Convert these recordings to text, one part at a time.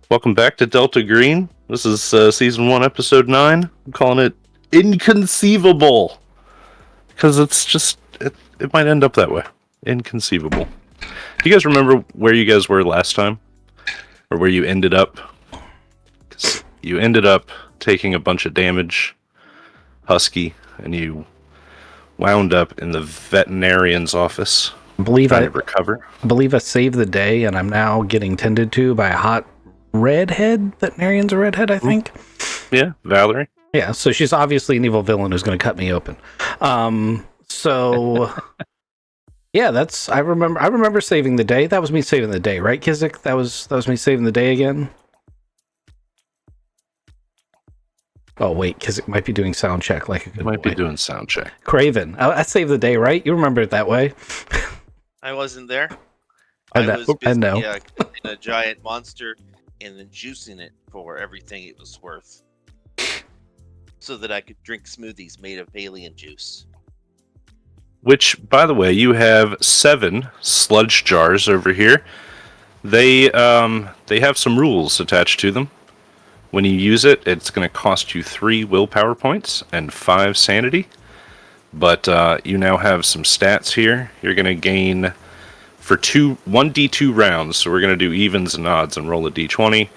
Welcome back to Delta Green. This is season 1, episode 9. I'm calling it Inconceivable because it might end up that way. Inconceivable. Do you guys remember where you guys were last time, or where you ended up? 'Cause you ended up taking a bunch of damage, husky, and you wound up in the veterinarian's office trying to recover. I believe I saved the day, and I'm now getting tended to by a hot redhead. Veterinarian's a redhead, I think. Yeah, Valerie. Yeah, so she's obviously an evil villain who's going to cut me open. So yeah, I remember saving the day. That was me saving the day, right, Kizik? That was me saving the day again. Oh wait, Kizik might be doing sound check like a good Might boy. be doing sound check. Craven, I saved the day, right? You remember it that way? I wasn't there. I know. was busy, I know. in a giant monster and then juicing it for everything it was worth, so that I could drink smoothies made of alien juice. Which, by the way, you have 7 sludge jars over here. They have some rules attached to them. When you use it, it's going to cost you 3 willpower points and 5 sanity. But you now have some stats here. You're going to gain for 1d2 rounds. So we're going to do evens and odds and roll a d20.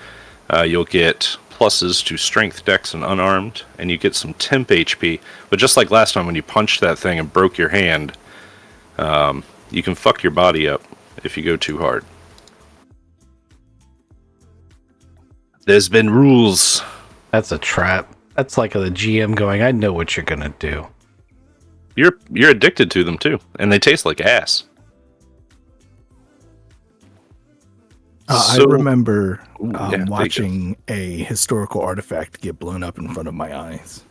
You'll get pluses to strength, dex, and unarmed, and you get some temp HP. But just like last time when you punched that thing and broke your hand, you can fuck your body up if you go too hard. There's been rules. That's a trap. That's like the GM going, I know what you're gonna do. You're addicted to them too, and they taste like ass. I remember yeah, watching a historical artifact get blown up in front of my eyes.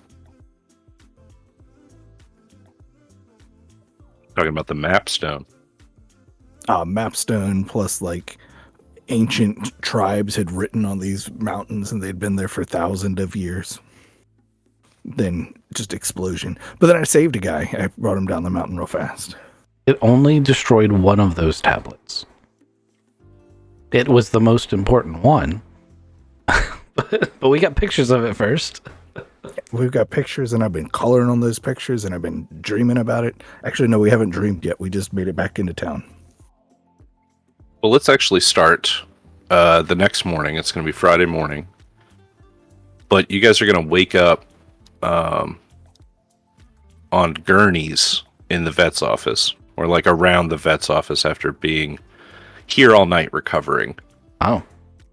Talking about the map stone. Mapstone plus like ancient tribes had written on these mountains and they'd been there for thousands of years. Then just explosion. But then I saved a guy. I brought him down the mountain real fast. It only destroyed one of those tablets. It was the most important one. but we got pictures of it first. We've got pictures and I've been coloring on those pictures and I've been dreaming about it. Actually, no, we haven't dreamed yet. We just made it back into town. Well, let's actually start the next morning. It's going to be Friday morning. But you guys are going to wake up on gurneys in the vet's office, or like around the vet's office after being here all night recovering. Oh,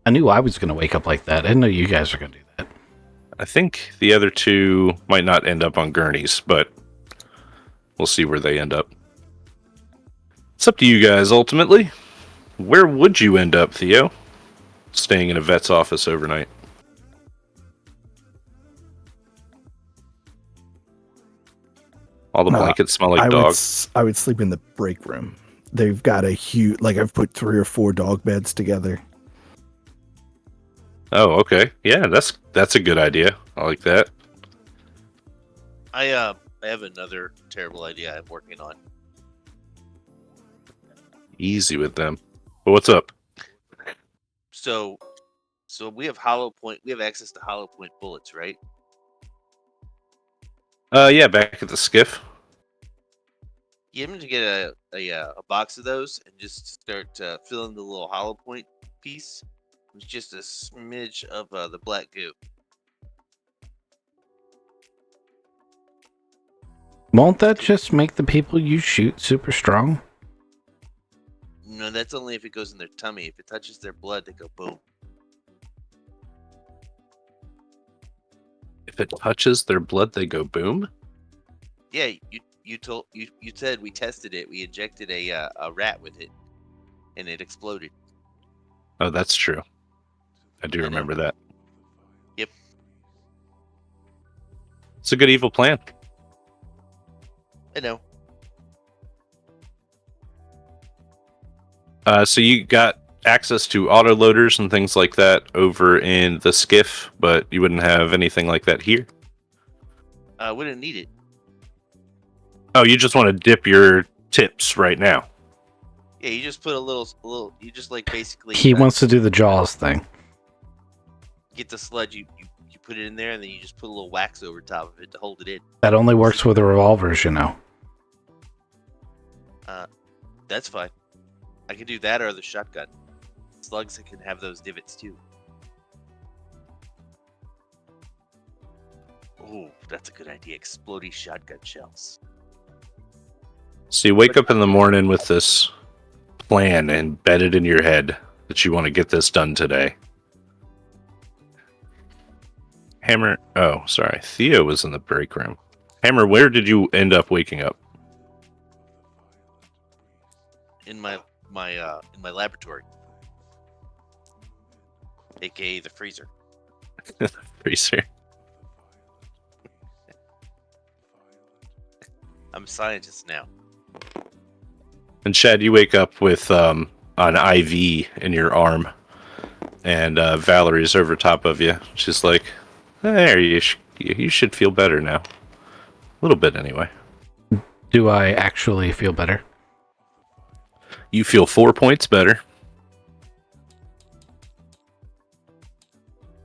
I knew I was going to wake up like that. I didn't know you guys were going to do that. I think the other 2 might not end up on gurneys, but we'll see where they end up. It's up to you guys, ultimately. Where would you end up, Theo? Staying in a vet's office overnight. All the blankets smell like dogs. I would sleep in the break room. They've got a huge, like I've put 3 or 4 dog beds together. Oh, okay. Yeah, that's a good idea. I like that. I have another terrible idea I'm working on. Easy with them. But what's up? So we have hollow point. We have access to hollow point bullets, right? Yeah, back at the skiff. Get him to get a box of those and just start filling the little hollow point piece with just a smidge of the black goo. Won't that just make the people you shoot super strong? No, that's only if it goes in their tummy. If it touches their blood, they go boom. If it touches their blood, they go boom? Yeah, you said we tested it. We injected a rat with it, and it exploded. Oh, that's true. I do remember that. Yep. It's a good evil plan. I know. So you got access to autoloaders and things like that over in the skiff, but you wouldn't have anything like that here? Wouldn't need it. Oh, you just want to dip your tips right now? Yeah, you just put a little. You just like basically. He wants to do the Jaws thing. get the sludge, you put it in there, and then you just put a little wax over top of it to hold it in. That only works with the revolvers, you know. That's fine. I can do that or the shotgun. Slugs can have those divots too. Ooh, that's a good idea. Explodey shotgun shells. So you wake up in the morning with this plan embedded in your head that you want to get this done today. Hammer. Oh, sorry. Theo was in the break room. Hammer, where did you end up waking up? In my laboratory, aka the freezer. Freezer. I'm a scientist now. And Chad, you wake up with an IV in your arm, and Valerie's over top of you. She's like, "There, you should feel better now, a little bit anyway." Do I actually feel better? You feel 4 points better.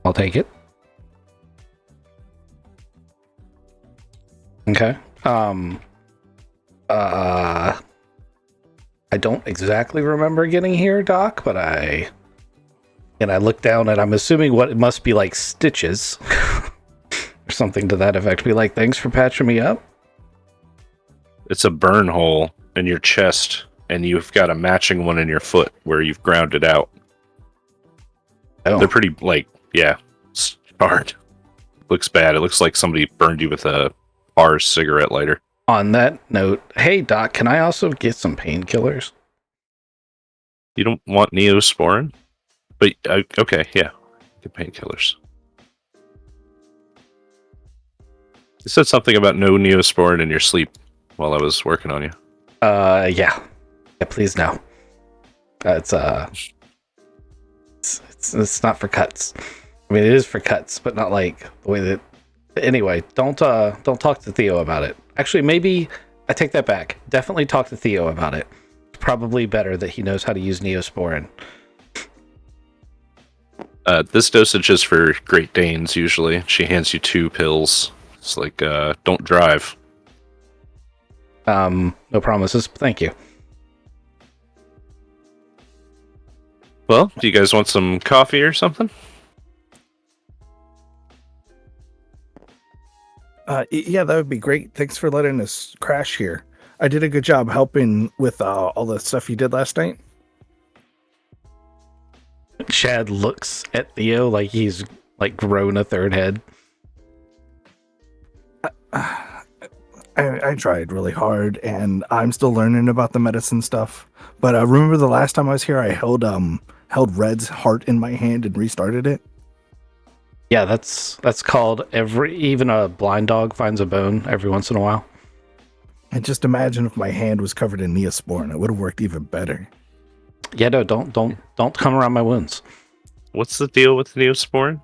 I'll take it. Okay. I don't exactly remember getting here, Doc, but I look down and I'm assuming what it must be like stitches or something to that effect. Be like, thanks for patching me up. It's a burn hole in your chest, and you've got a matching one in your foot where you've ground it out. Oh, They're pretty, scarred. Looks bad. It looks like somebody burned you with a R cigarette lighter. on that note, hey Doc, can I also get some painkillers? You don't want Neosporin? But, okay, yeah. Get painkillers. You said something about no Neosporin in your sleep while I was working on you. Yeah, please no. It's not for cuts. I mean, it is for cuts, but not like the way that. Anyway, don't talk to Theo about it. Actually, maybe I take that back. Definitely talk to Theo about it. It's probably better that he knows how to use Neosporin. This dosage is for Great Danes, usually. She hands you 2 pills. It's like, don't drive. No promises. Thank you. Well, do you guys want some coffee or something? Yeah, that would be great. Thanks for letting us crash here. I did a good job helping with all the stuff you did last night. Chad looks at Theo like he's like grown a third head. I tried really hard, and I'm still learning about the medicine stuff. But remember the last time I was here, I held Red's heart in my hand and restarted it. Yeah, that's called even a blind dog finds a bone every once in a while. And just imagine if my hand was covered in Neosporin, it would have worked even better. Yeah, no, don't come around my wounds. What's the deal with Neosporin?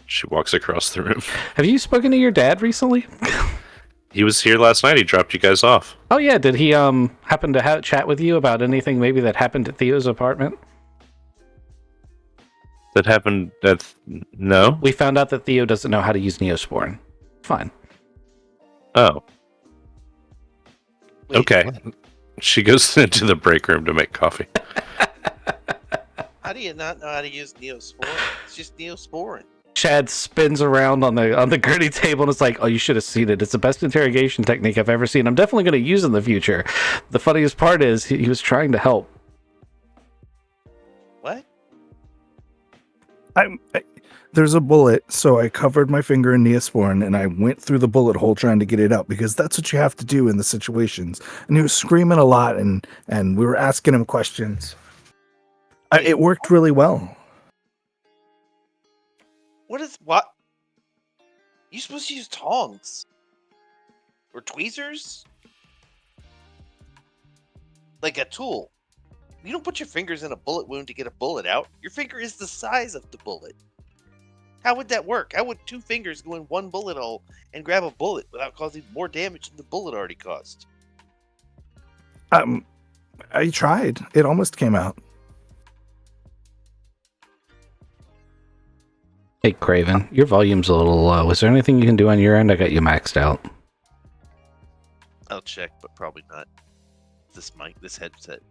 She walks across the room. Have you spoken to your dad recently? He was here last night. He dropped you guys off. Oh yeah, did he happen to chat with you about anything maybe that happened at Theo's apartment? That happened at... No? We found out that Theo doesn't know how to use Neosporin. Fine. Oh. Wait, Okay. what? She goes into the break room to make coffee. How do you not know how to use Neosporin? It's just Neosporin. Chad spins around on the gritty table and it's like, oh, you should have seen it. It's the best interrogation technique I've ever seen. I'm definitely going to use it in the future. The funniest part is he was trying to help. What? There's a bullet, so I covered my finger in Neosporin, and I went through the bullet hole trying to get it out, because that's what you have to do in the situations. And he was screaming a lot, and we were asking him questions. It worked really well. What? You supposed to use tongs? Or tweezers? Like a tool. You don't put your fingers in a bullet wound to get a bullet out. Your finger is the size of the bullet. How would that work? How would 2 fingers go in one bullet hole and grab a bullet without causing more damage than the bullet already caused? I tried. It almost came out. Hey, Craven, your volume's a little low. Is there anything you can do on your end? I got you maxed out. I'll check, but probably not. This mic, this headset.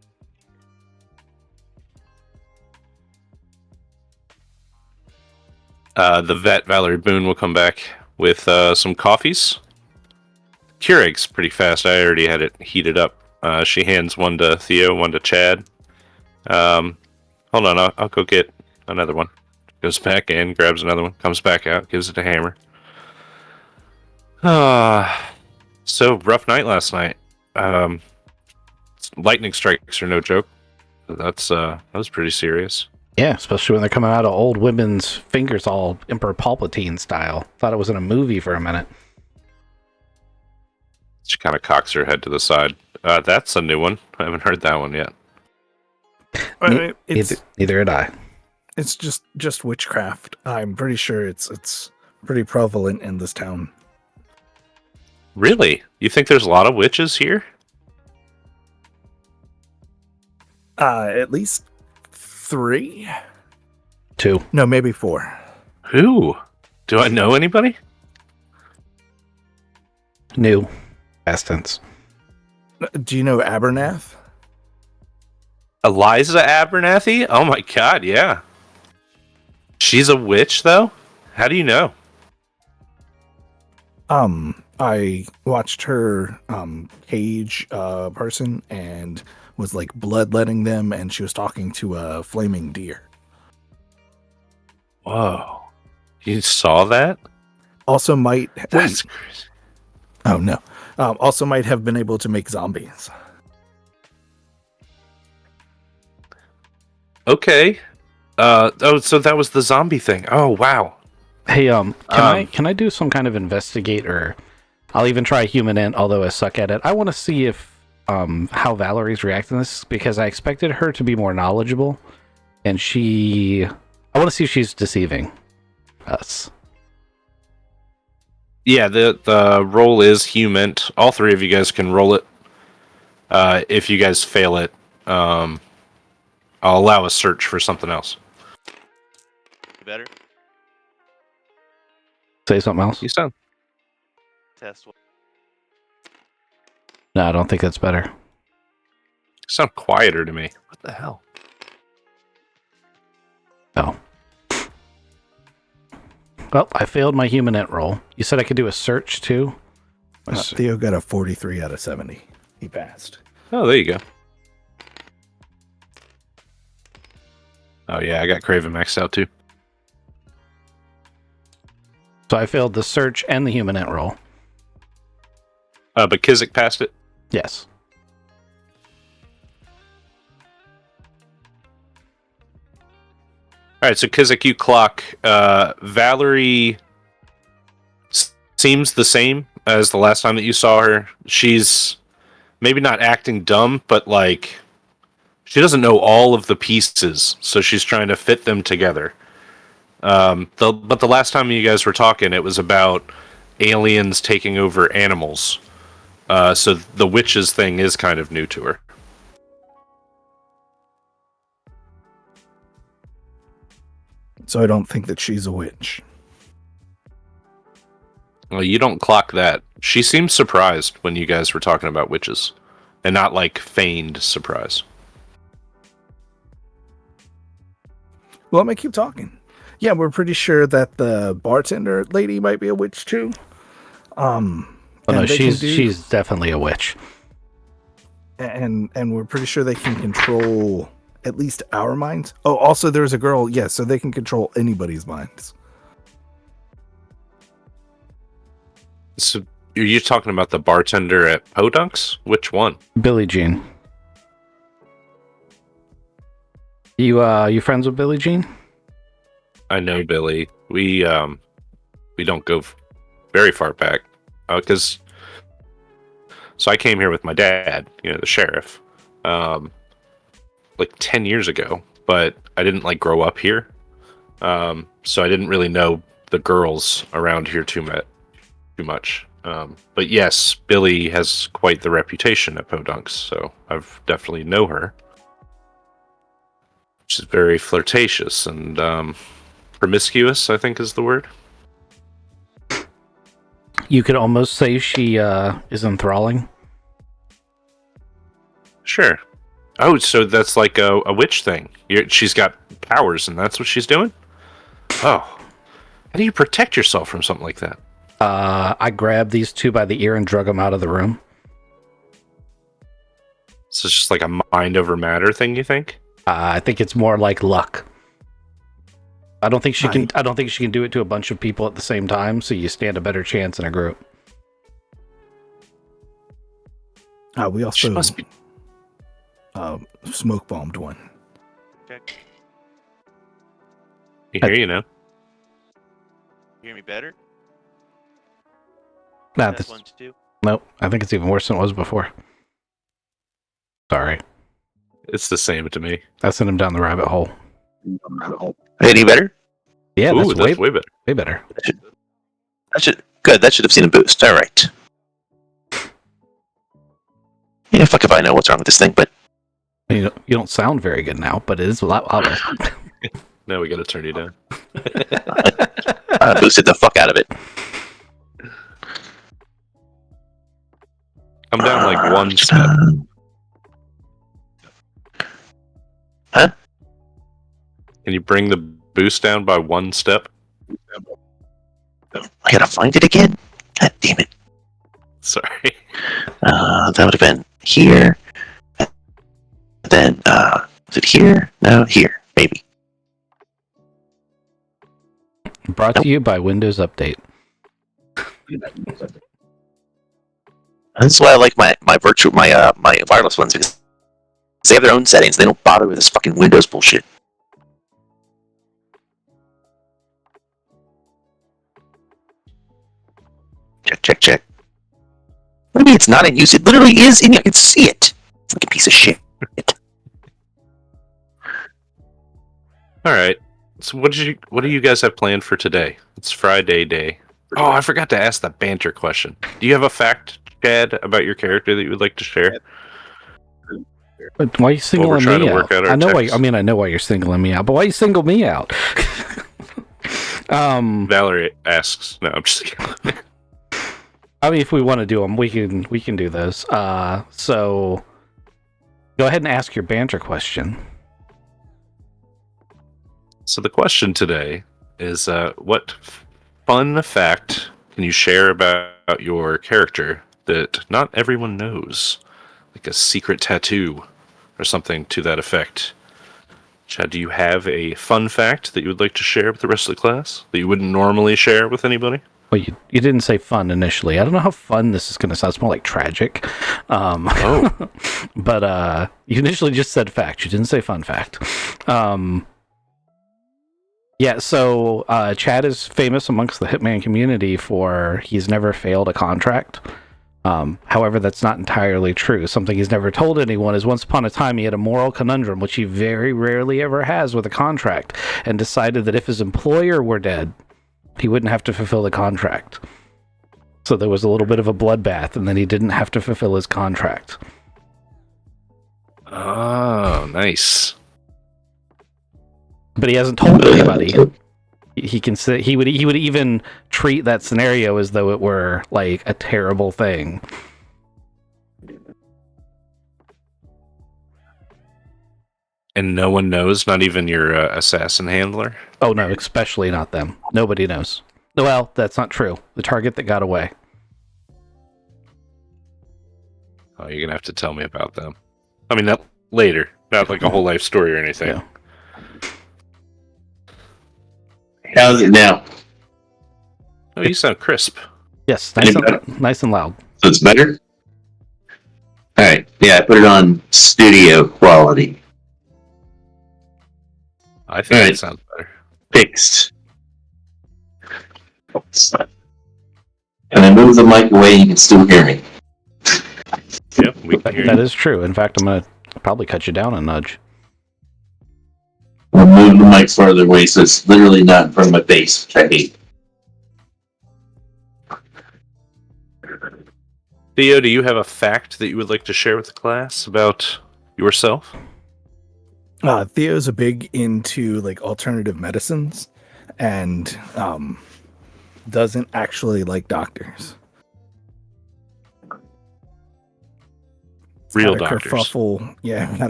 The vet, Valerie Boone, will come back with some coffees. Keurig's pretty fast. I already had it heated up. She hands one to Theo, one to Chad. Hold on, I'll go get another one. Goes back in, grabs another one, comes back out, gives it to Hammer. So rough night last night. Lightning strikes are no joke. That was pretty serious. Yeah, especially when they're coming out of old women's fingers all Emperor Palpatine style. Thought it was in a movie for a minute. She kind of cocks her head to the side. That's a new one. I haven't heard that one yet. Neither had I. It's just witchcraft. I'm pretty sure it's pretty prevalent in this town. Really? You think there's a lot of witches here? At least 3? 2. No, maybe 4. Who? Do I know anybody? New. Past tense. Do you know Abernath? Eliza Abernathy? Oh my god, yeah. She's a witch, though? How do you know? I watched her cage a person and was like bloodletting them, and she was talking to a flaming deer. Whoa. You saw that? Also might That's crazy. Oh no. Also might have been able to make zombies. Okay. So that was the zombie thing. Oh, wow. Hey, can I do some kind of investigate, or I'll even try human int, although I suck at it. I want to see if how Valerie's reacting to this, because I expected her to be more knowledgeable, and I want to see if she's deceiving us. Yeah, the roll is human. All 3 of you guys can roll it. If you guys fail it, I'll allow a search for something else. Better? Say something else? You sound. Test one. No, I don't think that's better. Sound quieter to me. What the hell? Oh. Well, I failed my human int roll. You said I could do a search too? Theo got a 43 out of 70. He passed. Oh, there you go. Oh yeah, I got Craven maxed out too. So I failed the search and the human int roll. But Kizik passed it. Yes. All right, so Kizik, you clock. Valerie seems the same as the last time that you saw her. She's maybe not acting dumb, but like she doesn't know all of the pieces, so she's trying to fit them together. But the last time you guys were talking, it was about aliens taking over animals. So the witches thing is kind of new to her. So I don't think that she's a witch. Well, you don't clock that. She seemed surprised when you guys were talking about witches, and not like feigned surprise. Well, let me keep talking. Yeah, we're pretty sure that the bartender lady might be a witch too. Oh no, she's definitely a witch. And we're pretty sure they can control at least our minds. Oh, also there's a girl, yes, so they can control anybody's minds. So are you talking about the bartender at Podunk's? Which one? Billie Jean. You friends with Billie Jean? I know Billy. We don't go very far back because. So I came here with my dad, the sheriff, like 10 years ago, but I didn't like grow up here. So I didn't really know the girls around here too much. But yes, Billy has quite the reputation at Podunk's, so I've definitely know her. She's very flirtatious and promiscuous, I think is the word. You could almost say she is enthralling. Sure. Oh, so that's like a witch thing. She's got powers, and that's what she's doing? Oh. How do you protect yourself from something like that? I grabbed these two by the ear and drug them out of the room. So it's just like a mind over matter thing, you think? I think it's more like luck. I don't think she can. Right. I don't think she can do it to a bunch of people at the same time. So you stand a better chance in a group. We She also must be. smoke bombed one. Check. You hear, you know? You hear me better? Nah, That's this, one too. nope. I think it's even worse than it was before. Sorry, It's the same to me. I sent him down the rabbit hole. Any better? Yeah, Ooh, that's way better. way better. That should have seen a boost. All right. Yeah, fuck if I know what's wrong with this thing, but You don't sound very good now, but it is a lot louder. Now we gotta turn you down. I boosted the fuck out of it. I'm down like one step. Huh? Can you bring the boost down by one step? I gotta find it again. God damn it. Sorry. That would have been here. Then, was it here? No, here. Maybe. Brought to you by Windows Update. That's why I like my wireless ones, because they have their own settings. They don't bother with this fucking Windows bullshit. Check. Maybe it's not in use. It literally is in. I can see it. Fucking piece of shit. All right. So what do you guys have planned for today? It's Friday day. Oh, I forgot to ask the banter question. Do you have a fact, Chad, about your character that you would like to share? But why are you singling trying me to work out? out our I know why. text. I mean, I know why you're singling me out, but why you single me out? Valerie asks. No, I'm just kidding. I mean, if we want to do them, we can do those. So go ahead and ask your banter question. So the question today is, what fun fact can you share about your character that not everyone knows? Like a secret tattoo or something to that effect. Chad, do you have a fun fact that you would like to share with the rest of the class that you wouldn't normally share with anybody? Well, you didn't say fun initially. I don't know how fun this is going to sound. It's more like tragic. Oh. But you initially just said fact. You didn't say fun fact. Yeah, so Chad is famous amongst the Hitman community for he's never failed a contract. However, that's not entirely true. Something he's never told anyone is once upon a time he had a moral conundrum, which he very rarely ever has with a contract, and decided that if his employer were dead, he wouldn't have to fulfill the contract. So there was a little bit of a bloodbath, and then he didn't have to fulfill his contract. Oh, nice. But he hasn't told anybody. He can say he would even treat that scenario as though it were like a terrible thing. And no one knows, not even your assassin handler? Oh no, especially not them. Nobody knows. Well, that's not true. The target that got away. Oh, you're going to have to tell me about them. I mean, not later. Not like a whole life story or anything. Yeah. How's it now? Oh, you sound crisp. Yes, Any nice and loud. So it's better? Alright, yeah, I put it on studio quality. I think Alright. it sounds better. Fixed. And I move the mic away, you can still hear me. Yep, we can hear That you. is true. In fact, I'm gonna probably cut you down a nudge. I'll move the mic farther away so it's literally not in front of my face, which I hate. Theo, do you have a fact that you would like to share with the class about yourself? Theo's a big into like alternative medicines, and doesn't actually like doctors. Real Had a doctors. had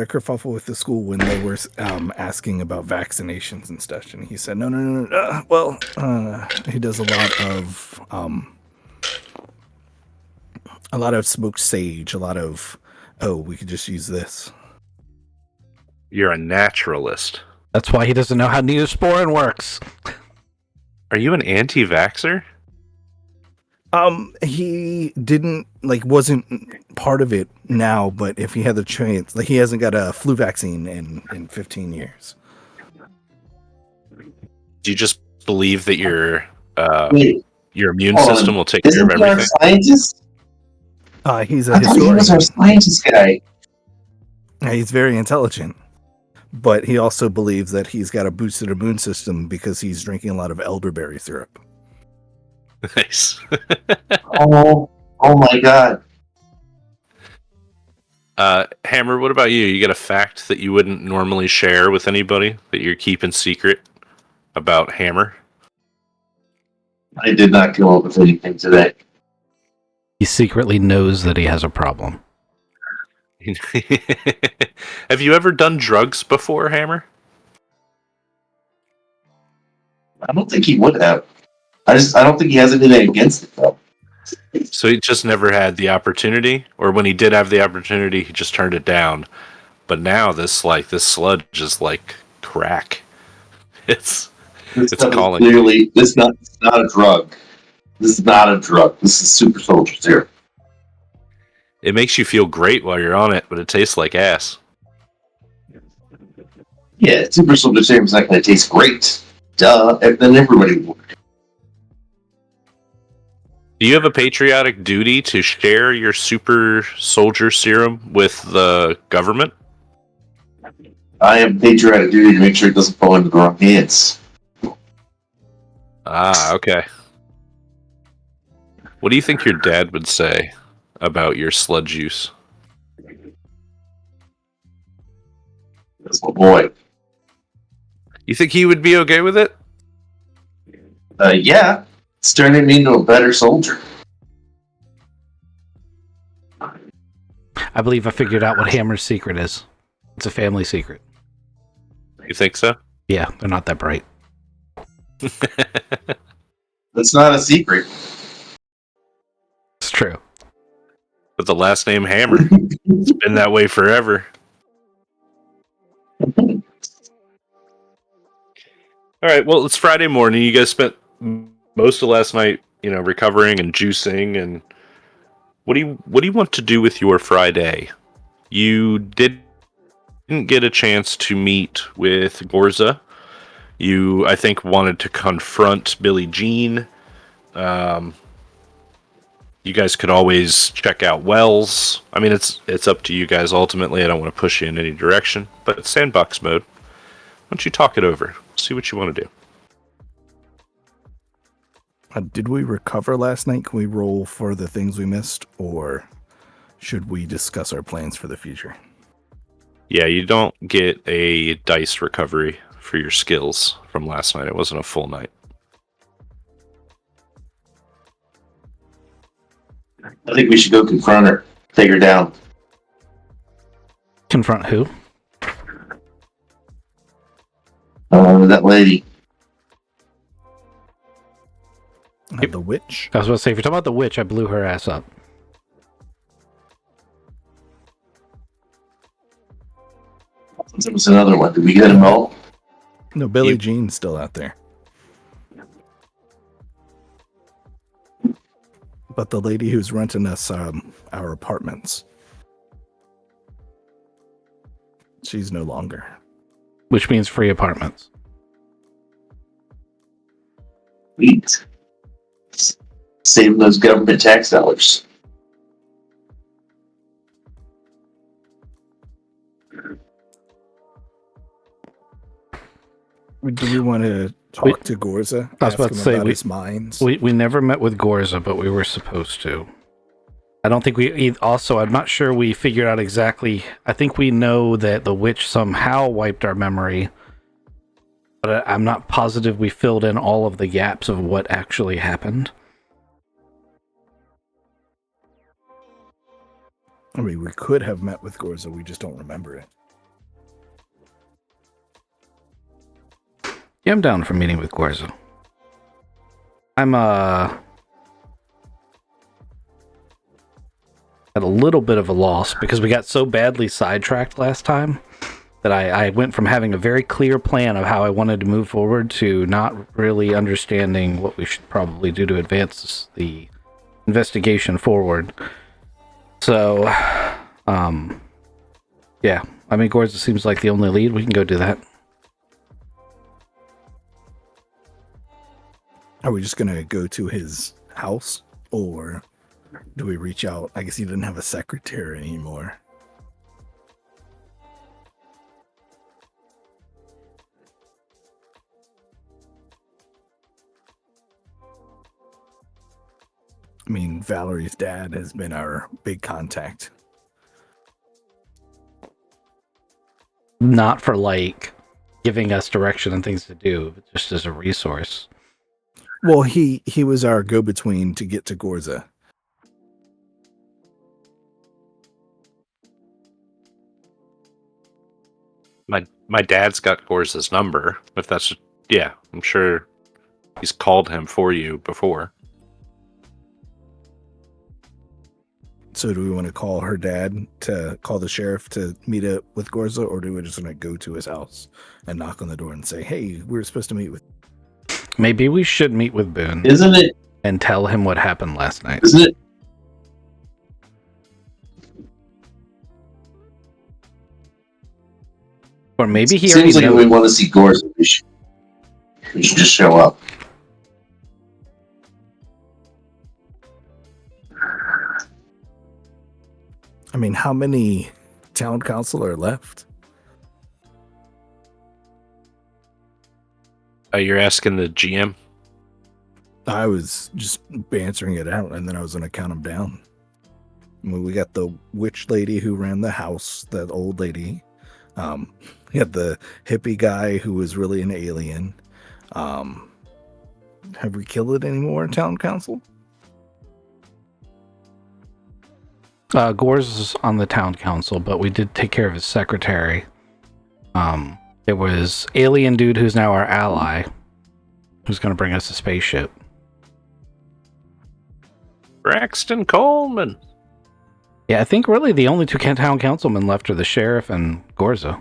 a kerfuffle with the school when they were asking about vaccinations and stuff, and he said, no. He does a lot of smoked sage, a lot of, we could just use this. You're a naturalist. That's why he doesn't know how Neosporin works. Are you an anti-vaxxer? He wasn't part of it now, but if he had the chance, like, he hasn't got a flu vaccine in 15 years. Do you just believe that your Wait, immune hold on. system will take care Isn't of he our everything? scientist? He's a I thought he historian. was our scientist guy. He's very intelligent, but he also believes that he's got a boosted immune system because he's drinking a lot of elderberry syrup. Nice. Oh my god. Hammer, what about you? You got a fact that you wouldn't normally share with anybody that you're keeping secret about Hammer? I did not come up with anything today. He secretly knows that he has a problem. Have you ever done drugs before, Hammer? I don't think he would have. I don't think he has anything against it though. So he just never had the opportunity, or when he did have the opportunity, he just turned it down. But now this sludge is like crack. It's stuff is calling. Clearly, it's not a drug. This is not a drug. This is super soldier syrup. It makes you feel great while you're on it, but it tastes like ass. Yeah, super soldier syrup is not going to taste great. Duh. Then everybody would. Do you have a patriotic duty to share your super soldier serum with the government? I have patriotic duty to make sure it doesn't fall into the wrong hands. Ah, okay. What do you think your dad would say about your sludge use? That's my boy. You think he would be okay with it? Yeah. It's turning me into a better soldier. I believe I figured out what Hammer's secret is. It's a family secret. You think so? Yeah, they're not that bright. That's not a secret. It's true. But the last name Hammer, it's been that way forever. All right, well, it's Friday morning. You guys spent most of last night, recovering and juicing. And what do you want to do with your Friday? You didn't get a chance to meet with Gorza. You, I think, wanted to confront Billie Jean. You guys could always check out Wells. I mean, it's up to you guys ultimately. I don't want to push you in any direction, but it's sandbox mode. Why don't you talk it over? See what you want to do. Did we recover last night? Can we roll for the things we missed, or should we discuss our plans for the future? Yeah, you don't get a dice recovery for your skills from last night. It wasn't a full night. I think we should go confront her. Take her down. Confront who? That lady. The witch? I was about to say, if you're talking about the witch, I blew her ass up. There was another one. Did we get them all? No, Billie Jean's still out there. But the lady who's renting us our apartments, she's no longer. Which means free apartments. Sweet. Saving those government tax dollars. Do we want to talk to Gorza? I was about to say, about his mines? We never met with Gorza, but we were supposed to. I don't think also, I'm not sure we figured out exactly. I think we know that the witch somehow wiped our memory but I'm not positive we filled in all of the gaps of what actually happened. I mean, we could have met with Gorza, we just don't remember it. Yeah, I'm down for meeting with Gorza. I'm at a little bit of a loss because we got so badly sidetracked last time that I went from having a very clear plan of how I wanted to move forward to not really understanding what we should probably do to advance the investigation forward. So, yeah, I mean, Gorza seems like the only lead. We can go do that. Are we just gonna go to his house, or do we reach out? I guess he didn't have a secretary anymore. I mean, Valerie's dad has been our big contact. Not for like giving us direction and things to do, but just as a resource. Well, he was our go-between to get to Gorza. My dad's got Gorza's number. If that's, yeah, I'm sure he's called him for you before. So do we want to call her dad to call the sheriff to meet up with Gorza, or do we just want to go to his house and knock on the door and say, hey, we're supposed to meet with... Maybe we should meet with Boone Isn't it? and tell him what happened last night. Isn't it? Or maybe he already Seems like if knows. we want to see Gorza, we should just show up. I mean, how many town council are left? You're asking the GM? I was just answering it out, and then I was going to count them down. I mean, we got the witch lady who ran the house, that old lady. We had the hippie guy who was really an alien. Have we killed it anymore in town council? Gore's is on the town council, but we did take care of his secretary. There was alien dude who's now our ally, who's going to bring us a spaceship. Braxton Coleman. Yeah, I think really the only two town councilmen left are the sheriff and Gorza.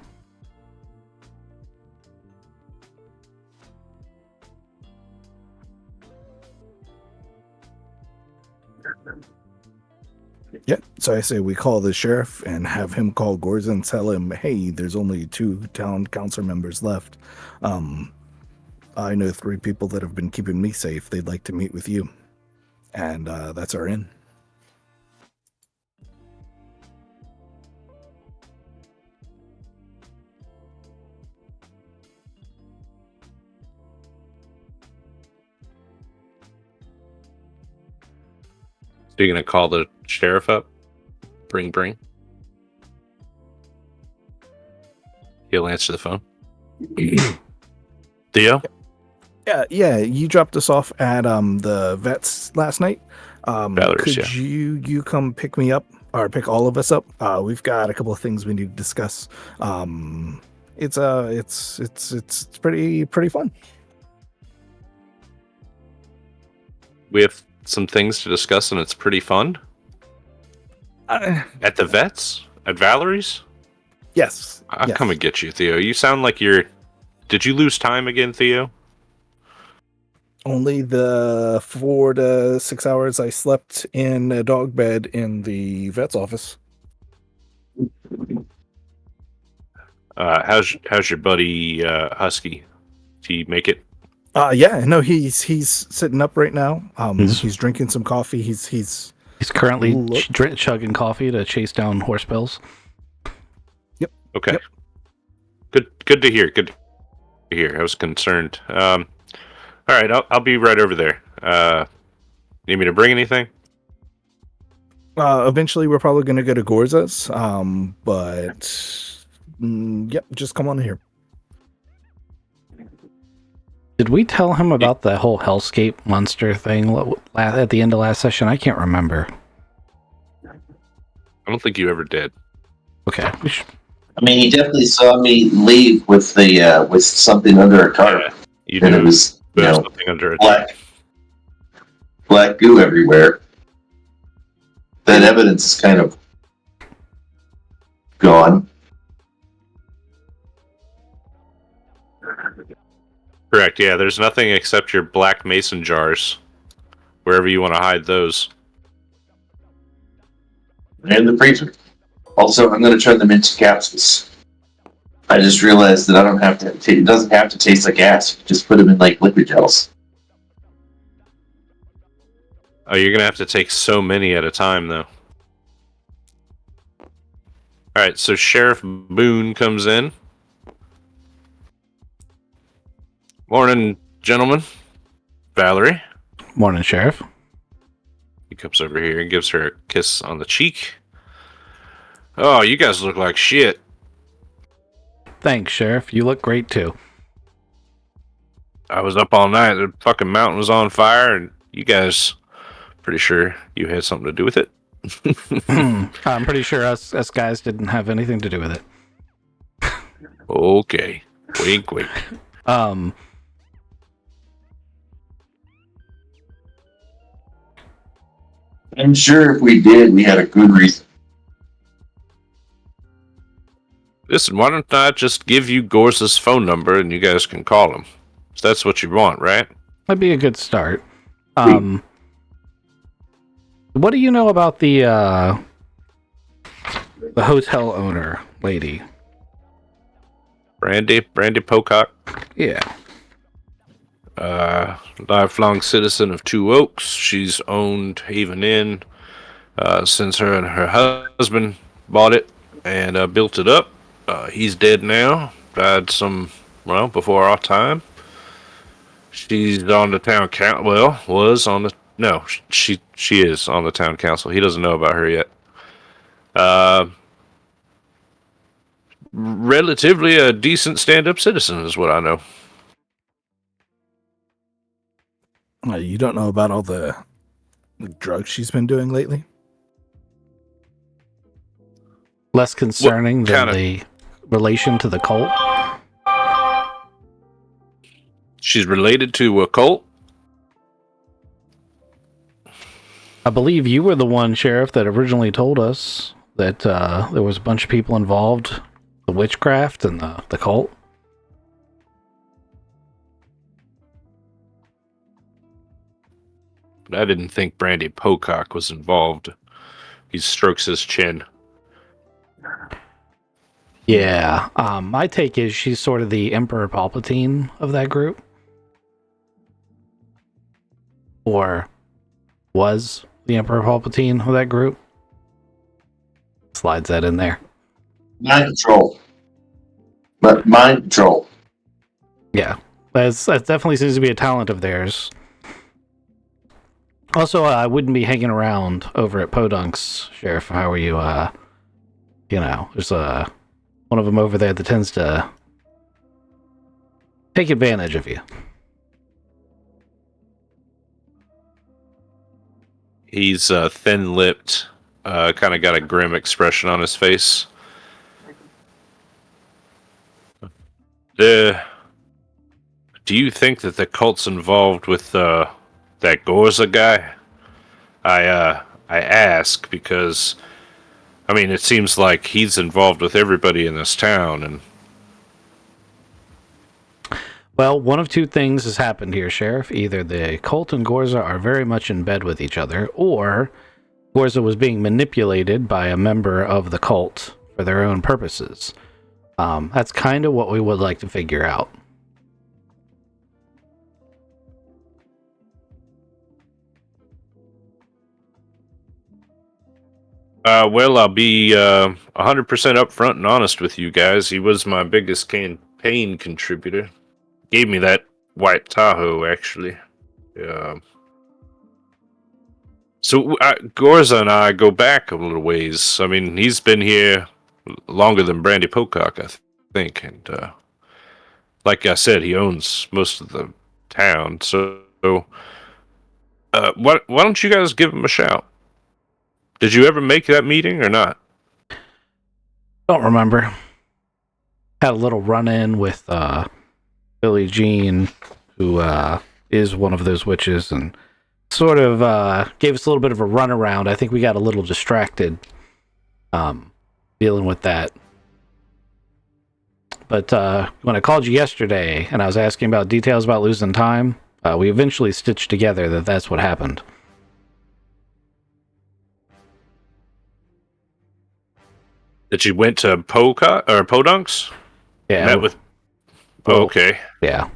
Yeah, so I say we call the sheriff and have him call Gorza and tell him, hey, there's only 2 town council members left. I know 3 people that have been keeping me safe. They'd like to meet with you. And that's our in. So you're going to call the sheriff up? Bring. He'll answer the phone. Theo? Yeah, you dropped us off at the vets last night. Valerie's, Could you come pick me up, or pick all of us up? We've got a couple of things we need to discuss. It's pretty fun. We have some things to discuss, and it's pretty fun. At the vets? At Valerie's? Yes. I'll yes. come and get you, Theo. You sound like you're... Did you lose time again, Theo? Only the 4 to 6 hours I slept in a dog bed in the vet's office. How's your buddy Husky? Did he make it? Yeah, no, he's sitting up right now. He's- He's drinking some coffee. He's He's currently Look. chugging coffee to chase down horse bills. Okay. Yep. Good to hear. Good to hear. I was concerned. All right, I'll be right over there. Need me to bring anything? Eventually we're probably going to go to Gorza's. But yep, just come on here. Did we tell him about the whole hellscape monster thing at the end of last session? I can't remember. I don't think you ever did. Okay. I mean, he definitely saw me leave with the with something under a tarp, Yeah, you and do. it was There's something under it. black goo everywhere. That evidence is kind of gone. Correct. Yeah, there's nothing except your black mason jars, wherever you want to hide those. And the freezer. Also, I'm going to turn them into capsules. I just realized that I don't have to. It doesn't have to taste like gas. Just put them in like liquid gels. Oh, you're gonna have to take so many at a time, though. All right, so Sheriff Boone comes in. Morning, gentlemen. Valerie. Morning, Sheriff. He comes over here and gives her a kiss on the cheek. Oh, you guys look like shit. Thanks, Sheriff. You look great, too. I was up all night. The fucking mountain was on fire, and you guys, pretty sure you had something to do with it. I'm pretty sure us guys didn't have anything to do with it. Okay. Wink, wink. Um, I'm sure if we did, we had a good reason. Listen, why don't I just give you Gorza's phone number and you guys can call him? So that's what you want, right? that'd be a good start. What do you know about the hotel owner lady? Brandy Pocock. Yeah. Lifelong citizen of Two Oaks. She's owned Haven Inn since her and her husband bought it and built it up. He's dead now. Died before our time. She's on the town council. Well, was on the she is on the town council. He doesn't know about her yet. Relatively a decent stand-up citizen is what I know. You don't know about all the drugs she's been doing lately? Less concerning than kinda- the relation to the cult. She's related to a cult. I believe you were the one, Sheriff, that originally told us that there was a bunch of people involved, the witchcraft and the cult. But I didn't think Brandy Pocock was involved. He strokes his chin. Yeah. My take is she's sort of the Emperor Palpatine of that group. Or was the Emperor Palpatine of that group. Slides that in there. Mind control. But mind control. Yeah. That definitely seems to be a talent of theirs. Also, I wouldn't be hanging around over at Podunk's, Sheriff, if I were you. There's one of them over there that tends to take advantage of you. He's thin-lipped, kind of got a grim expression on his face. Do you think that the cult's involved with that Gorza guy? I ask because, I mean, it seems like he's involved with everybody in this town, and Well, one of two things has happened here, Sheriff. Either the cult and Gorza are very much in bed with each other, or Gorza was being manipulated by a member of the cult for their own purposes. That's kind of what we would like to figure out. well, I'll be 100% upfront and honest with you guys. He was my biggest campaign contributor. Gave me that white Tahoe, actually. So Gorza and I go back a little ways. I mean, he's been here longer than Brandy Pocock, I think. And like I said, he owns most of the town. So, why don't you guys give him a shout? Did you ever make that meeting or not? Don't remember. Had a little run-in with Billie Jean, who is one of those witches, and sort of gave us a little bit of a runaround. I think we got a little distracted dealing with that. But when I called you yesterday and I was asking about details about losing time, we eventually stitched together that that's what happened. That you went to Podunk's? Yeah. Met with. Well, Okay. Yeah.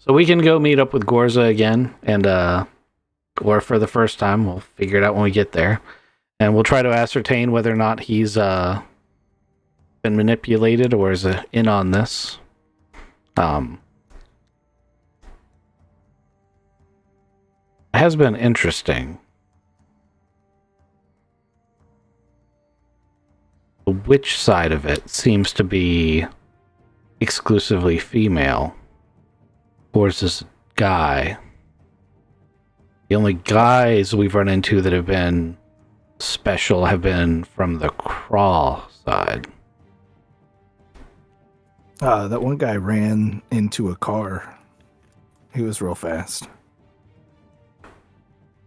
So we can go meet up with Gorza again, and or for the first time, we'll figure it out when we get there, and we'll try to ascertain whether or not he's been manipulated or is in on this. It has been interesting. The witch side of it seems to be exclusively female. Gorza's guy. The only guys we've run into that have been special have been from the crawl side. That one guy ran into a car. He was real fast.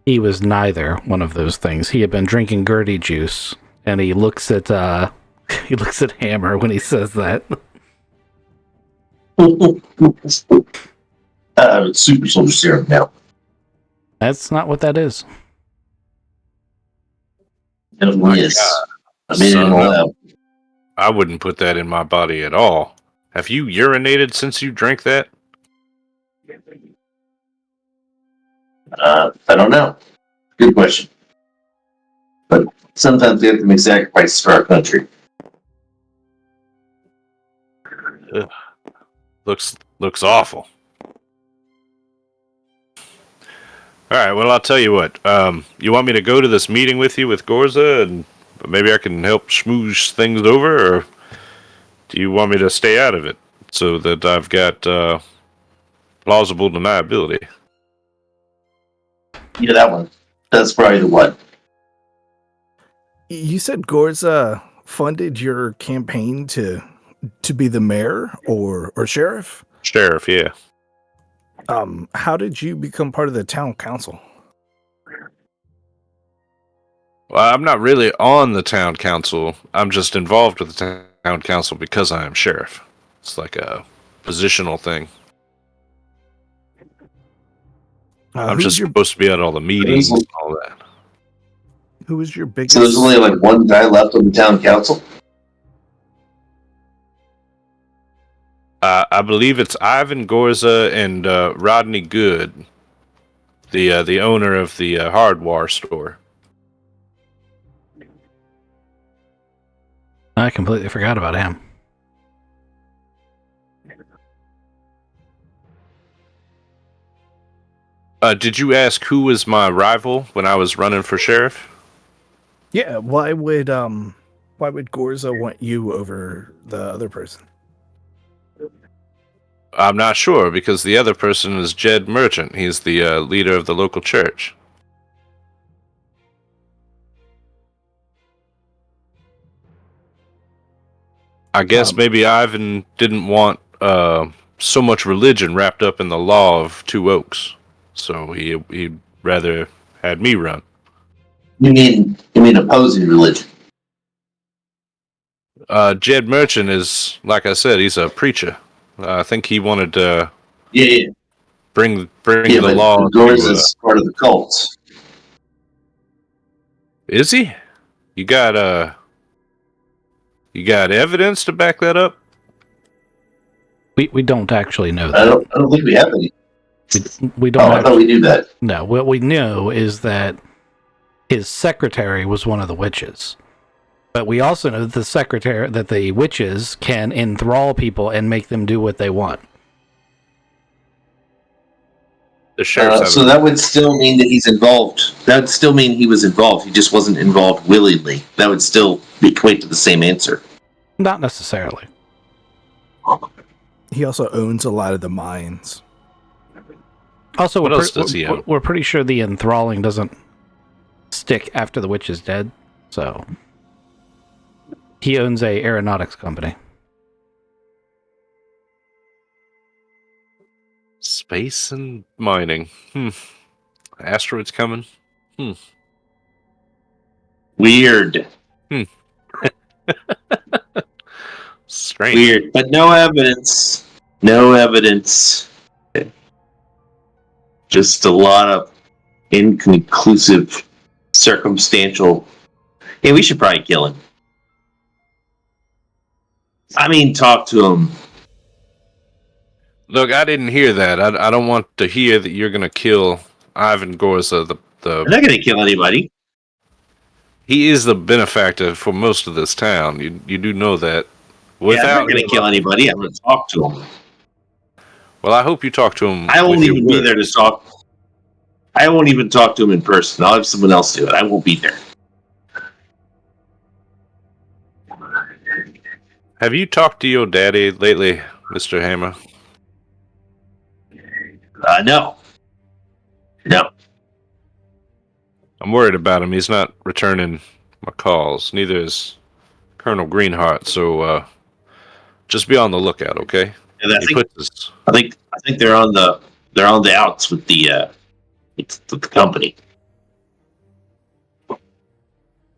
He was neither one of those things. He had been drinking Gertie juice, and he looks at Hammer when he says that. Super soldier serum now. That's not what that is. Yes. I made it in the lab. I wouldn't put that in my body at all. Have you urinated since you drank that? I don't know. Good question. But sometimes we have to make sacrifices for our country. Ugh. Looks awful. All right, well, I'll tell you what. You want me to go to this meeting with you with Gorza, and maybe I can help schmooze things over, or do you want me to stay out of it so that I've got plausible deniability? Yeah, that one. That's probably the one. You said Gorza funded your campaign to be the mayor or sheriff? Sheriff, yeah. How did you become part of the town council? Well, I'm not really on the town council. I'm just involved with the town council because I am sheriff. It's like a positional thing. I'm just supposed to be at all the meetings and all that. Who was your biggest? So there's only like one guy left on the town council? I believe it's Ivan Gorza and Rodney Good, the owner of the hardware store. I completely forgot about him. Did you ask who was my rival when I was running for sheriff? Yeah, why would Gorza want you over the other person? I'm not sure, because the other person is Jed Merchant. He's the leader of the local church. I guess maybe Ivan didn't want so much religion wrapped up in the law of Two Oaks, so he'd rather had me run. You mean opposing religion? Jed Merchant is, like I said, he's a preacher. I think he wanted to bring the law. Gorza's part of the cult. Is he? You got evidence to back that up? We don't actually know that. I don't think we have any. We don't. I thought we knew that. No, what we know is that his secretary was one of the witches. But we also know that the witches can enthrall people and make them do what they want. The sheriff's so that would still mean that he's involved. That would still mean he was involved. He just wasn't involved willingly. That would still equate to the same answer. Not necessarily. He also owns a lot of the mines. Also, What else does he own? we're pretty sure the enthralling doesn't stick after the witch is dead. So he owns a aeronautics company. Space and mining. Asteroids coming. Weird. Strange. Weird. But no evidence. No evidence. Just a lot of inconclusive, circumstantial. Hey, we should probably kill him. I mean, talk to him. Look, I didn't hear that. I don't want to hear that you're going to kill Ivan Gorza. I'm not going to kill anybody. He is the benefactor for most of this town. You do know that. Yeah, I'm not going to kill anybody. I'm going to talk to him. Well, I hope you talk to him. I won't with your even be words. there to talk. I won't even talk to him in person. I'll have someone else do it. I won't be there. Have you talked to your daddy lately, Mr. Hammer? No. No. I'm worried about him. He's not returning my calls. Neither is Colonel Greenheart. So just be on the lookout, okay? And I He think, puts his, I think they're on the outs with the company.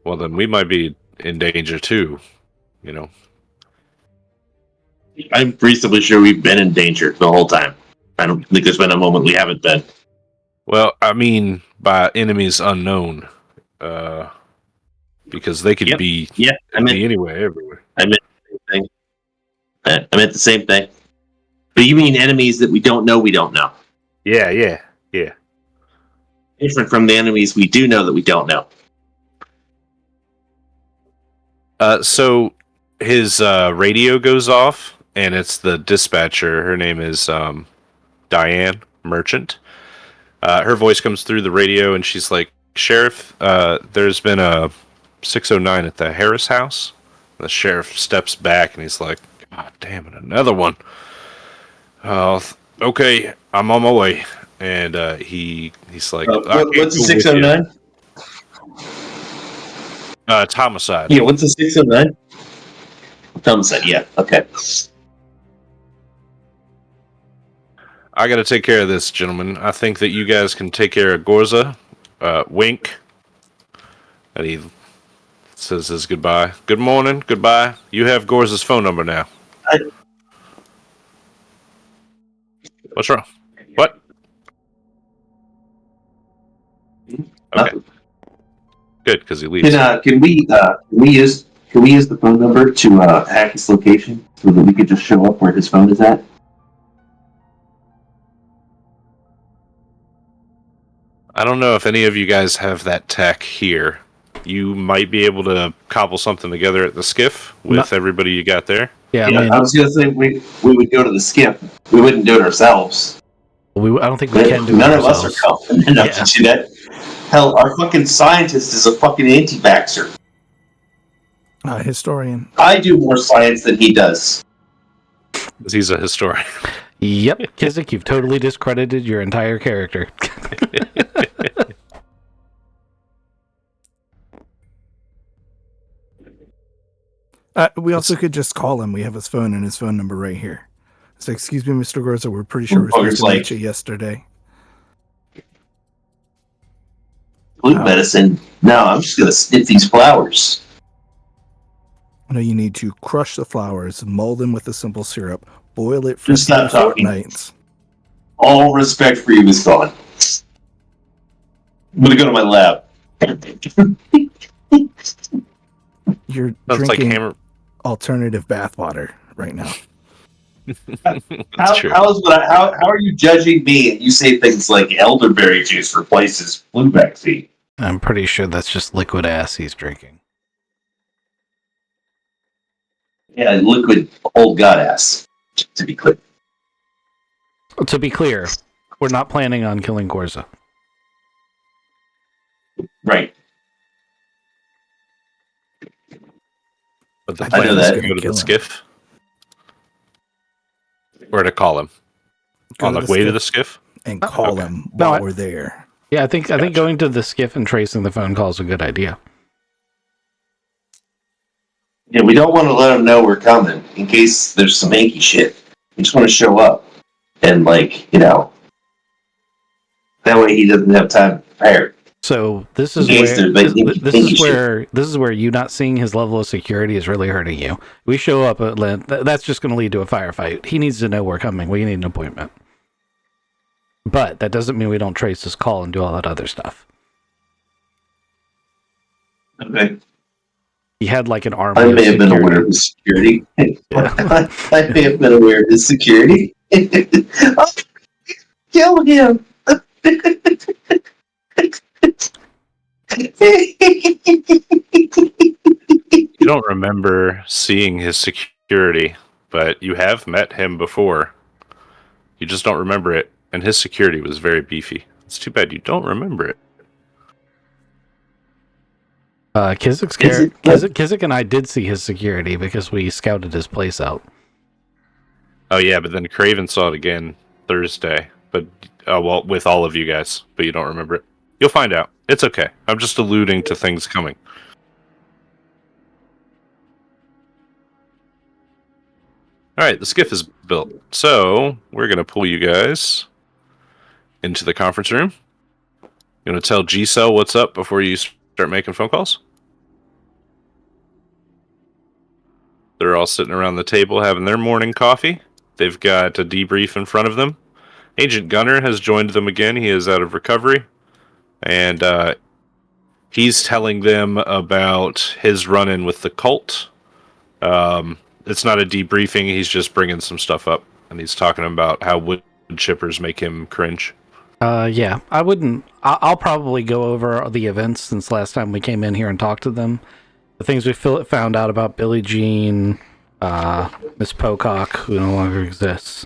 well, then we might be in danger too. You know. I'm reasonably sure we've been in danger the whole time. I don't think there's been a moment we haven't been. Well, I mean, by enemies unknown, because they could Yep. be Yeah, I meant anywhere, everywhere. the same thing. But you mean enemies that we don't know? We don't know. Yeah. Different from the enemies we do know that we don't know. So his radio goes off, and it's the dispatcher. Her name is Diane Merchant. Her voice comes through the radio, and she's like, "Sheriff, there's been a 609 at the Harris house." The sheriff steps back, and he's like, "God damn it, another one." Okay, I'm on my way. And he's like, "I can't What's the go with you." 609? It's homicide. Yeah, what's the 609? Homicide, yeah, okay. I got to take care of this, gentlemen. I think that you guys can take care of Gorza. Wink. And he says his goodbye. Good morning. Goodbye. You have Gorza's phone number now. What's wrong? What? Okay. Good, because he leaves. Can we use the phone number to hack his location so that we could just show up where his phone is at? I don't know if any of you guys have that tech here. You might be able to cobble something together at the skiff with everybody you got there. Yeah, Yeah, I mean, I was gonna say we would go to the skip. We wouldn't do it ourselves. I don't think we can do it None of us ourselves. are confident enough to do that. Hell, our fucking scientist is a fucking anti-vaxxer. Historian. I do more science than he does. 'Cause he's a historian. Yep, Kizik, you've totally discredited your entire character. We also could just call him. We have his phone and his phone number right here. So, excuse me, Mr. Gorza, we're pretty sure we're supposed to meet you yesterday. Flute medicine? No, I'm just gonna snip these flowers. No, you need to crush the flowers, mull them with a simple syrup, boil it for Just stop 3 talking. fortnights. All respect for you is gone. I'm gonna go to my lab. You're Sounds like drinking hammer. alternative bathwater right now. That's true. How are you judging me and you say things like elderberry juice replaces flu vaccine? I'm pretty sure that's just liquid ass he's drinking. Yeah, liquid old god ass, to be clear. To be clear, we're not planning on killing Gorza. Right. But the I plan know is that. to go to the Kill him. skiff, or to call him Go on to the the way to skiff. the skiff. And call Okay. him No, while I- we're there. Yeah, I think Gotcha. going to the skiff and tracing the phone call is a good idea. Yeah, we don't want to let him know we're coming in case there's some hanky shit. We just want to show up and, like, that way he doesn't have time to prepare. So this In is case where there's like this is where you not seeing his level of security is really hurting you. We show up at that's just going to lead to a firefight. He needs to know we're coming. We need an appointment. But that doesn't mean we don't trace his call and do all that other stuff. Okay. He had like an army. I of may have been aware security. of his security. Yeah. I may have been aware of his security. Oh, kill him! You don't remember seeing his security, but you have met him before. You just don't remember it, and his security was very beefy. It's too bad you don't remember it. Kizik and I did see his security because we scouted his place out. Oh yeah, but then Craven saw it again Thursday. But well, with all of you guys, but you don't remember it. You'll find out. It's okay. I'm just alluding to things coming. All right, the skiff is built. So we're gonna pull you guys into the conference room. You gonna tell G-Cell what's up before you start making phone calls? They're all sitting around the table having their morning coffee. They've got a debrief in front of them. Agent Gunner has joined them again. He is out of recovery. And he's telling them about his run-in with the cult. It's not a debriefing. He's just bringing some stuff up. And he's talking about how wood chippers make him cringe. Yeah, I wouldn't. I'll probably go over the events since last time we came in here and talked to them. The things we found out about Billie Jean, Miss Pocock, who no longer exists,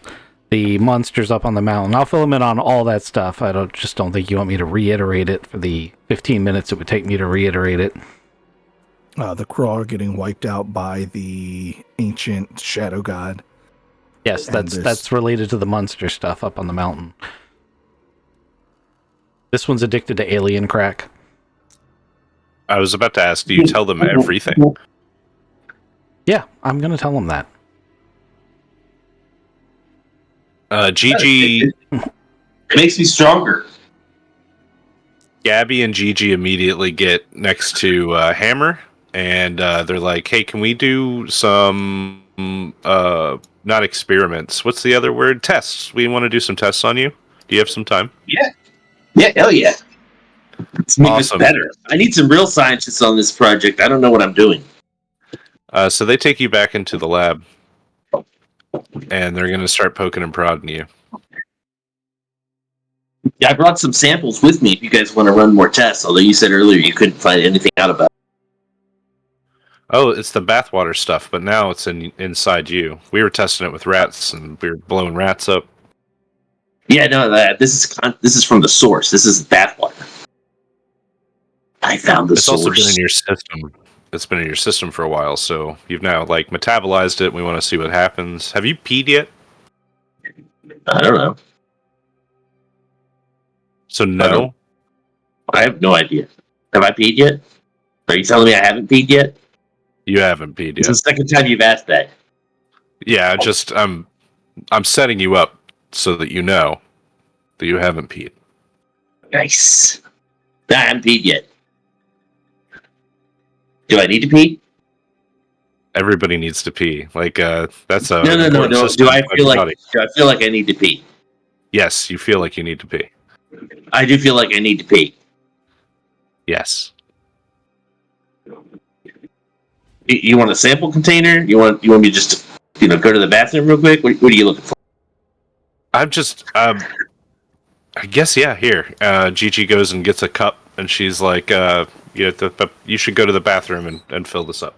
the monsters up on the mountain. I'll fill them in on all that stuff. I don't think you want me to reiterate it for the 15 minutes it would take me to reiterate it. The Craw getting wiped out by the ancient shadow god. Yes, that's related to the monster stuff up on the mountain. This one's addicted to alien crack. I was about to ask, do you tell them everything? Yeah, I'm gonna tell them that. Gigi, It makes me stronger. Gabby and Gigi immediately get next to Hammer, and they're like, hey, can we do some, not experiments, what's the other word? Tests. We want to do some tests on you. Do you have some time? Yeah, hell yeah. Let's make this Awesome. better. I need some real scientists on this project. I don't know what I'm doing. So they take you back into the lab, and they're going to start poking and prodding you. Yeah, I brought some samples with me if you guys want to run more tests, although you said earlier you couldn't find anything out about it. Oh, it's the bathwater stuff, but now it's inside you. We were testing it with rats, and we were blowing rats up. Yeah, no, this is from the source. This is bathwater. I found the It's source. also been in your system. It's been in your system for a while, so you've now metabolized it. We want to see what happens. Have you peed yet? I don't know. So no. I have no idea. Have I peed yet? Are you telling me I haven't peed yet? You haven't peed It's yet. the second time you've asked that. Yeah, I'm setting you up so that you know that you haven't peed. Nice. I haven't peed yet. Do I need to pee? Everybody needs to pee. That's a No. important system Do I of feel your like body. I need to pee? Yes, you feel like you need to pee. I do feel like I need to pee. Yes. You want a sample container? You want me to just go to the bathroom real quick? What are you looking for? I'm just I guess yeah. Here, Gigi goes and gets a cup, and she's like, you should go to the bathroom and fill this up.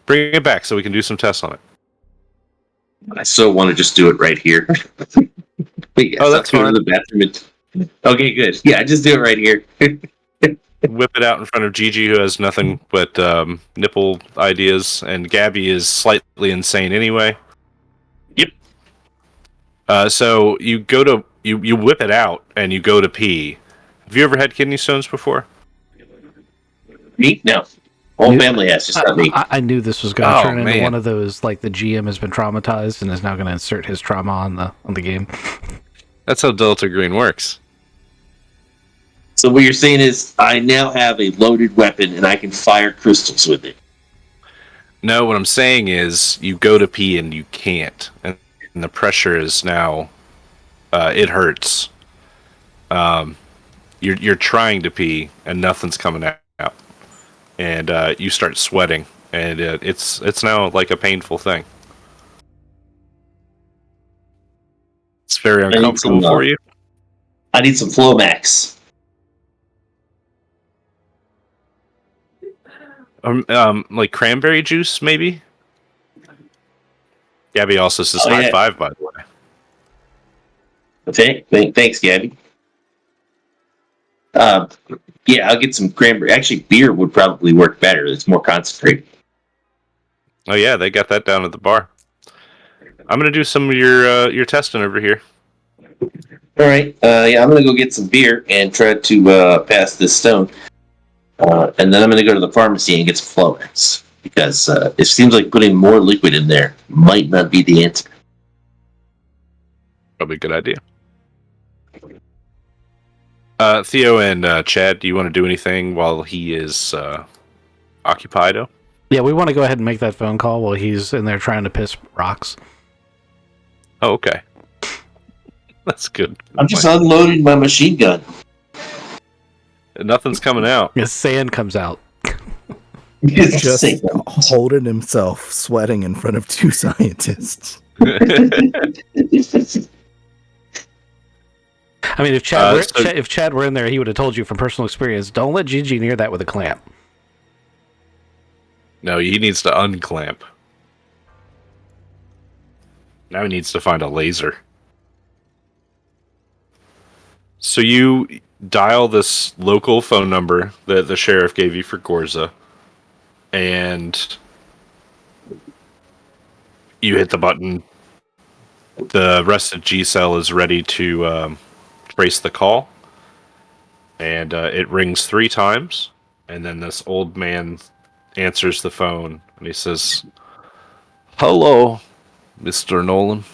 Bring it back so we can do some tests on it. I so want to just do it right here. Wait, Oh, that's go fine. to the bathroom. Okay, good. Yeah, just do it right here. whip it out in front of Gigi, who has nothing but nipple ideas, and Gabby is slightly insane anyway. Yep. So you go to you whip it out and you go to pee. Have you ever had kidney stones before? Me? No. Whole You- family has, just not me. I knew this was going to Oh, turn into man. one of those, like the GM has been traumatized and is now going to insert his trauma on the game. That's how Delta Green works. So what you're saying is, I now have a loaded weapon and I can fire crystals with it. No, what I'm saying is you go to pee and you can't, and the pressure is now it hurts. You're trying to pee and nothing's coming out, and you start sweating, and it's now like a painful thing. It's very need uncomfortable some, for you. I need some Flomax. Like cranberry juice, maybe. Gabby also says Oh, high yeah. five, by the way. Okay, thanks, Gabby. Yeah, I'll get some cranberry. Actually, beer would probably work better. It's more concentrated. Oh yeah, they got that down at the bar. I'm gonna do some of your testing over here. All right. Yeah, I'm gonna go get some beer and try to pass this stone. And then I'm gonna go to the pharmacy and get some Flomax because it seems like putting more liquid in there might not be the answer. Probably a good idea. Theo and Chad, do you want to do anything while he is occupied? Yeah, we want to go ahead and make that phone call while he's in there trying to piss rocks. Oh, okay. That's good. I'm just unloading my machine gun. Nothing's coming out. His sand comes out. Just holding himself, sweating in front of two scientists. I mean, if Chad so- if Chad were in there, he would have told you from personal experience, don't let Gigi near that with a clamp. No, he needs to unclamp. Now he needs to find a laser. So you dial this local phone number that the sheriff gave you for Gorza, and you hit the button. The rest of G-Cell is ready to trace the call, and it rings 3 times, and then this old man answers the phone, and he says, "Hello, Mr. Nolan."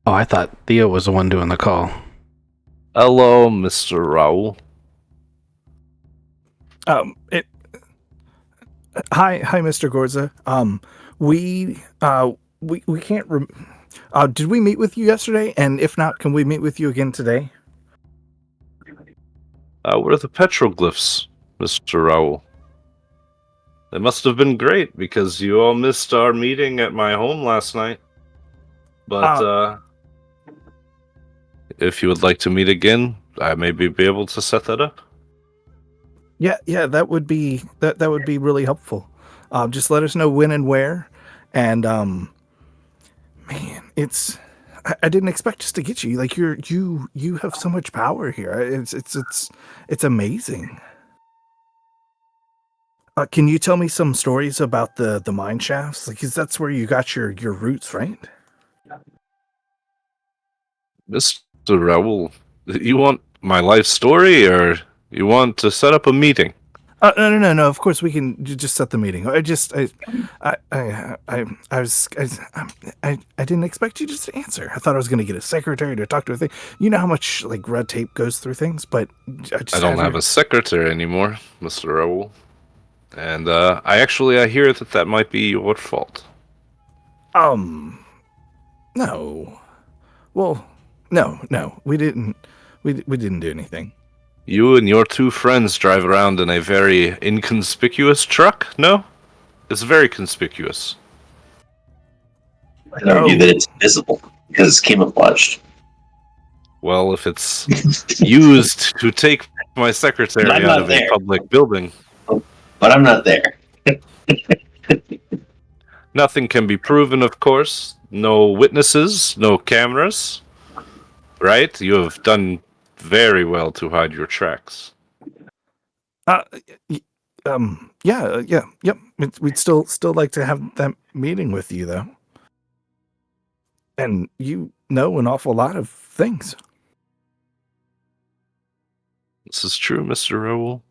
Oh, I thought Theo was the one doing the call. "Hello, Mr. Raoul." Hi, Mr. Gorza. We can't. Did we meet with you yesterday? And if not, can we meet with you again today? What are the petroglyphs, Mr. Raoul? They must have been great, because you all missed our meeting at my home last night. But, if you would like to meet again, I may be able to set that up. Yeah, that would be that would be really helpful. Just let us know when and where. And man, I didn't expect us to get you. Like you have so much power here. It's amazing. Can you tell me some stories about the mine shafts? Like, 'cause that's where you got your roots, right? Mr. Raoul, you want my life story, or you want to set up a meeting? No. Of course, we can just set the meeting. I didn't expect you just to answer. I thought I was going to get a secretary to talk to a thing. You know how much like red tape goes through things, but I don't have a secretary anymore, Mr. Raoul. And I hear that might be your fault. No. Well, no. We didn't do anything. You and your 2 friends drive around in a very inconspicuous truck, no? It's very conspicuous. I argue that it's visible because it's camouflaged. Well, if it's used to take my secretary I'm out not of there. a public building, But I'm not there. nothing can be proven, of course. No witnesses, no cameras. Right? You have done very well to hide your tracks. Y- yeah, yep. We'd still like to have that meeting with you, though. And you know an awful lot of things. This is true, Mr. Rowell.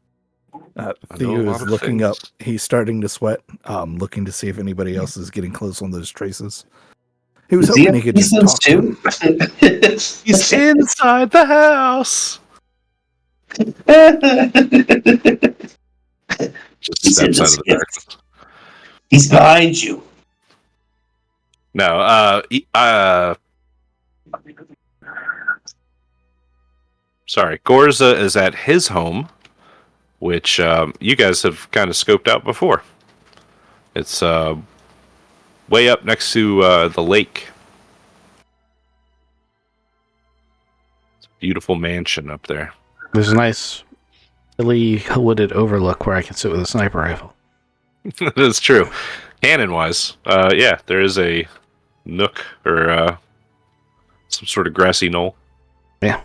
I know a Theo lot is of looking up. things. He's starting to sweat, looking to see if anybody else is getting close on those traces. He was Does he hoping have he could just reasons talk to too? him. He's inside the house. Just He's in steps the out of the skiff. darkness. He's behind you. No, sorry. Gorza is at his home, which you guys have kind of scoped out before. It's way up next to the lake. It's a beautiful mansion up there. There's a nice hilly wooded overlook where I can sit with a sniper rifle. That is true. Cannon-wise, yeah, there is a nook or some sort of grassy knoll. Yeah,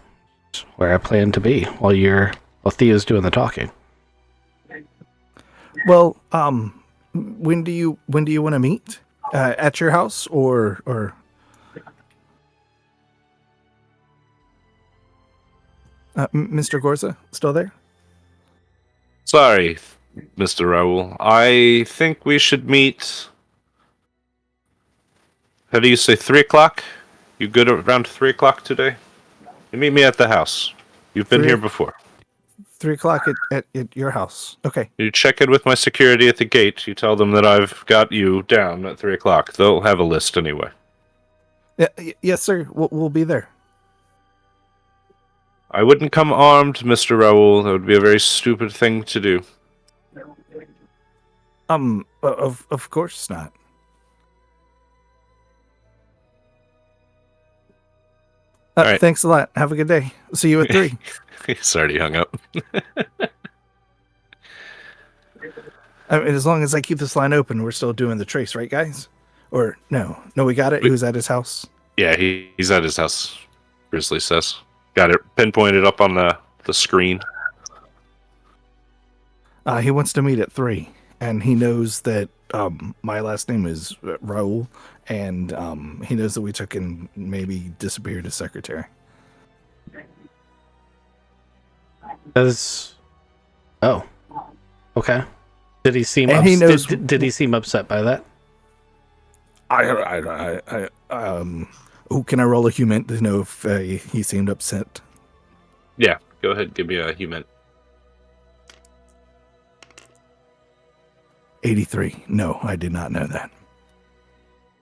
it's where I plan to be while Theo's doing the talking. Well, when do you want to meet? At your house or? Mr. Gorza, still there? Sorry, Mr. Raoul. I think we should meet. How do you say 3 o'clock? You good around 3 o'clock today? You meet me at the house. You've been 3 here before. 3 o'clock at your house. Okay. You check in with my security at the gate. You tell them that I've got you down at 3 o'clock. They'll have a list anyway. Yeah, yes, sir. We'll be there. I wouldn't come armed, Mr. Raoul. That would be a very stupid thing to do. Of course not. All right. Thanks a lot. Have a good day. See you at 3. He's already hung up. I mean, as long as I keep this line open, we're still doing the trace, right, guys? Or no, we got it. Who's at his house? Yeah, he's at his house, Grizzly says. Got it pinpointed up on the screen. He wants to meet at 3, and he knows that my last name is Raul, and he knows that we took and maybe disappeared his secretary. Oh, okay. Did he seem And he knows- did he seem upset by that? Who can I roll a human to know if he seemed upset? Yeah, go ahead. Give me a human. 83. No, I did not know that.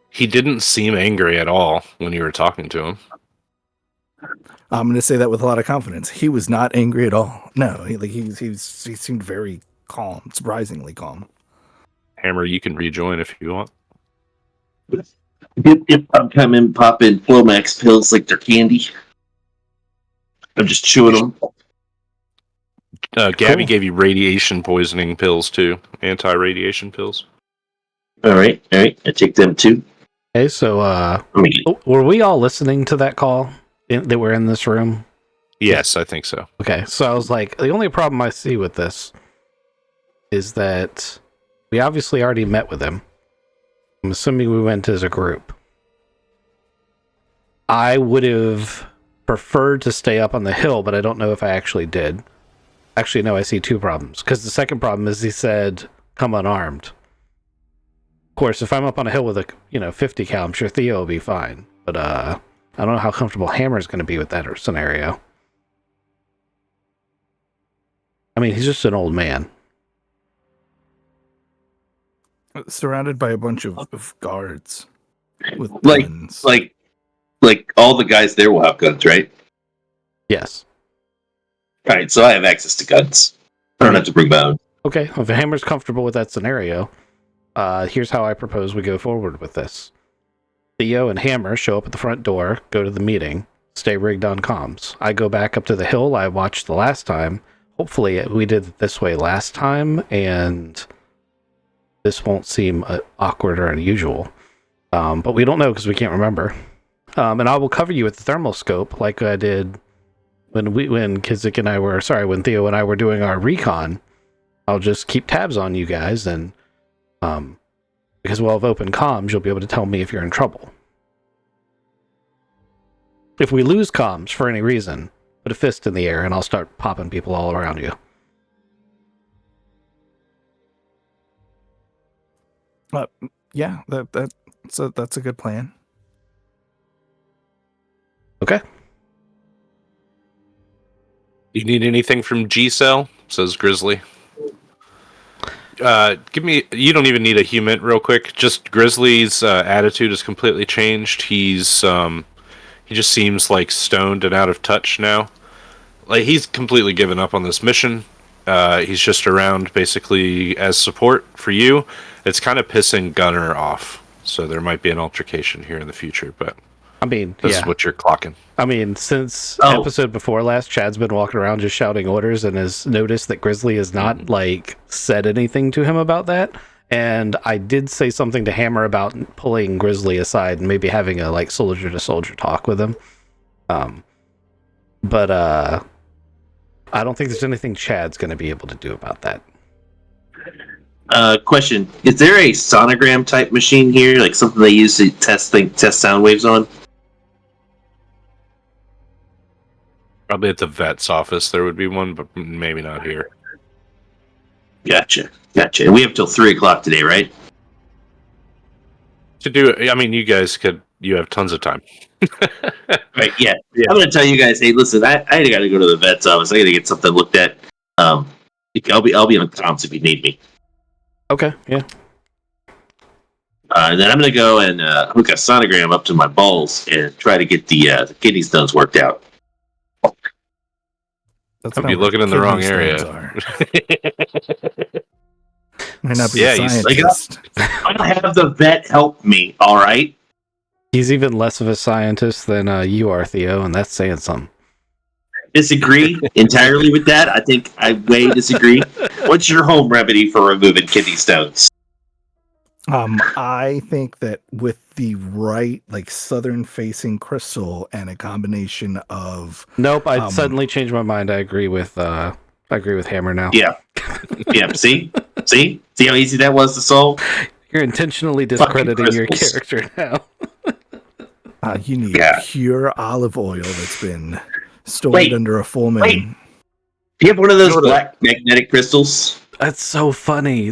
He didn't seem angry at all when you were talking to him. I'm going to say that with a lot of confidence. He was not angry at all. No, he seemed very calm, surprisingly calm. Hammer, you can rejoin if you want. If I'm coming popping Flomax pills like they're candy. I'm just chewing them. Gabby Cool. gave you radiation poisoning pills too. Anti-radiation pills. All right. I take them too. Okay, so were we all listening to that call that were in this room? Yes, I think so. Okay, so I was like, the only problem I see with this is that we obviously already met with him. I'm assuming we went as a group. I would have preferred to stay up on the hill, but I don't know if I actually did. Actually, no, I see 2 problems. Because the second problem is he said, come unarmed. Of course, if I'm up on a hill with a 50 cal, I'm sure Theo will be fine. But I don't know how comfortable Hammer's going to be with that scenario. I mean, he's just an old man. Surrounded by a bunch of guards with Like- guns. Like all the guys there will have guns, right? Yes. All right, so I have access to guns. I don't have to bring my own. Okay, if Hammer's comfortable with that scenario, here's how I propose we go forward with this. Theo and Hammer show up at the front door, go to the meeting, stay rigged on comms. I go back up to the hill I watched the last time. Hopefully we did it this way last time, and this won't seem awkward or unusual. But we don't know because we can't remember. And I will cover you with the thermal scope like I did when Kizik and I were when Theo and I were doing our recon, I'll just keep tabs on you guys, and because we'll have open comms, you'll be able to tell me if you're in trouble. If we lose comms for any reason, put a fist in the air and I'll start popping people all around you. Yeah, that's a good plan. Okay. You need anything from G-Cell? Says Grizzly. Give me. You don't even need a human, real quick. Just Grizzly's attitude has completely changed. He just seems like stoned and out of touch now. Like he's completely given up on this mission. He's just around basically as support for you. It's kind of pissing Gunner off. So there might be an altercation here in the future, but I mean, this is what you're clocking. I mean, since episode before last, Chad's been walking around just shouting orders and has noticed that Grizzly has not like said anything to him about that. And I did say something to Hammer about pulling Grizzly aside and maybe having a like soldier to soldier talk with him. But I don't think there's anything Chad's going to be able to do about that. Question: is there a sonogram type machine here, like something they use to test sound waves on? Probably at the vet's office there would be one, but maybe not here. Gotcha. And we have till 3:00 today, right? To do it, I mean, you have tons of time. Right. Yeah. I'm going to tell you guys. Hey, listen, I got to go to the vet's office. I got to get something looked at. I'll be on comms if you need me. Okay. Yeah. And then I'm going to go and hook a sonogram up to my balls and try to get the kidney stones worked out. That's I'd be looking in the wrong area. Might not be Yeah, a you- scientist. I have the vet help me. All right. He's even less of a scientist than you are, Theo, and that's saying something. Disagree entirely with that. I think I way disagree. What's your home remedy for removing kidney stones? I think that with the right, like southern-facing crystal and a combination of Nope, I suddenly changed my mind. I agree with Hammer now. Yeah. See how easy that was to solve. You're intentionally discrediting your crystals. character now. you need pure olive oil that's been stored Wait, under a full moon. wait. Do you have one of those black magnetic crystals? That's so funny.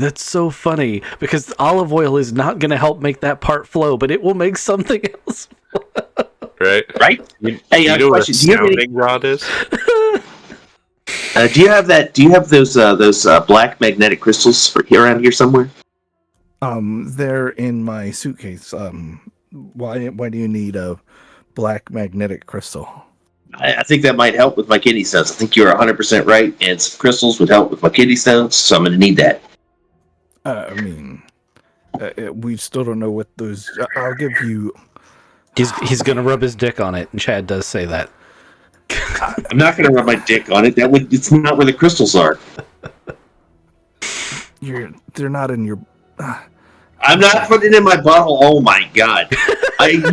Because olive oil is not going to help make that part flow, but it will make something else. Right? Hey, You know what a question. Do you have any- sounding rod is? do you have that? Do you have those black magnetic crystals around here somewhere? They're in my suitcase. Why do you need a black magnetic crystal? I think that might help with my kidney stones. I think you're 100% right, and some crystals would help with my kidney stones, so I'm going to need that. We still don't know what those. I'll give you. He's going to rub his dick on it, and Chad does say that. I'm not going to rub my dick on it. It's not where the crystals are. They're not in your. I'm not putting it in my bottle. Oh my god!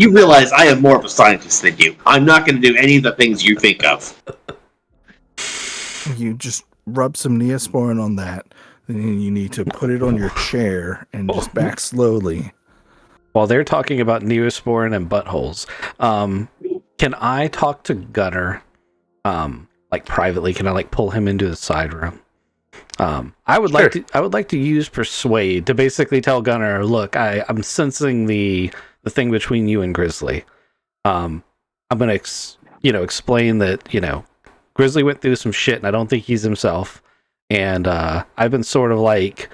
You realize I am more of a scientist than you. I'm not going to do any of the things you think of. You just rub some Neosporin on that. Then you need to put it on your chair and just back slowly. While they're talking about Neosporin and buttholes, can I talk to Gunner, like privately? Can I like pull him into the side room? I would like to use persuade to basically tell Gunner, look, I'm sensing the thing between you and Grizzly. I'm gonna explain that Grizzly went through some shit and I don't think he's himself. And I've been sort of like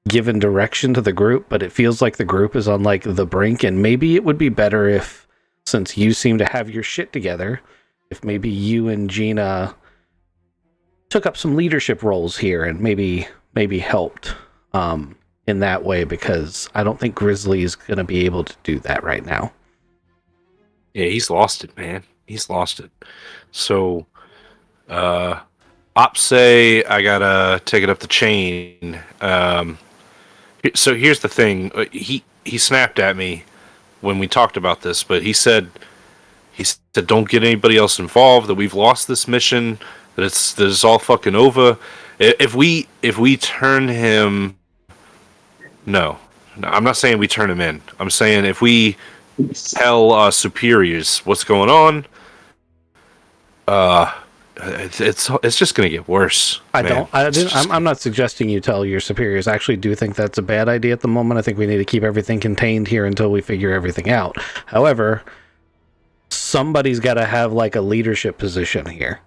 given direction to the group, but it feels like the group is on like the brink, and maybe it would be better if, since you seem to have your shit together, if maybe you and Gina took up some leadership roles here and maybe helped in that way, because I don't think Grizzly is going to be able to do that right now. Yeah, he's lost it, man. He's lost it. So, Ops say I gotta take it up the chain. So here's the thing. He snapped at me when we talked about this, but he said he said, "Don't get anybody else involved. That we've lost this mission. That it's all fucking over. If we turn him, no, I'm not saying we turn him in. I'm saying if we tell superiors what's going on, it's just gonna get worse." I'm not suggesting you tell your superiors. I actually do think that's a bad idea at the moment. I think we need to keep everything contained here until we figure everything out. However, somebody's got to have like a leadership position here.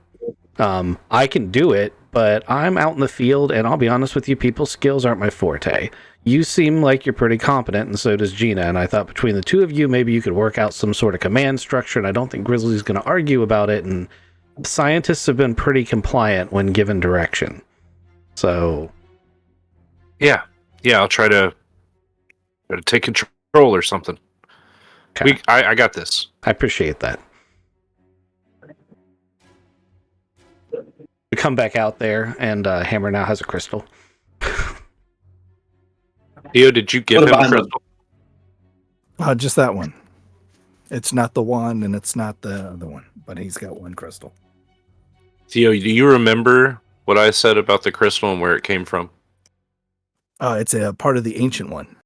I can do it, but I'm out in the field, and I'll be honest with you, people's skills aren't my forte. You seem like you're pretty competent, and so does Gina, and I thought between the two of you, maybe you could work out some sort of command structure, and I don't think Grizzly's going to argue about it, and scientists have been pretty compliant when given direction. So... Yeah, I'll try to take control or something. Okay. I got this. I appreciate that. We come back out there, and Hammer now has a crystal. Theo, did you give him a crystal? Just that one. It's not the one, and it's not the other one, but he's got one crystal. Theo, do you remember what I said about the crystal and where it came from? It's a part of the ancient one.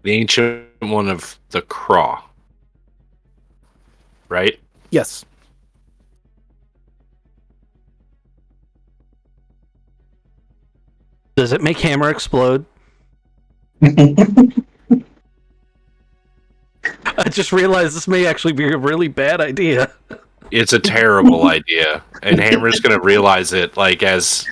The ancient one of the Craw. Right? Yes. Does it make Hammer explode? I just realized this may actually be a really bad idea. It's a terrible idea, and Hammer's going to realize it. Like as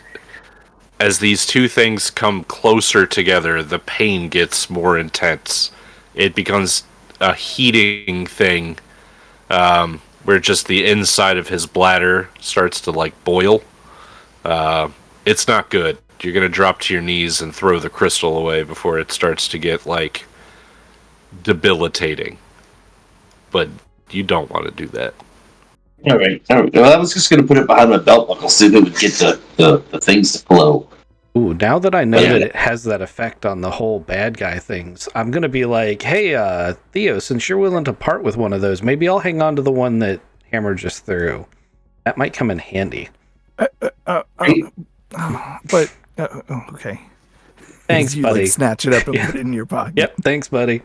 these two things come closer together, the pain gets more intense. It becomes a heating thing, where just the inside of his bladder starts to like boil. It's not good. You're going to drop to your knees and throw the crystal away before it starts to get like debilitating. But you don't want to do that. All right. Well, I was just going to put it behind my belt buckle so that it would get the things to flow. Ooh, now that I know that it has that effect on the whole bad guy things, I'm going to be like, hey, Theo, since you're willing to part with one of those, maybe I'll hang on to the one that Hammer just threw. That might come in handy. Okay. Thanks, you, buddy. Like, snatch it up and put it in your pocket. Yep, thanks, buddy.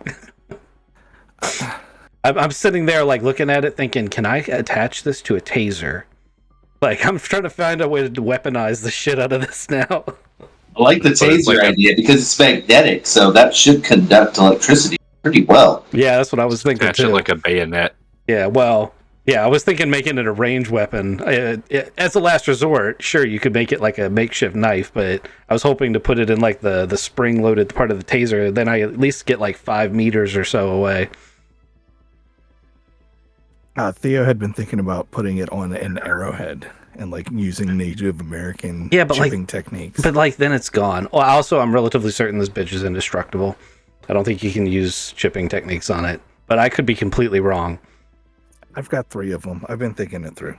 I'm sitting there, like, looking at it, thinking, can I attach this to a taser? Like, I'm trying to find a way to weaponize the shit out of this now. I like the taser idea because it's magnetic, so that should conduct electricity pretty well. Yeah, that's what I was thinking, Attach it like a bayonet. Yeah, well, yeah, I was thinking making it a ranged weapon. As a last resort, sure, you could make it like a makeshift knife, but I was hoping to put it in, like, the spring-loaded part of the taser, then I at least get, like, 5 meters or so away. Theo had been thinking about putting it on an arrowhead and like using Native American chipping techniques. But like then it's gone. Well, also I'm relatively certain this bitch is indestructible. I don't think you can use chipping techniques on it, but I could be completely wrong. I've got 3 of them. I've been thinking it through.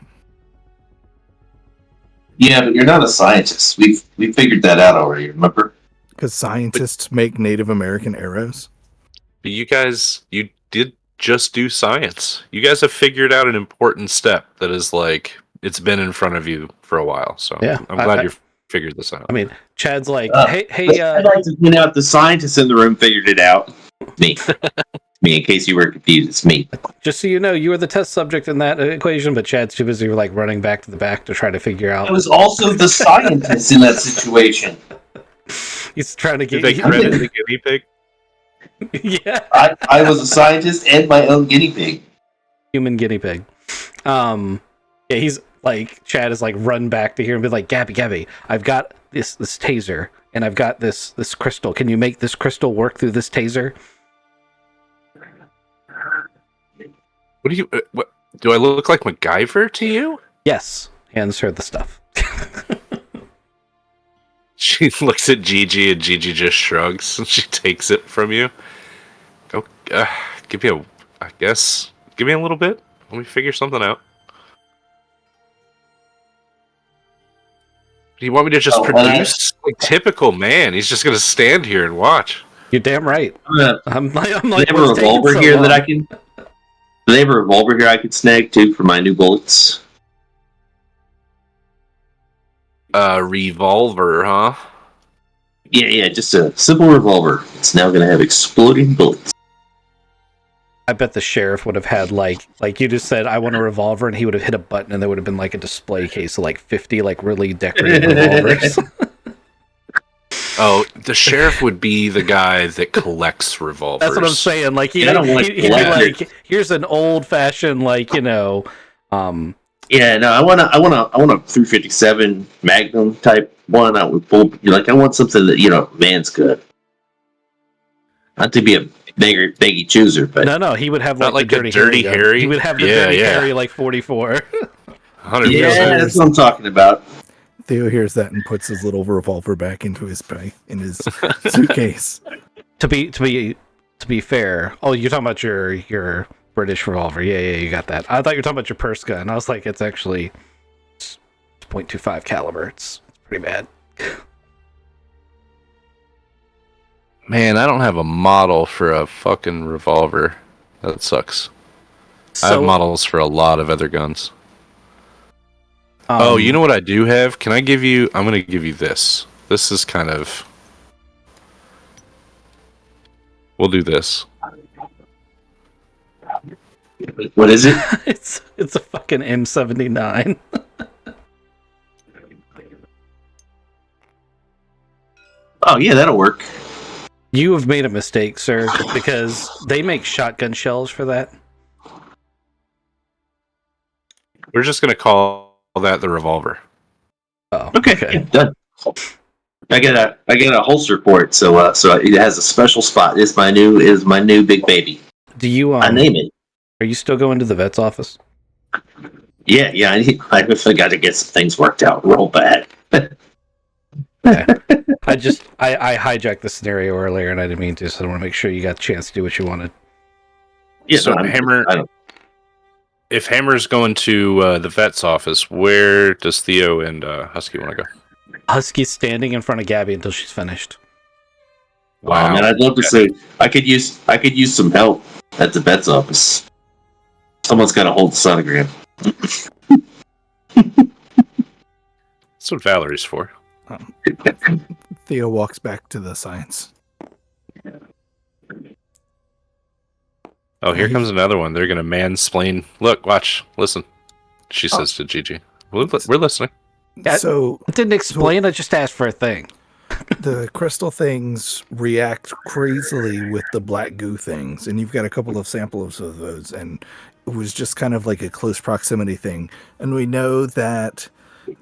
Yeah, but you're not a scientist. We figured that out already. Remember? Because scientists make Native American arrows. But you guys, you did just do science. You guys have figured out an important step that is like it's been in front of you for a while. So yeah, I'm glad you figured this out. I mean, Chad's like, hey, I'd like to point out the scientists in the room figured it out. Me, in case you were confused, it's me. Just so you know, you were the test subject in that equation, but Chad's too busy like running back to the back to try to figure out. I was also the scientist in that situation. He's trying to get. Did they credit the guinea pig? Yeah, I was a scientist and my own guinea pig. Human guinea pig. Yeah, he's like Chad is like run back to here and be like, Gabby, I've got this taser and I've got this crystal. Can you make this crystal work through this taser? What do you? What do I look like, MacGyver to you? Yes, hands her the stuff. She looks at Gigi and Gigi just shrugs and she takes it from you. Oh, give me a little bit. Let me figure something out. Do you want me to just produce like typical man? He's just gonna stand here and watch. You're damn right. I'm like, Do they what's have a taking revolver so here long? that I can? Do they have a revolver here I could snag too for my new bullets? Revolver, huh? Yeah, just a simple revolver. It's now going to have exploding bullets. I bet the sheriff would have had like you just said, I want a revolver, and he would have hit a button, and there would have been like a display case of like 50 like really decorative revolvers. Oh, the sheriff would be the guy that collects revolvers. That's what I'm saying. Like I don't want he'd be like, here's an old fashioned like Yeah, no, I want a 357 Magnum type one. I would pull. I want something that man's good. Not to be a baggy chooser, but no, he would have Not like the like a dirty, Dirty Harry. Harry? He would have the Yeah, dirty yeah. Harry like 44. 100%. yeah, that's what I'm talking about. Theo hears that and puts his little revolver back into his suitcase. to be fair, oh, you're talking about your British revolver. Yeah, you got that. I thought you were talking about your purse gun. I was like, it's actually it's .25 caliber. It's pretty bad. Man, I don't have a model for a fucking revolver. That sucks. I have models for a lot of other guns. You know what I do have? Can I give you... I'm going to give you this. This is kind of... We'll do this. What is it? it's a fucking M79. Oh yeah, that'll work. You have made a mistake, sir, because they make shotgun shells for that. We're just going to call that the revolver. Oh, Okay, yeah, done. I get a holster for it, so it has a special spot. It's my new big baby. Do you I name it. Are you still going to the vet's office? Yeah. I got to get some things worked out real bad. Yeah. I hijacked the scenario earlier, and I didn't mean to, so I want to make sure you got a chance to do what you wanted. Yeah, So no, Hammer... If Hammer's going to the vet's office, where does Theo and Husky want to go? Husky's standing in front of Gabby until she's finished. Wow, man, I'd love to say I could use some help at the vet's office. Someone's got to hold the sonogram. That's what Valerie's for. Theo walks back to the science. Oh, here comes another one. They're going to mansplain. Look, watch, listen. She says to Gigi. We're listening. So I didn't explain, I just asked for a thing. the crystal things react crazily with the black goo things, and you've got a couple of samples of those, and it was just kind of like a close proximity thing. And we know that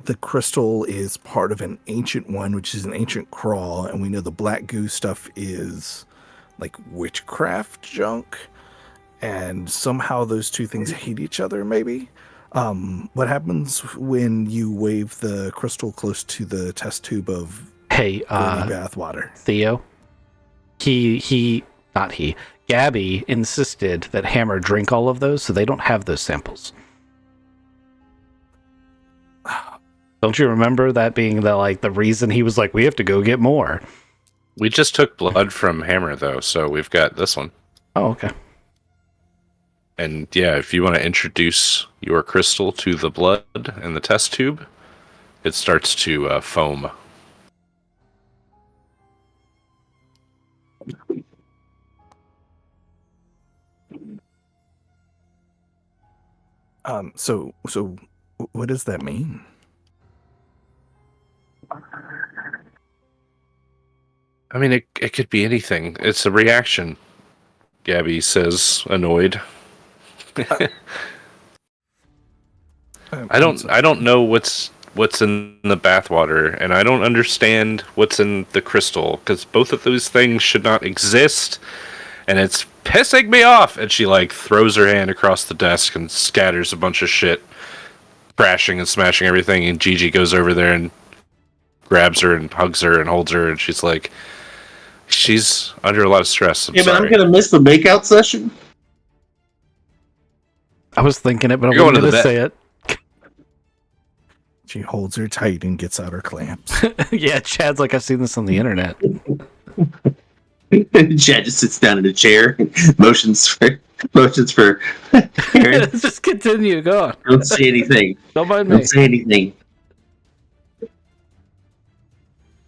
the crystal is part of an ancient one, which is an ancient crawl, and we know the black goo stuff is like witchcraft junk, and somehow those two things hate each other, maybe. What happens when you wave the crystal close to the test tube of bathwater? Theo, Gabby insisted that Hammer drink all of those, so they don't have those samples. Don't you remember that being the reason he was like, we have to go get more? We just took blood from Hammer, though, so we've got this one. Oh, okay. And yeah, if you want to introduce your crystal to the blood and the test tube, it starts to foam. So what does that mean? I mean, it could be anything. It's a reaction, Gabby says, annoyed. I don't know what's in the bathwater, and I don't understand what's in the crystal, because both of those things should not exist, and it's pissing me off. And she throws her hand across the desk and scatters a bunch of shit, crashing and smashing everything. And Gigi goes over there and grabs her and hugs her and holds her, and she's under a lot of stress. But I'm gonna miss the makeout session. I was thinking it, but You're I'm going going to to the say it. She holds her tight and gets out her clamps. Yeah, Chad's like, I've seen this on the internet. Chad just sits down in a chair, motions for Aaron. Just continue. Go on. Don't say anything. Don't mind Don't me. say anything.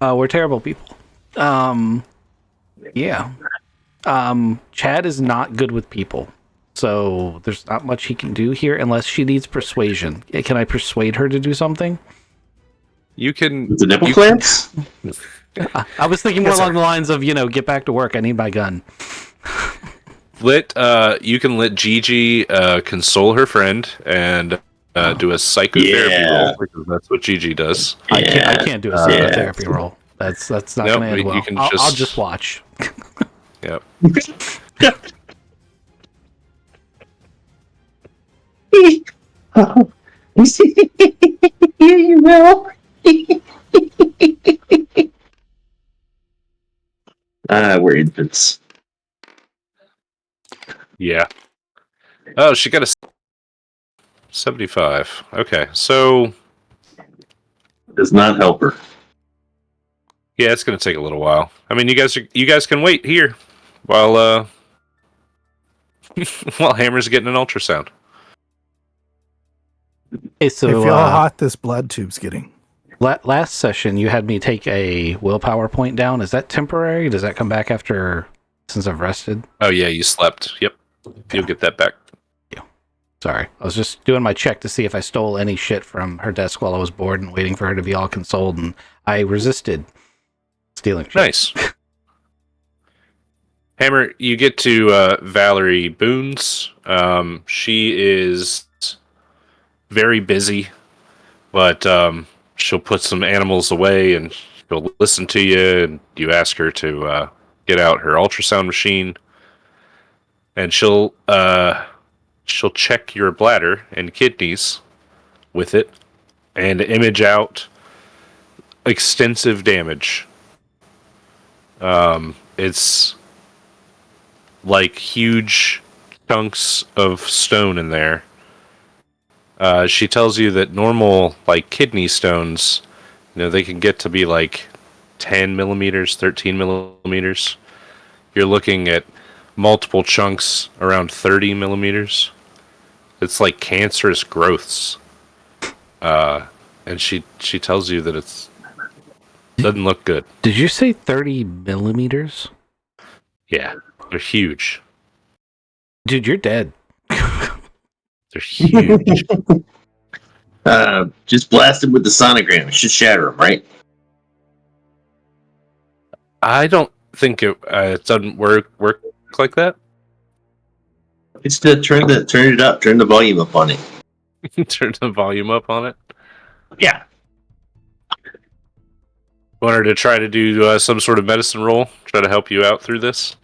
We're terrible people. Yeah. Chad is not good with people. So there's not much he can do here unless she needs persuasion. Can I persuade her to do something? You can. With the nipple you- clamps? I was thinking more Yes, along the lines of, get back to work. I need my gun. You can let Gigi console her friend and do a psychotherapy Yeah. roll because that's what Gigi does. I can't do a psychotherapy yeah. roll. That's not Nope, going to end you well. can I'll just watch. Yep. You will. We're infants. Yeah. Oh, she got a 75. Okay, so Does not help her. yeah, it's gonna take a little while. I mean, you guys can wait here while while Hammer's getting an ultrasound. Okay, I so feel how hot this blood tube's getting. last session you had me take a willpower point down. Is that temporary? Does that come back since I've rested? Oh yeah, you slept. Yep, you'll get that back. Sorry, I was just doing my check to see if I stole any shit from her desk while I was bored and waiting for her to be all consoled, and I resisted stealing shit. Nice. Hammer, you get to Valerie Boone's. She is very busy, but she'll put some animals away and she'll listen to you. And you ask her to get out her ultrasound machine, and she'll check your bladder and kidneys with it and image out extensive damage. It's like huge chunks of stone in there. She tells you that normal kidney stones, they can get to be 10 millimeters, 13 millimeters. You're looking at multiple chunks around 30 millimeters. It's like cancerous growths. And she tells you that doesn't look good. Did you say 30 millimeters? Yeah, they're huge. Dude, you're dead. They're huge. Just blast him with the sonogram. It should shatter him, right? I don't think it doesn't work like that. It's to turn it up, turn the volume up on it. Turn the volume up on it. Yeah. Want her to try to do some sort of medicine roll? Try to help you out through this?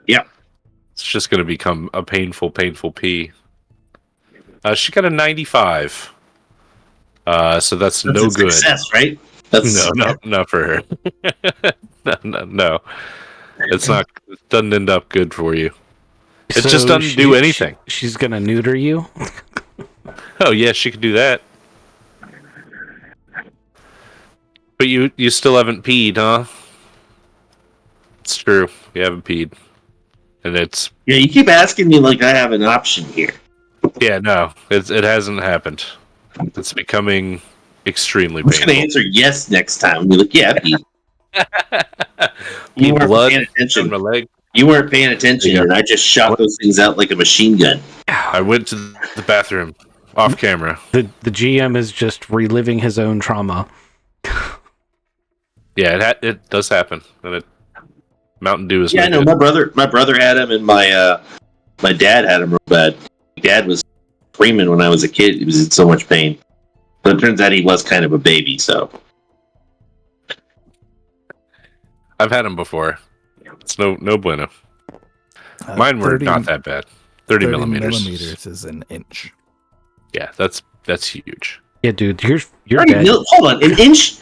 Yeah. It's just going to become a painful pee. She got a 95. So that's no a good. success, right? That's No, not for her. No. It's not. It doesn't end up good for you. It just doesn't do anything. She's gonna neuter you. Oh yeah, she could do that. But you still haven't peed, huh? It's true. You haven't peed, and it's Yeah, you keep asking me like I have an option here. yeah, no, it hasn't happened. It's becoming extremely I'm just gonna painful. answer yes next time. And be like, yeah, Pete. You weren't Blood paying on attention. my leg. You weren't paying attention, Yeah. and I just shot those things out like a machine gun. I went to the bathroom off camera. The GM is just reliving his own trauma. Yeah, it does happen. And Mountain Dew is Yeah, I no know. good. My brother had him, and my dad had him real bad. My dad was screaming when I was a kid. He was in so much pain. But it turns out he was kind of a baby. So I've had them before. It's no bueno. Mine were 30 not that bad. 30 millimeters. millimeters is an inch. Yeah, that's huge. Yeah, dude, you're 30 dead. hold on, an inch.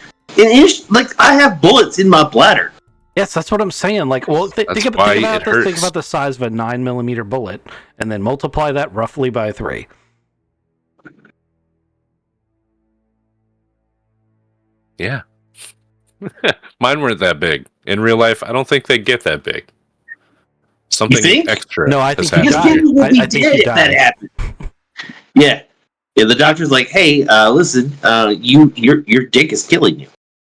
Like I have bullets in my bladder. Yes, that's what I'm saying. Like, well, think That's about why think it about, think hurts. about the size of a 9 millimeter bullet, and then multiply that roughly by 3. Yeah. Mine weren't that big. In real life, I don't think they get that big. Something think? extra. No, I has think he Because happened. died. people will be I think dead he if that died. happens. Yeah. Yeah, the doctor's like, hey, listen, your dick is killing you.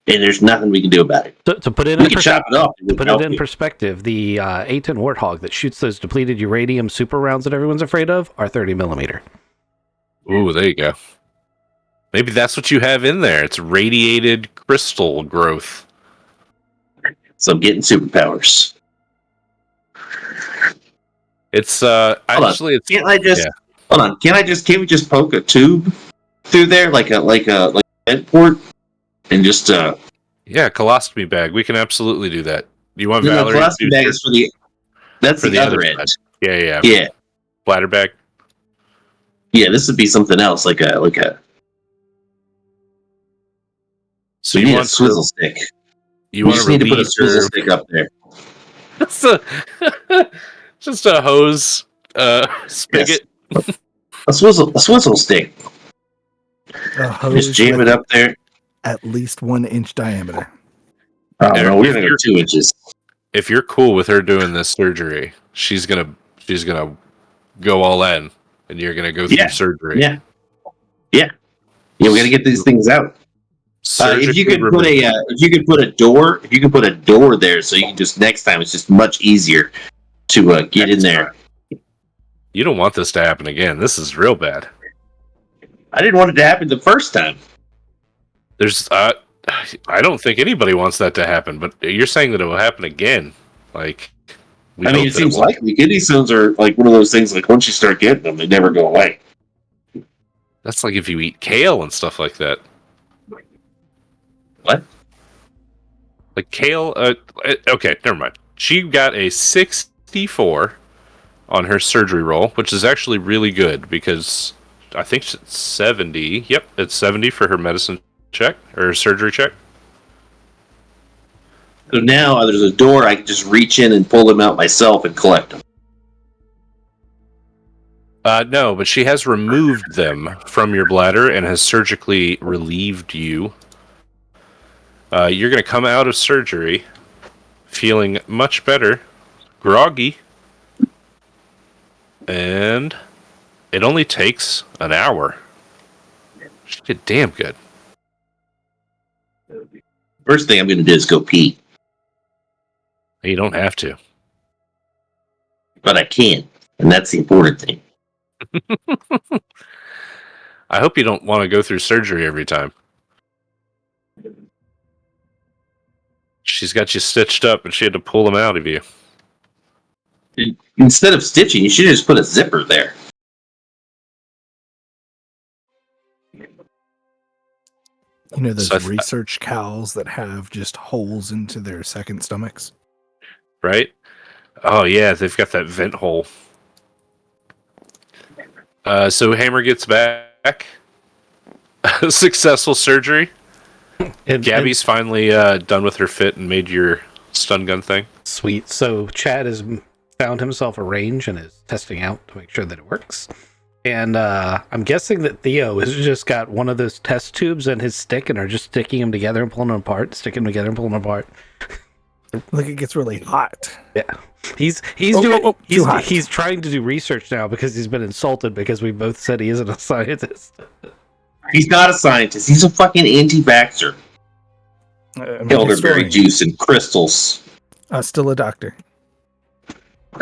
And there's nothing we can do about it. To put it We in can chop it off. to put it in perspective, the A10 Warthog that shoots those depleted uranium super rounds that everyone's afraid of are 30 millimeter. Ooh, there you go. Maybe that's what you have in there. It's radiated crystal growth. So I'm getting superpowers. It's Hold actually on. it's Can't I just yeah. hold on? Can't we just poke a tube through there like a vent port and just Yeah, colostomy bag. We can absolutely do that. You want then the Valerie to colostomy do bag is that's for the the other other end. side? Yeah. Yeah. Bladder bag. Yeah, this would be something else, like a So we you need a want swizzle to stick. you We want just to need to put a relieve swizzle your stick up there. just just a hose spigot. A swizzle stick. A Just hose jam with it up there. at least 1 inch diameter. Oh If no, we're gonna go you're 2 inches. if you're cool with her doing this surgery, she's gonna go all in, and you're gonna go through surgery. Yeah. Yeah, we gotta get these things out. If you Surgically could put remove. if you could put a door there, so you can just next time it's just much easier to get in there. You don't want this to happen again. This is real bad. I didn't want it to happen the first time. There's I don't think anybody wants that to happen, but you're saying that it will happen again. Like I mean, hope it that seems won't. likely. Kidney stones are like one of those things. Like once you start getting them, they never go away. That's like if you eat kale and stuff like that. What? Like kale. Okay, never mind. She got a 64 on her surgery roll, which is actually really good because I think it's 70. Yep, it's 70 for her medicine check or surgery check. So now there's a door. I can just reach in and pull them out myself and collect them. No, but she has removed them from your bladder and has surgically relieved you. You're going to come out of surgery feeling much better, groggy, and it only takes an hour. She did damn good. First thing I'm going to do is go pee, You don't have to. but I can, and that's the important thing. I hope you don't want to go through surgery every time. She's got you stitched up and she had to pull them out of you. Instead of stitching, you should just put a zipper there. You know those So research cows that have just holes into their second stomachs? right? Oh, yeah, they've got that vent hole. So Hammer gets back. Successful surgery. And Gabby's finally done with her fit and made your stun gun thing. sweet. So Chad has found himself a range and is testing out to make sure that it works. And I'm guessing that Theo has just got one of those test tubes and his stick and are just sticking them together and pulling them apart, sticking them together and pulling them apart. Like it gets really hot. Yeah, he's too hot. he's trying to do research now because he's been insulted because we both said he isn't a scientist. He's not a scientist. He's a fucking anti-vaxxer. I'm a Elderberry historian. juice and crystals. Still a doctor.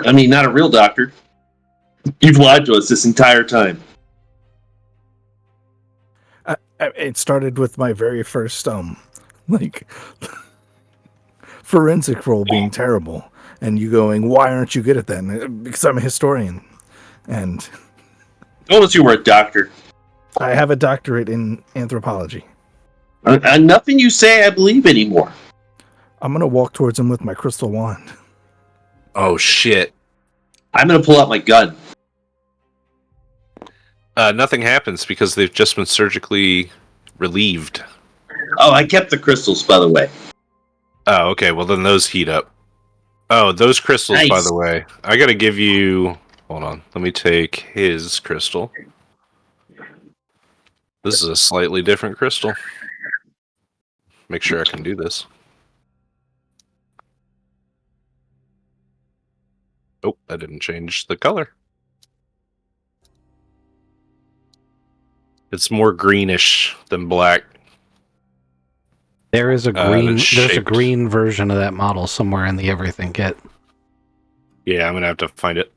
I mean, not a real doctor. You've lied to us this entire time. It started with my very first like forensic role being terrible, and you going, "Why aren't you good at that?" Because I'm a historian, and Told us you were a doctor. I have a doctorate in anthropology. Nothing you say I believe anymore. I'm gonna walk towards him with my crystal wand. Oh, shit. I'm going to pull out my gun. Nothing happens because they've just been surgically relieved. Oh, I kept the crystals, by the way. Oh, okay. Well, then those heat up. Oh, those crystals, by Nice. the way. I gotta give you... Hold on. Let me take his crystal. This is a slightly different crystal. Make sure I can do this. Oh, I didn't change the color. It's more greenish than black. There is a And green. it's There's a shaped. green version of that model somewhere in the everything kit. Yeah, I'm gonna have to find it.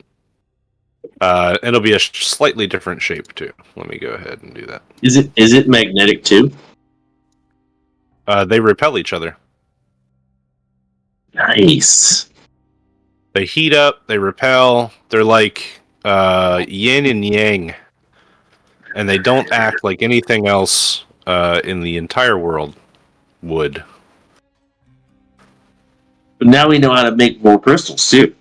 It'll be a slightly different shape too. Let me go ahead and do that. Is it magnetic too? They repel each other. Nice. They heat up. They repel. They're like yin and yang, and they don't act like anything else in the entire world would. But now we know how to make more crystals too.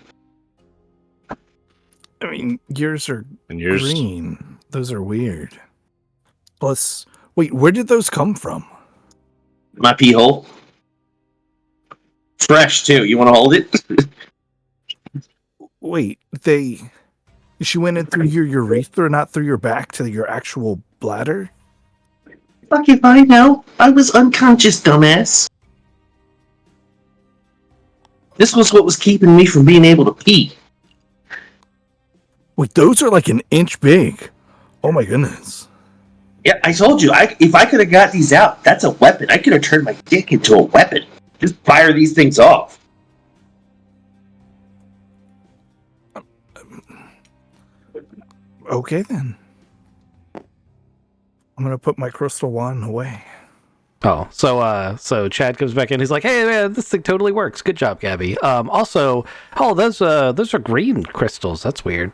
I mean, yours are And yours, green. Those are weird. Plus, wait, where did those come from? My pee hole. Fresh too. You want to hold it? Wait, she went in through your urethra, not through your back to your actual bladder? Fuck if I know. I was unconscious, dumbass. This was what was keeping me from being able to pee. Wait, those are like an inch big. Oh my goodness. Yeah, I told you. If I could have got these out, that's a weapon. I could have turned my dick into a weapon. Just fire these things off. Okay then. I'm gonna put my crystal wand away. Oh, so Chad comes back in. He's like, "Hey, man, this thing totally works. Good job, Gabby." Also, oh, those are green crystals. That's weird.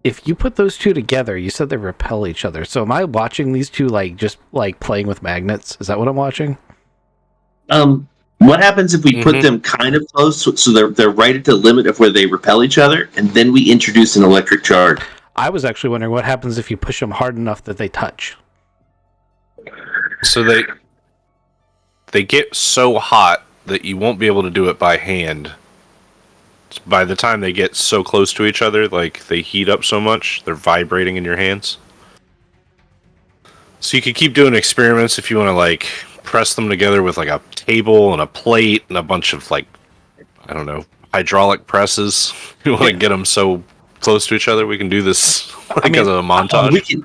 If you put those two together, you said they repel each other. So am I watching these two like just like playing with magnets? Is that what I'm watching? What happens if we put them kind of close so they're right at the limit of where they repel each other, and then we introduce an electric charge? I was actually wondering what happens if you push them hard enough that they touch. so they get so hot that you won't be able to do it by hand. By the time they get so close to each other, like they heat up so much, they're vibrating in your hands. So you could keep doing experiments if you want to like press them together with like a table and a plate and a bunch of like, I don't know, hydraulic presses. You want to get them so close to each other, we can do this like as a montage.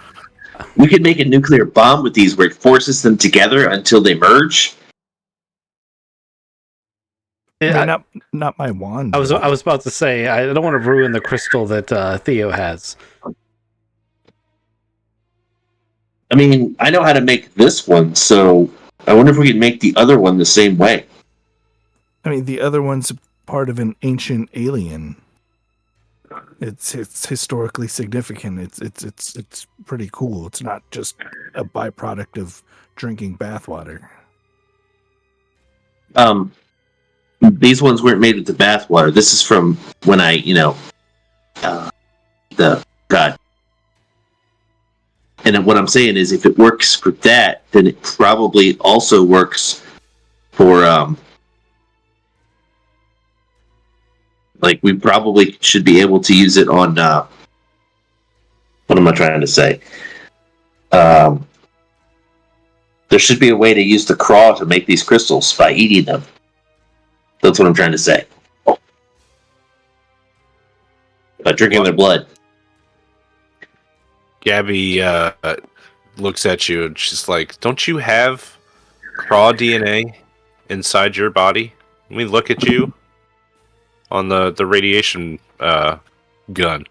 We could make a nuclear bomb with these where it forces them together until they merge. I mean, not my wand. I was about to say I don't want to ruin the crystal that Theo has. I mean, I know how to make this one, so I wonder if we could make the other one the same way. I mean, the other one's part of an ancient alien. It's historically significant. It's pretty cool. It's not just a byproduct of drinking bathwater. These ones weren't made with the bathwater. This is from when I, God. And what I'm saying is, if it works for that, then it probably also works for, like, we probably should be able to use it on, what am I trying to say? There should be a way to use the craw to make these crystals by eating them. That's what I'm trying to say. By drinking their blood. Gabby looks at you and she's like, "Don't you have craw DNA inside your body?" Let me look at you on the radiation gun.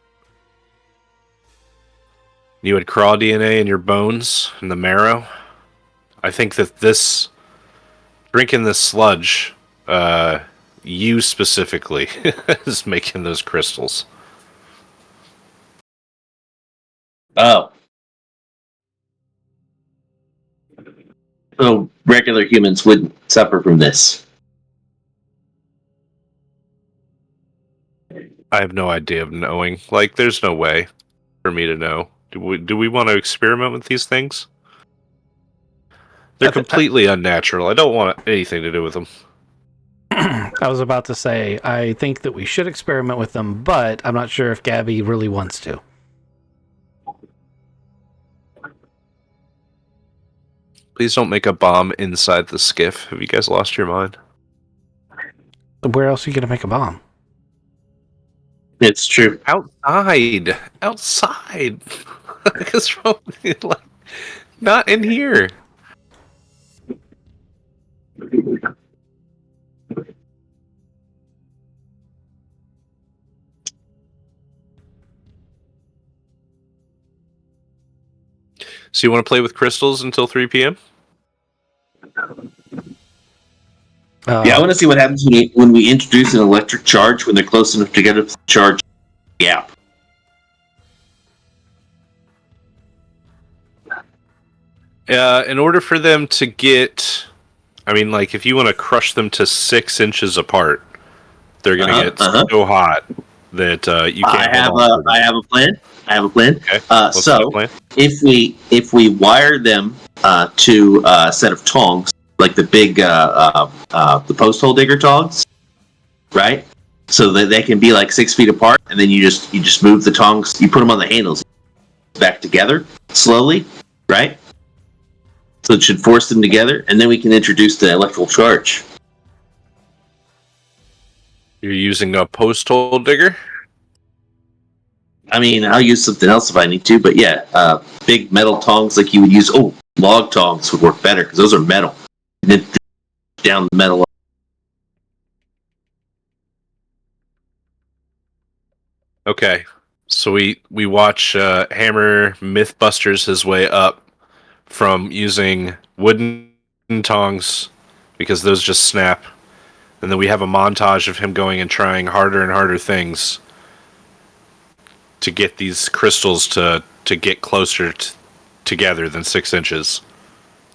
You had craw DNA in your bones and the marrow. I think that drinking this sludge, you specifically, is making those crystals. Oh. So regular humans wouldn't suffer from this. I have no idea of knowing. Like, there's no way for me to know. Do we want to experiment with these things? They're completely unnatural. I don't want anything to do with them. I was about to say I think that we should experiment with them, but I'm not sure if Gabby really wants to. Please don't make a bomb inside the skiff. Have you guys lost your mind? Where else are you gonna make a bomb? It's true. Outside. What's wrong with you? Like, not in here. So you want to play with crystals until 3 p.m.? Yeah, I want to see what happens when we introduce an electric charge when they're close enough together to charge the app. In order for them to get, I mean, like, if you want to crush them to 6 inches apart, they're going to get so hot that you can't. I have a plan. Okay. So plan? if we wire them to a set of tongs, like the big the post hole digger tongs, right? So that they can be like 6 feet apart, and then you just move the tongs, you put them on the handles back together slowly, right? So it should force them together, and then we can introduce the electrical charge. You're using a post hole digger? I mean, I'll use something else if I need to, but yeah, big metal tongs like you would use. Oh, log tongs would work better because those are metal. And then down the metal. Okay. So we watch Hammer Mythbusters his way up from using wooden tongs because those just snap. And then we have a montage of him going and trying harder and harder things to get these crystals to get closer together than 6 inches.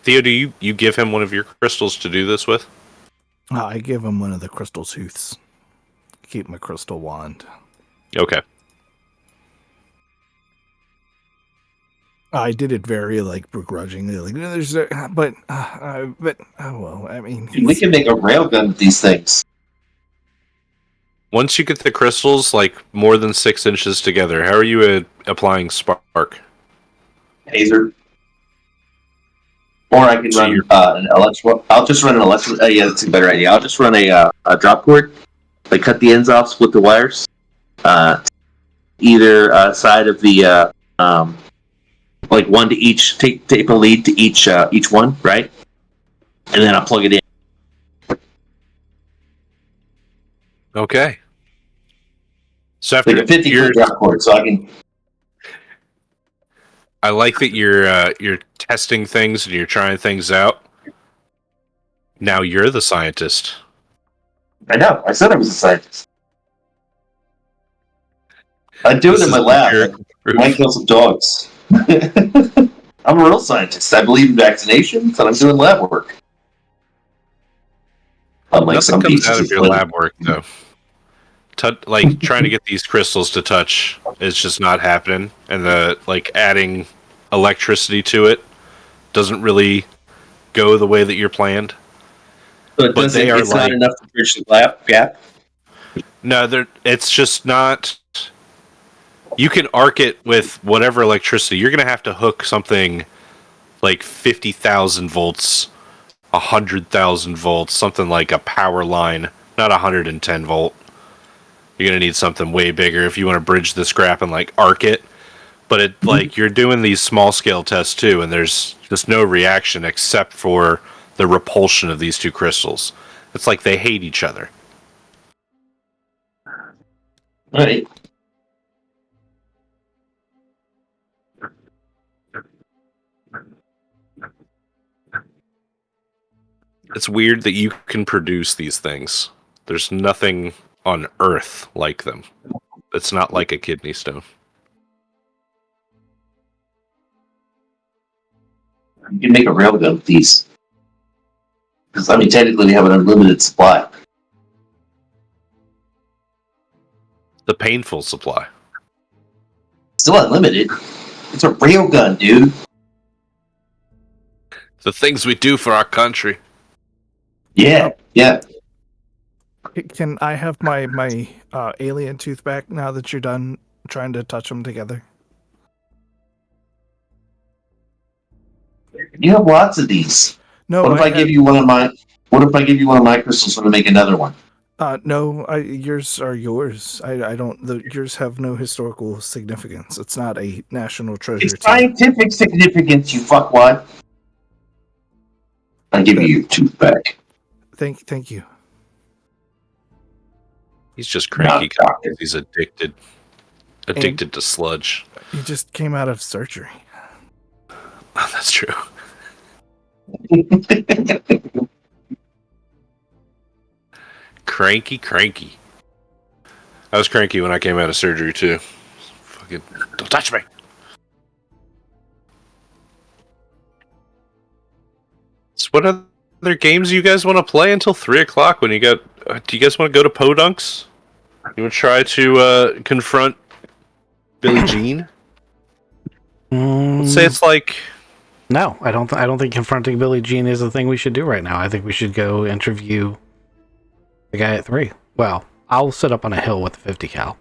Theo, do you give him one of your crystals to do this with? I give him one of the crystal tooths. Keep my crystal wand. Okay. I did it very begrudgingly, but oh well. I mean, We can make a railgun with these things. Once you get the crystals like more than 6 inches together, how are you applying spark? Taser. Or I can So run an electrical. I'll just run an electrical. Yeah, that's a better idea. I'll just run a drop cord. Like cut the ends off, split the wires. Either side of the like one to each. Tape a lead to each one, right? And then I'll plug it in. Okay. So after Like a 50-foot drop cord, so I can. I like that you're testing things and you're trying things out. Now you're the scientist. I know. I said I was a scientist. I'd do This it in is my lab. empirical I might kill some dogs. I'm a real scientist. I believe in vaccinations, and I'm doing lab work. Unlike Nothing some comes pieces out of of your wood. lab work though. Like trying to get these crystals to touch is just not happening, and the adding electricity to it doesn't really go the way that you're planned. So it But doesn't, they are it's not like- enough to bridge the lab gap. No, it's just not. You can arc it with whatever electricity. You're going to have to hook something like 50,000 volts, 100,000 volts, something like a power line, not 110 volt. You're going to need something way bigger if you want to bridge the scrap and arc it. But it you're doing these small scale tests too, and there's just no reaction except for the repulsion of these two crystals. It's like they hate each other. All right. It's weird that you can produce these things. There's nothing on Earth like them. It's not like a kidney stone. You can make a railgun with these. Because, I mean, technically we have an unlimited supply. The painful supply. Still unlimited. It's a railgun, dude. The things we do for our country. Yeah, yeah. can I have my alien tooth back now that you're done trying to touch them together? You have lots of these. No. What if I give you one of my? What if I give you one of my crystals and make another one? No, yours are yours. I don't. Yours have no historical significance. It's not a national treasure It's to you. scientific significance, you fuckwad. I give you That, your tooth back. thank you. He's just cranky Not doctor. because he's addicted And to sludge. he just came out of surgery. Oh, that's true. Cranky. I was cranky when I came out of surgery too. Fucking don't touch me. So what other games you guys want to play until 3 o'clock? When you got? Do you guys want to go to Podunks? You want to try to confront Billie Jean? Let's say it's like No, I don't think confronting Billie Jean is the thing we should do right now. I think we should go interview the guy at 3. Well, I'll sit up on a hill with the 50 cal.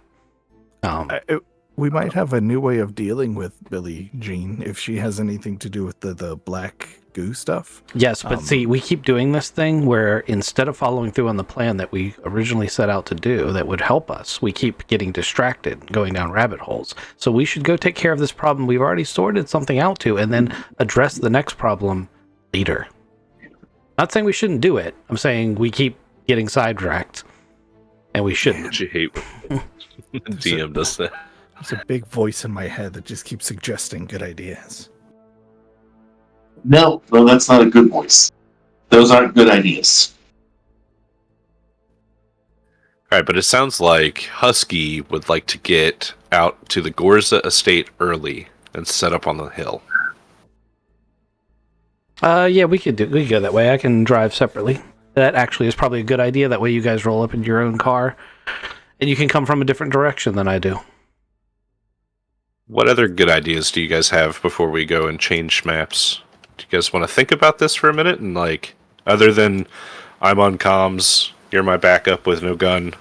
We might have a new way of dealing with Billie Jean if she has anything to do with the black goo stuff. Yes, but see, we keep doing this thing where instead of following through on the plan that we originally set out to do that would help us, we keep getting distracted, going down rabbit holes. So we should go take care of this problem we've already sorted something out to, and then address the next problem later. Not saying we shouldn't do it. I'm saying we keep getting sidetracked, and we shouldn't. you hate when the DM does that. There's a big voice in my head that just keeps suggesting good ideas. No, that's not a good voice. Those aren't good ideas. All right, but it sounds like Husky would like to get out to the Gorza estate early and set up on the hill. Yeah, we could go that way. I can drive separately. That actually is probably a good idea. That way you guys roll up in your own car, and you can come from a different direction than I do. What other good ideas do you guys have before we go and change maps? Do you guys want to think about this for a minute? And like, other than I'm on comms, you're my backup with no gun,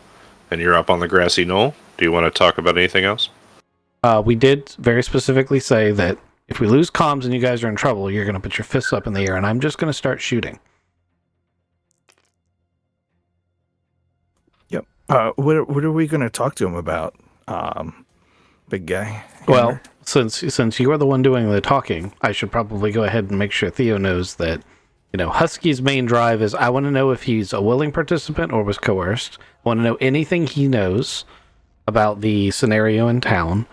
and you're up on the grassy knoll, do you want to talk about anything else? We did very specifically say that if we lose comms and you guys are in trouble, you're going to put your fists up in the air, and I'm just going to start shooting. Yep. What are we going to talk to him about? Big guy. Well, since you are the one doing the talking, I should probably go ahead and make sure Theo knows that, Husky's main drive is I want to know if he's a willing participant or was coerced. I want to know anything he knows about the scenario in town.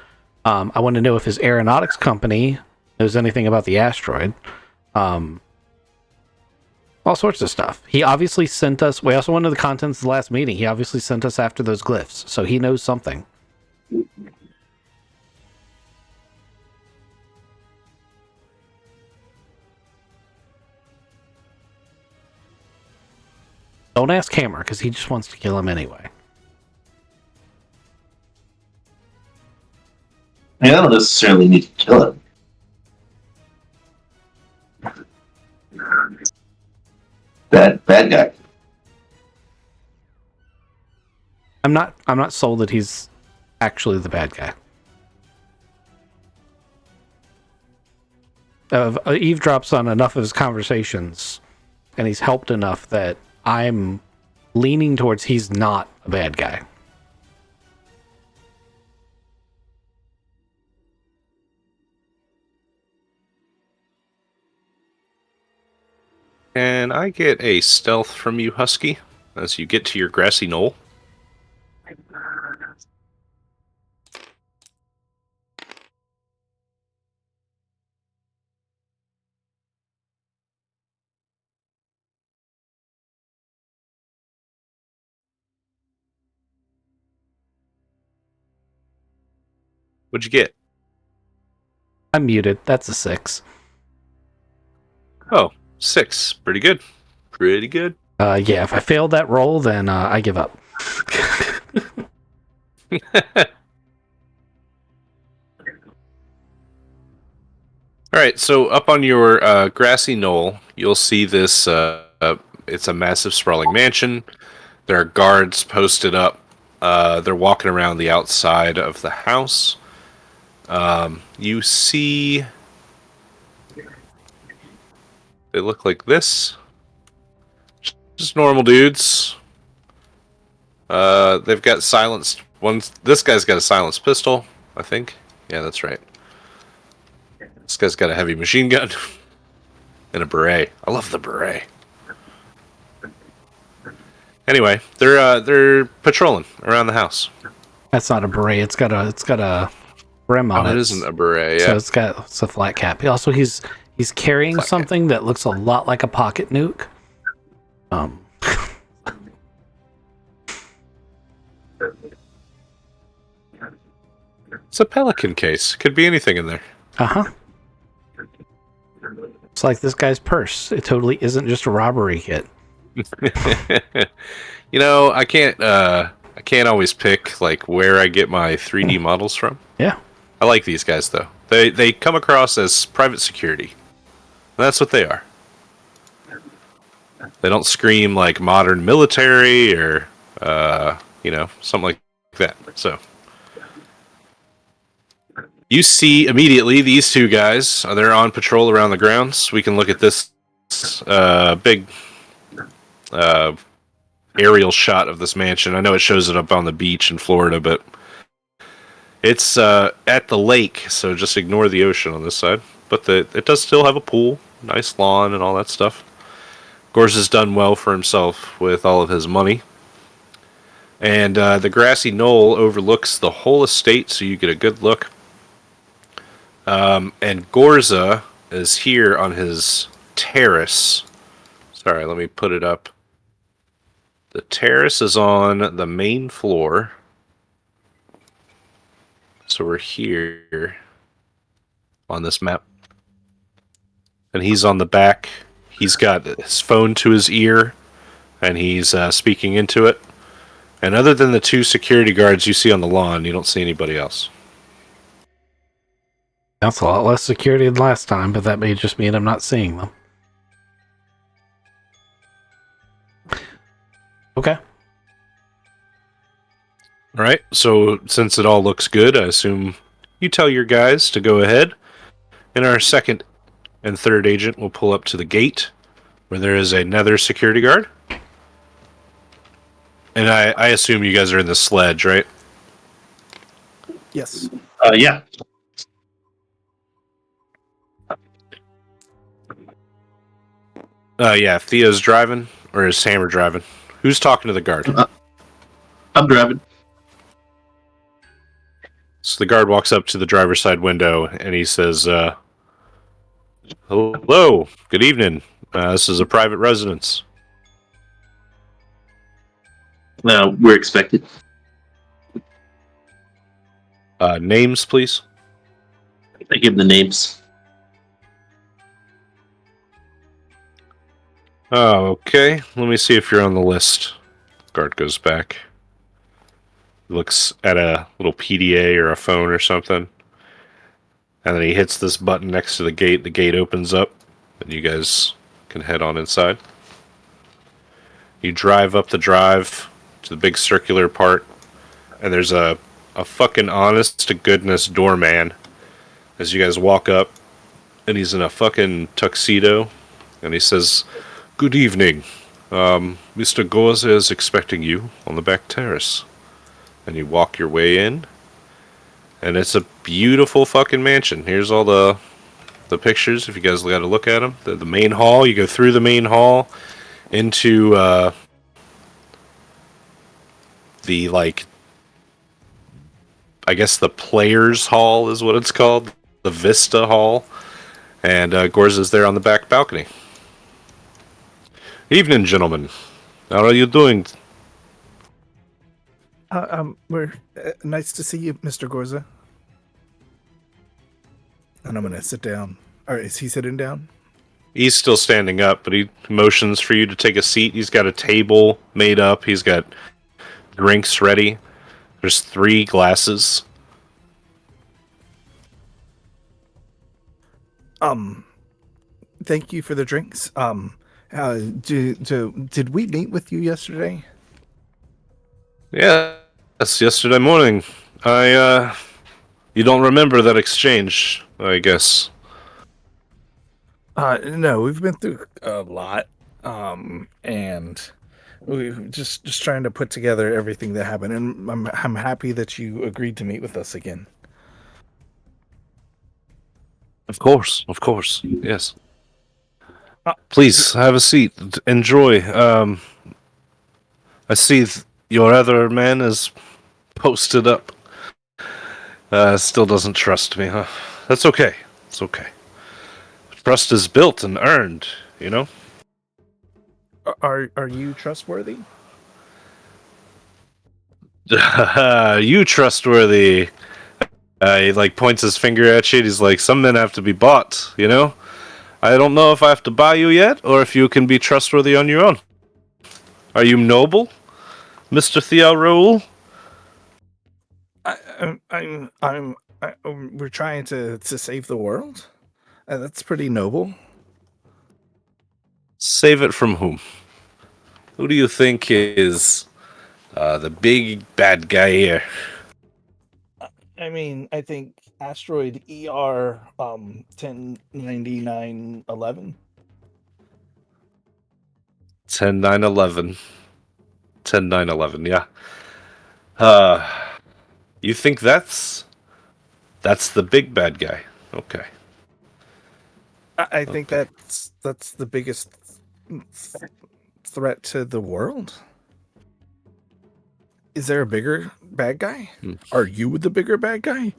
I want to know if his aeronautics company knows anything about the asteroid. All sorts of stuff. He obviously sent us. We also went to the contents of the last meeting. He obviously sent us after those glyphs, so he knows something. Don't ask Hammer, because he just wants to kill him anyway. I don't necessarily need to kill him. Bad guy. I'm not sold that he's actually the bad guy. Eavesdrops on enough of his conversations, and he's helped enough that I'm leaning towards he's not a bad guy. Can I get a stealth from you, Husky, as you get to your grassy knoll? What'd you get? I'm muted. That's a 6. Oh, 6. Pretty good. Pretty good. Yeah, if I failed that roll, then I give up. All right, so up on your grassy knoll, you'll see this. It's a massive, sprawling mansion. There are guards posted up. They're walking around the outside of the house. You see, they look like this. Just normal dudes. They've got silenced ones. This guy's got a silenced pistol, I think. Yeah, that's right. This guy's got a heavy machine gun and a beret. I love the beret. Anyway, they're patrolling around the house. That's not a beret. It's got a brim on Oh, it. it isn't a beret. So Yeah. it's a flat cap. He's carrying Flat cap. something that looks a lot like a pocket nuke. It's a Pelican case. Could be anything in there. Uh-huh. It's like this guy's purse. It totally isn't just a robbery kit. You know, I can't always pick like where I get my 3D models from. Yeah. I like these guys though. They come across as private security. That's what they are. They don't scream like modern military or something like that. So you see immediately these two guys. They're on patrol around the grounds. We can look at this big aerial shot of this mansion. I know it shows it up on the beach in Florida, but it's at the lake, so just ignore the ocean on this side. But it does still have a pool, nice lawn, and all that stuff. Gorz has done well for himself with all of his money. And the grassy knoll overlooks the whole estate, so you get a good look. And Gorza is here on his terrace. Sorry, let me put it up. The terrace is on the main floor. So we're here on this map. And he's on the back. He's got his phone to his ear, and he's speaking into it. And other than the two security guards you see on the lawn, you don't see anybody else. That's a lot less security than last time, but that may just mean I'm not seeing them. Okay. All right, so since it all looks good, I assume you tell your guys to go ahead. And our second and third agent will pull up to the gate where there is another security guard. And I assume you guys are in the sledge, right? Yes. Yeah. Yeah, Theo's driving, or is Hammer driving? Who's talking to the guard? I'm driving. So the guard walks up to the driver's side window and he says, hello, good evening. This is a private residence. We're expected. Names, please. I give the names. Oh, okay. Let me see if you're on the list. Guard goes back. Looks at a little PDA or a phone or something. And then he hits this button next to the gate. The gate opens up, and you guys can head on inside. You drive up the drive to the big circular part, and there's a fucking honest-to-goodness doorman as you guys walk up, and he's in a fucking tuxedo, and he says, "Good evening. Mr. Gorza is expecting you on the back terrace." And you walk your way in, and it's a beautiful fucking mansion. Here's all the pictures if you guys got to look at them. The main hall, you go through the main hall into the, like, I guess the players hall is what it's called, the Vista Hall, and Gorza's there on the back balcony. Evening, gentlemen. How are you doing? We're nice to see you, Mr. Gorza. And I'm gonna sit down. Or is he sitting down? He's still standing up, but he motions for you to take a seat. He's got a table made up. He's got drinks ready. There's 3 glasses. Thank you for the drinks. Did we meet with you yesterday? Yeah, that's yesterday morning. You don't remember that exchange, I guess. No, we've been through a lot. And We just trying to put together everything that happened, and I'm happy that you agreed to meet with us again. Of course, yes. Uh, Please have a seat. Enjoy. I see your other man is posted up. Still doesn't trust me, huh? That's okay. It's okay. Trust is built and earned, you know? are you trustworthy? You trustworthy. He like points his finger at you. And he's like, "Some men have to be bought." You know. I don't know if I have to buy you yet, or if you can be trustworthy on your own. Are you noble, Mister Theo Raoul? We're trying to save the world. That's pretty noble. Save it from whom? Who do you think is the big bad guy here? I mean, I think asteroid ER 109911. 10-9-11. 10-9-11. Yeah. Uh, you think that's the big bad guy? Okay. I think Okay. that's the biggest th- threat to the world. Is there a bigger bad guy? Hmm. Are you the bigger bad guy?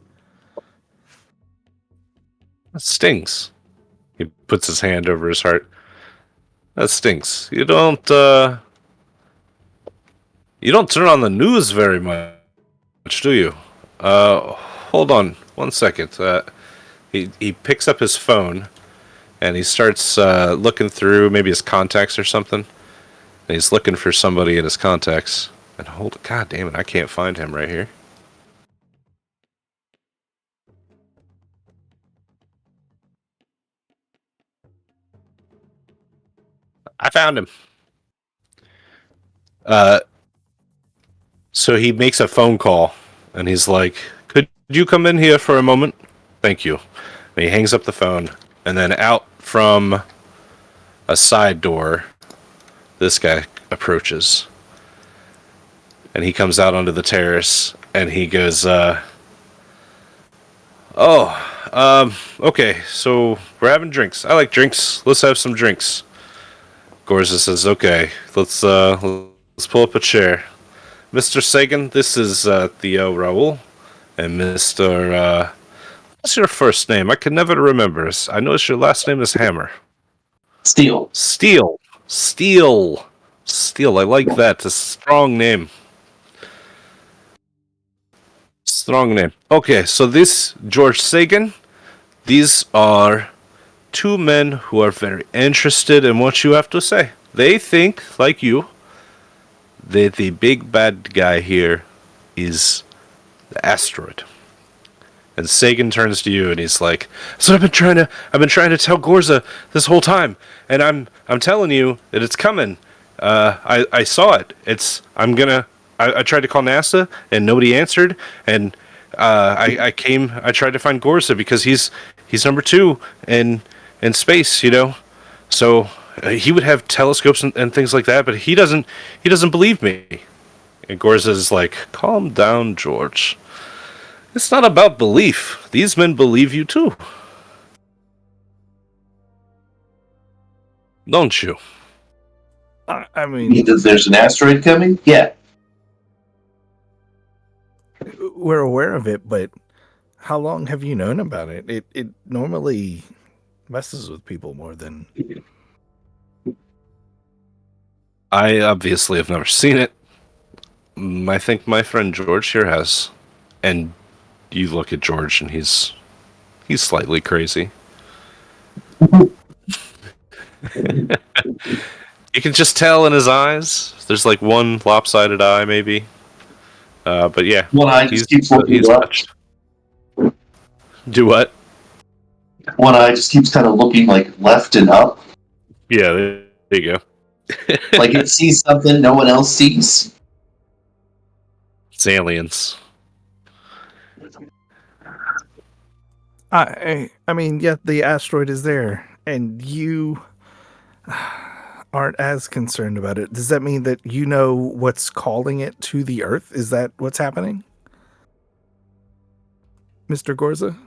That stings. He puts his hand over his heart. That stinks. You don't turn on the news very much, do you? Hold on 1 second. He picks up his phone and he starts looking through maybe his contacts or something. And he's looking for somebody in his contacts. And God damn it, I can't find him right here. I found him. Uh, so he makes a phone call and he's like, "Could you come in here for a moment? Thank you." And he hangs up the phone and then out from a side door, this guy approaches. And he comes out onto the terrace and he goes, okay, so we're having drinks. I like drinks. Let's have some drinks. Gorza says, okay, let's pull up a chair. Mr. Sagan, this is Theo Raoul. And Mr. What's your first name? I can never remember. I notice your last name is Hammer. Steel. Steel. Steel. Steel. I like that. It's a strong name. Strong name. Okay, so this George Sagan, these are two men who are very interested in what you have to say. They think, like you, that the big bad guy here is the asteroid. And Sagan turns to you and he's like, "So I've been trying to tell Gorza this whole time, and I'm telling you that it's coming. I saw it. I tried to call NASA and nobody answered, and I tried to find Gorza because he's number two in space, you know. So he would have telescopes and things like that, but he doesn't believe me." And Gorza is like, "Calm down, George. It's not about belief. These men believe you too. Don't you?" I mean, There's an asteroid coming? Yeah. we're aware of it, but how long have you known about it? It normally messes with people more than I obviously have never seen it. I think my friend George here has. And you look at George and he's slightly crazy. You can just tell in his eyes. There's like one lopsided eye, maybe. But yeah, One eye just keeps looking he's up. touched. Do what? One eye just keeps kind of looking like left and up. Yeah, there you go. Like it sees something no one else sees. It's aliens. I mean, yeah, the asteroid is there, and you. aren't as concerned about it. Does that mean that you know what's calling it to the Earth? Is that what's happening, Mr. Gorza?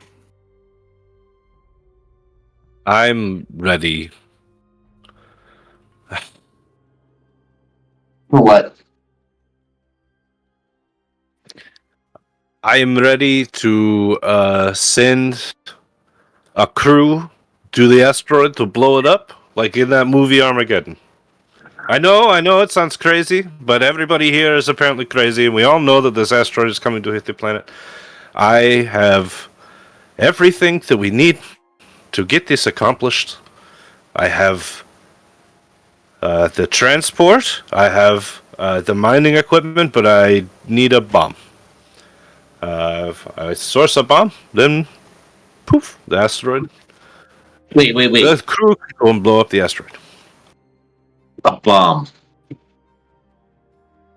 I'm ready. For what? I am ready to send a crew to the asteroid to blow it up, like in that movie Armageddon. I know, it sounds crazy, but everybody here is apparently crazy, and we all know that this asteroid is coming to hit the planet. I have everything that we need to get this accomplished. I have the transport, I have the mining equipment, but I need a bomb. If I source a bomb, then poof, the asteroid. Wait. The crew can go and blow up the asteroid. A bomb.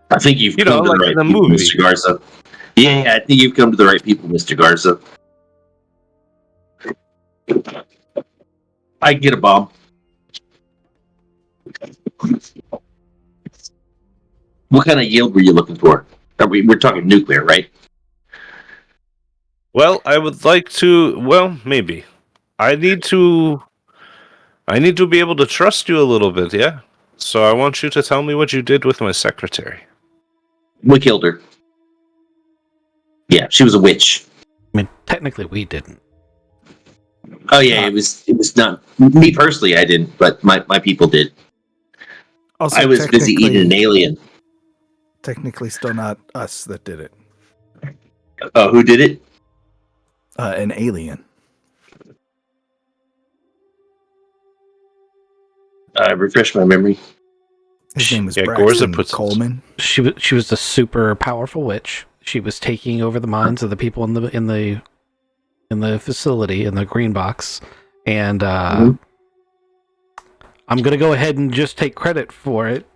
I think you've You come know, to like the in right the people, movie. Mr. Garza. Yeah, I think you've come to the right people, Mr. Garza. I get a bomb. What kind of yield were you looking for? We're talking nuclear, right? Well, I would like to. Well, maybe. I need to. I need to be able to trust you a little bit, yeah? So I want you to tell me what you did with my secretary. We killed her. Yeah, she was a witch. I mean, technically, we didn't. Oh yeah, it was not me personally. I didn't, but my people did. Also, I was busy eating an alien. Technically, still not us that did it. Oh, who did it? An alien. Refresh my memory. His name was Yeah, Gorza Braxton puts- Coleman. She was a super powerful witch. She was taking over the minds of the people in the facility in the green box, and I'm gonna go ahead and just take credit for it.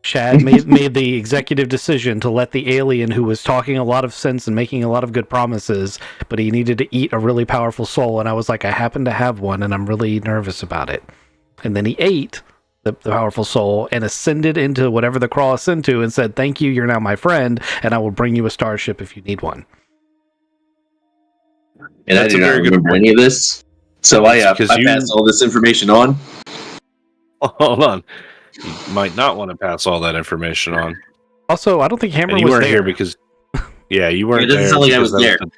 Shad made the executive decision to let the alien, who was talking a lot of sense and making a lot of good promises, but he needed to eat a really powerful soul, and I was like, I happen to have one, and I'm really nervous about it. And then he ate the powerful soul and ascended into whatever the crawl ascended to and said, thank you, you're now my friend, and I will bring you a starship if you need one. And That's I a do not very good remember point. any of this. So I passed all this information on. Hold on. You might not want to pass all that information on. Also, I don't think Hammer And you was weren't there. here because... Yeah, you weren't It doesn't there. sound like I because was there. that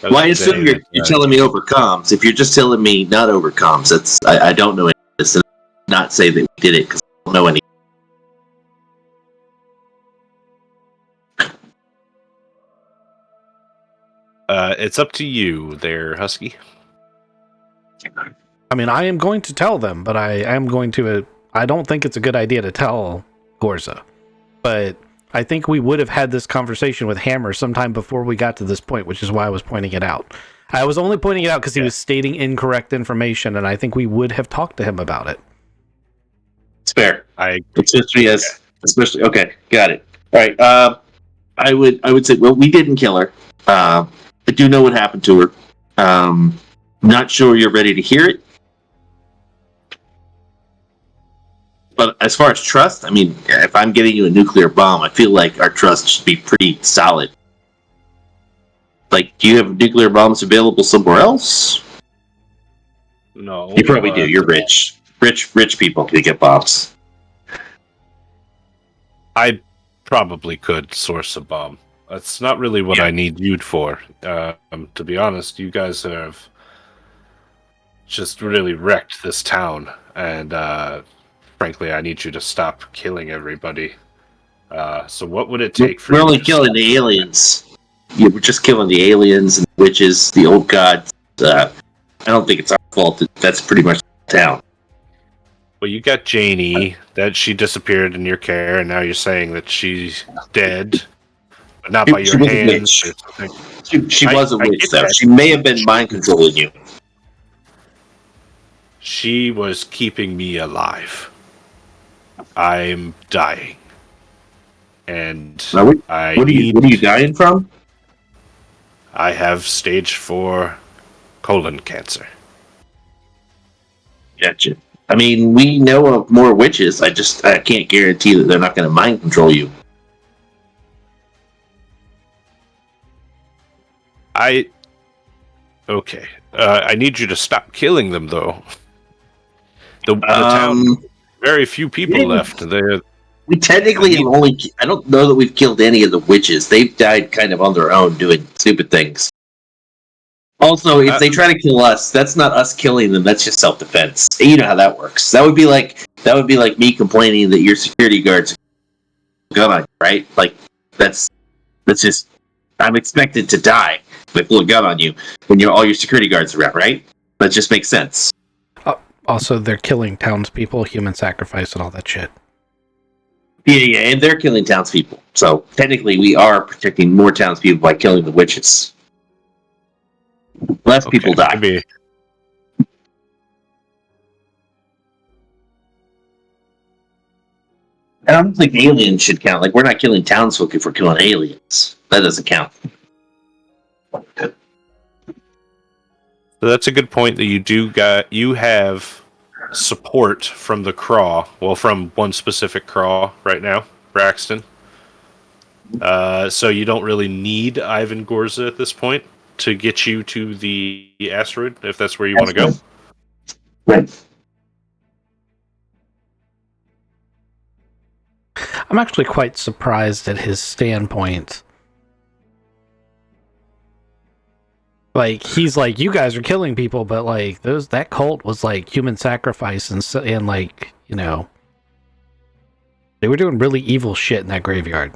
was Well, I the assume day you're that, telling me over comms. If you're just telling me not over comms, that's I don't know any of this, and not say that we did it because I don't know any. It's up to you there, Husky. I mean, I am going to tell them, but I am going to... I don't think it's a good idea to tell Gorza. But I think we would have had this conversation with Hammer sometime before we got to this point, which is why I was pointing it out. I was only pointing it out because he was stating incorrect information, and I think we would have talked to him about it. It's fair. I Especially okay, got it. All right. I would say, well, we didn't kill her. I do know what happened to her. Not sure you're ready to hear it. But as far as trust, I mean, if I'm getting you a nuclear bomb, I feel like our trust should be pretty solid. Like, do you have nuclear bombs available somewhere else? No. You probably do. You're rich. Rich people can get bombs. I probably could source a bomb. That's not really what I need you for. To be honest, you guys have just really wrecked this town, and frankly, I need you to stop killing everybody. So what would it take for We're you only to killing stop the aliens. Yeah, we're just killing the aliens and the witches, the old gods. I don't think it's our fault. That's pretty much the town. Well, you got Janie, that she disappeared in your care, and now you're saying that she's dead, but not by She your was a hands witch. or something. She I- was a I witch, get though. that. She may have been mind controlling you. She was keeping me alive. I'm dying. And Now, what I are you dying from? I have stage 4 colon cancer. Gotcha. I mean, we know of more witches. I can't guarantee that they're not going to mind control you. Okay. I need you to stop killing them, though. The town, very few people left. We technically have only. I don't know that we've killed any of the witches. They've died kind of on their own doing stupid things. Also, if they try to kill us, that's not us killing them. That's just self-defense. You know how that works. That would be like me complaining that your security guards gun on you, right? Like that's just. I'm expected to die if I pull a gun on you when all your security guards are around, right? That just makes sense. Also, they're killing townspeople, human sacrifice, and all that shit. Yeah, and they're killing townspeople. So technically, we are protecting more townspeople by killing the witches. Less people die. Maybe. I don't think aliens should count. Like, we're not killing townsfolk if we're killing aliens. That doesn't count. So that's a good point that you have support from the Craw. Well, from one specific Craw right now, Braxton. So you don't really need Ivan Gorza at this point to get you to the asteroid, if that's where you want to go. Right. I'm actually quite surprised at his standpoint. Like, he's like, you guys are killing people, but like that cult was like human sacrifice and like, you know, they were doing really evil shit in that graveyard.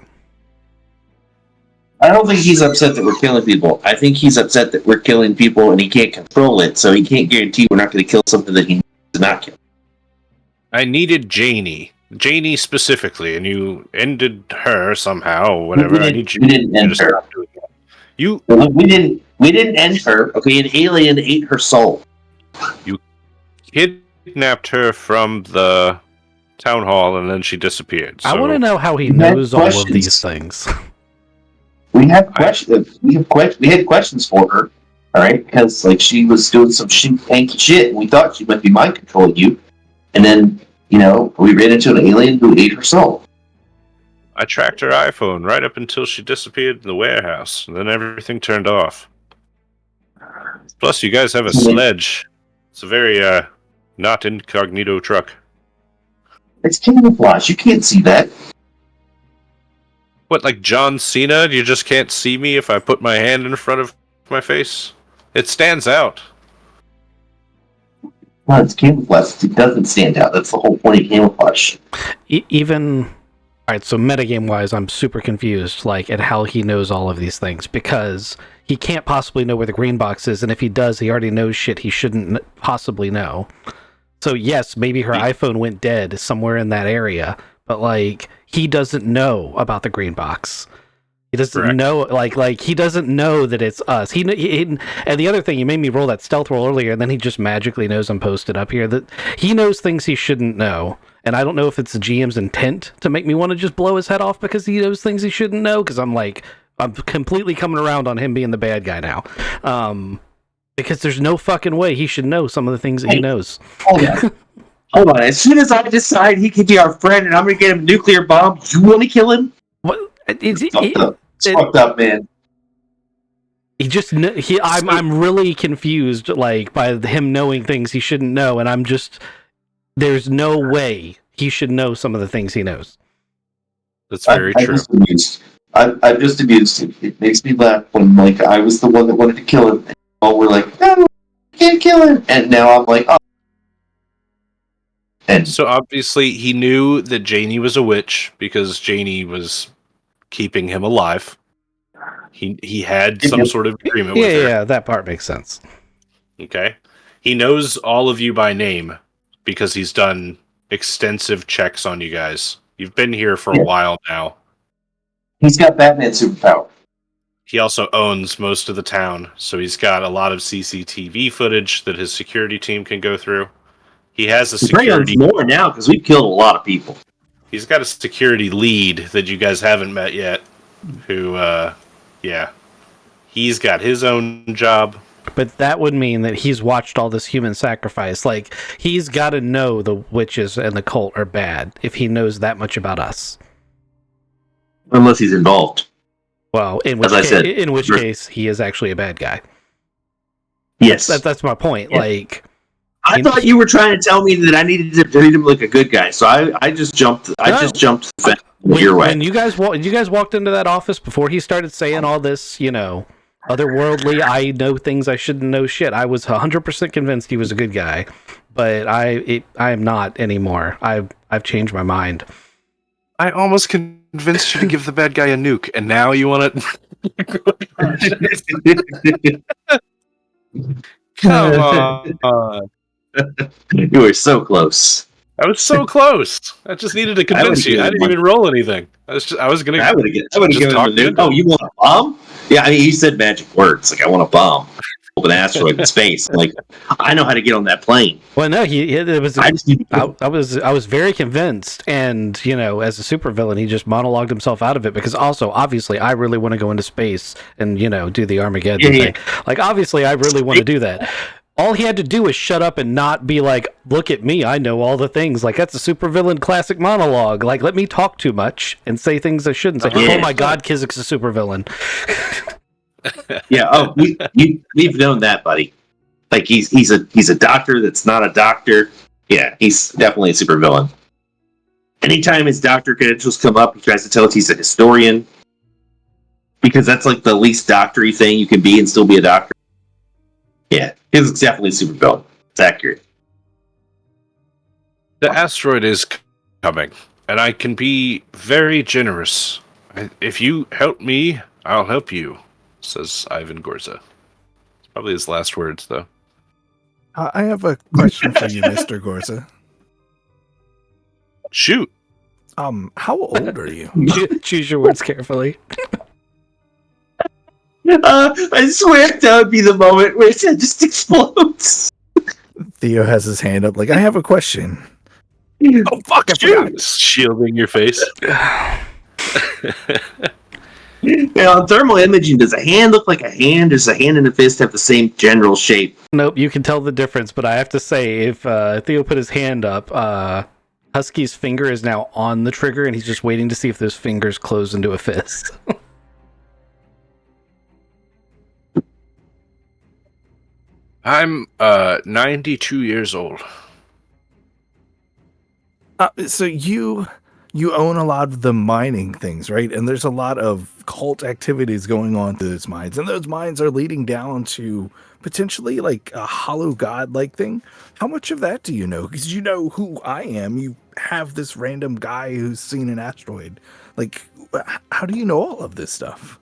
I don't think he's upset that we're killing people. I think he's upset that we're killing people and he can't control it, so he can't guarantee we're not going to kill something that he needs to not kill. I needed Janie specifically, and you ended her somehow or whatever. We didn't end her. We didn't end her. Okay, an alien ate her soul. You kidnapped her from the town hall, and then she disappeared. So I want to know how he knows all of these things. We have questions. We had questions for her. All right, because like she was doing some hanky shit, and we thought she might be mind controlling you, and then we ran into an alien who ate her soul. I tracked her iPhone right up until she disappeared in the warehouse, and then everything turned off. Plus, you guys have a sledge. It's a very not incognito truck. It's camouflage. You can't see that. What, like John Cena? You just can't see me if I put my hand in front of my face? It stands out. Well, it's camouflage. It doesn't stand out. That's the whole point of camouflage. Alright, so metagame-wise, I'm super confused, like, at how he knows all of these things, because he can't possibly know where the green box is, and if he does, he already knows shit he shouldn't possibly know. So yes, maybe her iPhone went dead somewhere in that area, but, like, he doesn't know about the green box. He doesn't know, like he doesn't know that it's us. And the other thing, you made me roll that stealth roll earlier, and then he just magically knows I'm posted up here. That he knows things he shouldn't know, and I don't know if it's the GM's intent to make me want to just blow his head off because he knows things he shouldn't know. Because I'm completely coming around on him being the bad guy now, because there's no fucking way he should know some of the things that he knows. Hold on. As soon as I decide he could be our friend, and I'm gonna get him a nuclear bomb, you want to kill him? What? It's fucked up, man. I'm really confused, like, by him knowing things he shouldn't know, and there's no way he should know some of the things he knows. That's very true. I'm just amused. It makes me laugh when, like, I was the one that wanted to kill him, and all were like, no, you can't kill him, and now I'm like, oh. And so obviously he knew that Janie was a witch because Janie was keeping him alive. He had some sort of agreement with her. Yeah, that part makes sense. Okay. He knows all of you by name because he's done extensive checks on you guys. You've been here for a while now. He's got Batman superpower. He also owns most of the town, so he's got a lot of CCTV footage that his security team can go through. He has a security... more now because we've killed a lot of people. He's got a security lead that you guys haven't met yet, who, he's got his own job. But that would mean that he's watched all this human sacrifice. Like, he's got to know the witches and the cult are bad if he knows that much about us. Unless he's involved. Well, in which case, he is actually a bad guy. Yes. That's my point. Yeah. Like, I thought you were trying to tell me that I needed to treat him like a good guy, so I just jumped. I just jumped the fence your way. When you guys walked into that office before he started saying all this, otherworldly, I know things I shouldn't know shit. I was 100% convinced he was a good guy, but I am not anymore. I've changed my mind. I almost convinced you to give the bad guy a nuke, and now you want to. Come on. You were so close. I was so close. I just needed to convince you. I didn't even roll anything. I was gonna. I would have given him a nuke. Oh, you want a bomb? Yeah, I mean, you said magic words like I want a bomb. An asteroid in space. Like, I know how to get on that plane. Well, no, it was. I was very convinced, and as a supervillain, he just monologued himself out of it because also, obviously, I really want to go into space and do the Armageddon thing. Like, obviously, I really want to do that. All he had to do was shut up and not be like, "Look at me, I know all the things." Like, that's a supervillain classic monologue. Like, let me talk too much and say things I shouldn't say. Oh my God, Kizik's a supervillain. Yeah. Oh, we've known that, buddy. Like he's a doctor that's not a doctor. Yeah, he's definitely a supervillain. Anytime his doctor credentials come up, he tries to tell us he's a historian because that's like the least doctory thing you can be and still be a doctor. Yeah, he's definitely a supervillain. It's accurate. The asteroid is coming, and I can be very generous. If you help me, I'll help you. Says Ivan Gorza. It's probably his last words, though. I have a question for you, Mr. Gorza. Shoot. How old are you? Choose your words carefully. I swear that would be the moment where it just explodes. Theo has his hand up like, I have a question. Oh, fuck, I forgot. Shielding your face. On thermal imaging, does a hand look like a hand? Does a hand and a fist have the same general shape? Nope, you can tell the difference, but I have to say, if Theo put his hand up, Husky's finger is now on the trigger, and he's just waiting to see if those fingers close into a fist. I'm 92 years old. So you own a lot of the mining things, right? And there's a lot of cult activities going on through those mines, and those mines are leading down to potentially like a hollow god-like thing. How much of that do you know? Because you know who I am. You have this random guy who's seen an asteroid. Like, how do you know all of this stuff?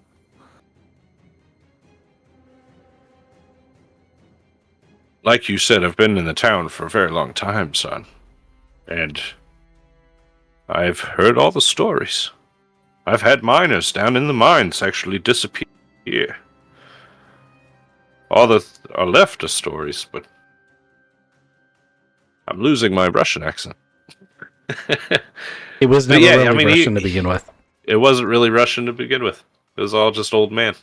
Like you said, I've been in the town for a very long time, son. And I've heard all the stories. I've had miners down in the mines actually disappear. All that are left are stories, but I'm losing my Russian accent. It was never really Russian to begin with. It wasn't really Russian to begin with. It was all just old man.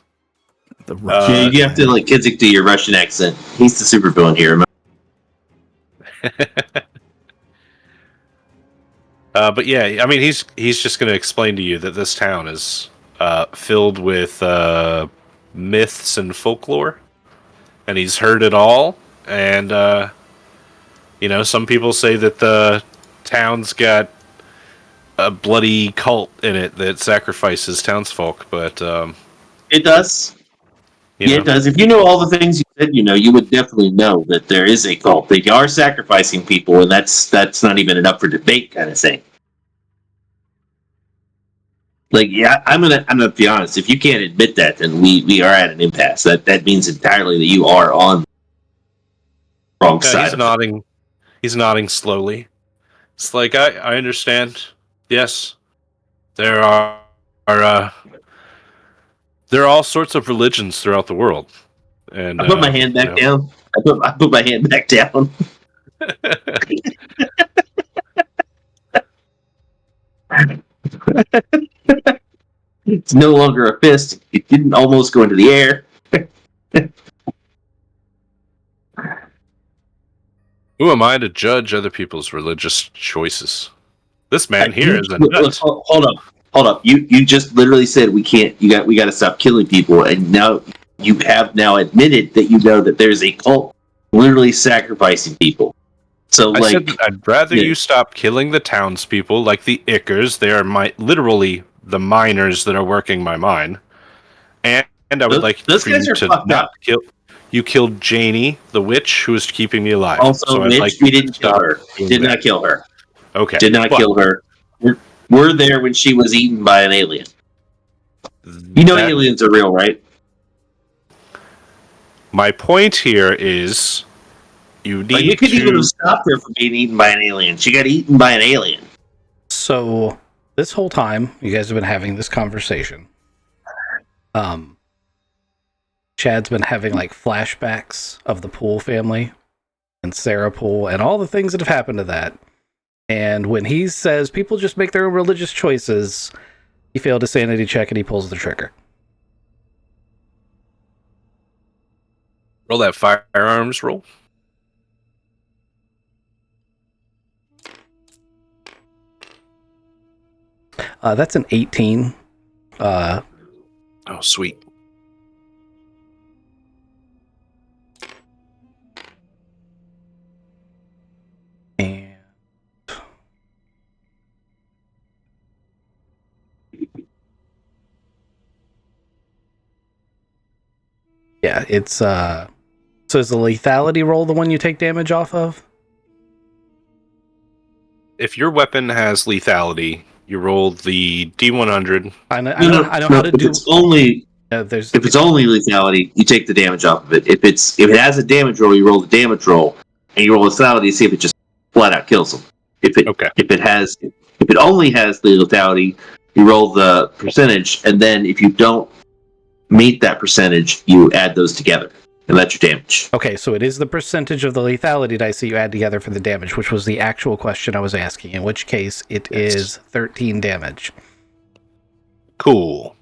You have to like Kizik do your Russian accent. He's the supervillain here. But yeah, I mean, he's just going to explain to you that this town is filled with myths and folklore, and he's heard it all. And some people say that the town's got a bloody cult in it that sacrifices townsfolk, but it does. It does. If you know all the things you said, you would definitely know that there is a cult. They are sacrificing people, and that's not even an up for debate kind of thing. Like, yeah, I'm gonna be honest. If you can't admit that, then we are at an impasse. That means entirely that you are on the wrong side. He's nodding slowly. It's like I understand. Yes, there are all sorts of religions throughout the world. And I put my hand back down. I put my hand back down. It's no longer a fist. It didn't almost go into the air. Who am I to judge other people's religious choices? This man here is a Look, nut. hold up. You just literally said we can't. We got to stop killing people, and now you have now admitted that you know that there's a cult literally sacrificing people. So I said like, that I'd rather yeah. you stop killing the townspeople like the Ickers. They are literally the miners that are working my mine. And I would like those for guys you are to fucked not up. kill. You killed Janie, the witch, who was keeping me alive. Also, So I'd like Mitch, you we to didn't kill stop her. doing Did that. not kill her. Okay. Did not but kill her. We're there when she was eaten by an alien. You know that- aliens are real, right? My point here is you Like, we need couldn't even to. have stopped her from being eaten by an alien. She got eaten by an alien. So this whole time, you guys have been having this conversation. Chad's been having like flashbacks of the Poole family and Sarah Poole and all the things that have happened to that. And when he says people just make their own religious choices, he failed a sanity check and he pulls the trigger. Roll that firearms roll. That's an 18. Oh, sweet. And yeah, it's so is the lethality roll the one you take damage off of? If your weapon has lethality, you roll the D100. I know how to if do. It's only There's if it's only lethality, you take the damage off of it. If it has a damage roll, you roll the damage roll, and you roll lethality to see if it just flat out kills them. If it only has the lethality, you roll the percentage, and then if you don't meet that percentage, you add those together, and that's your damage. Okay, so it is the percentage of the lethality dice that you add together for the damage, which was the actual question I was asking, in which case it is 13 damage. Cool.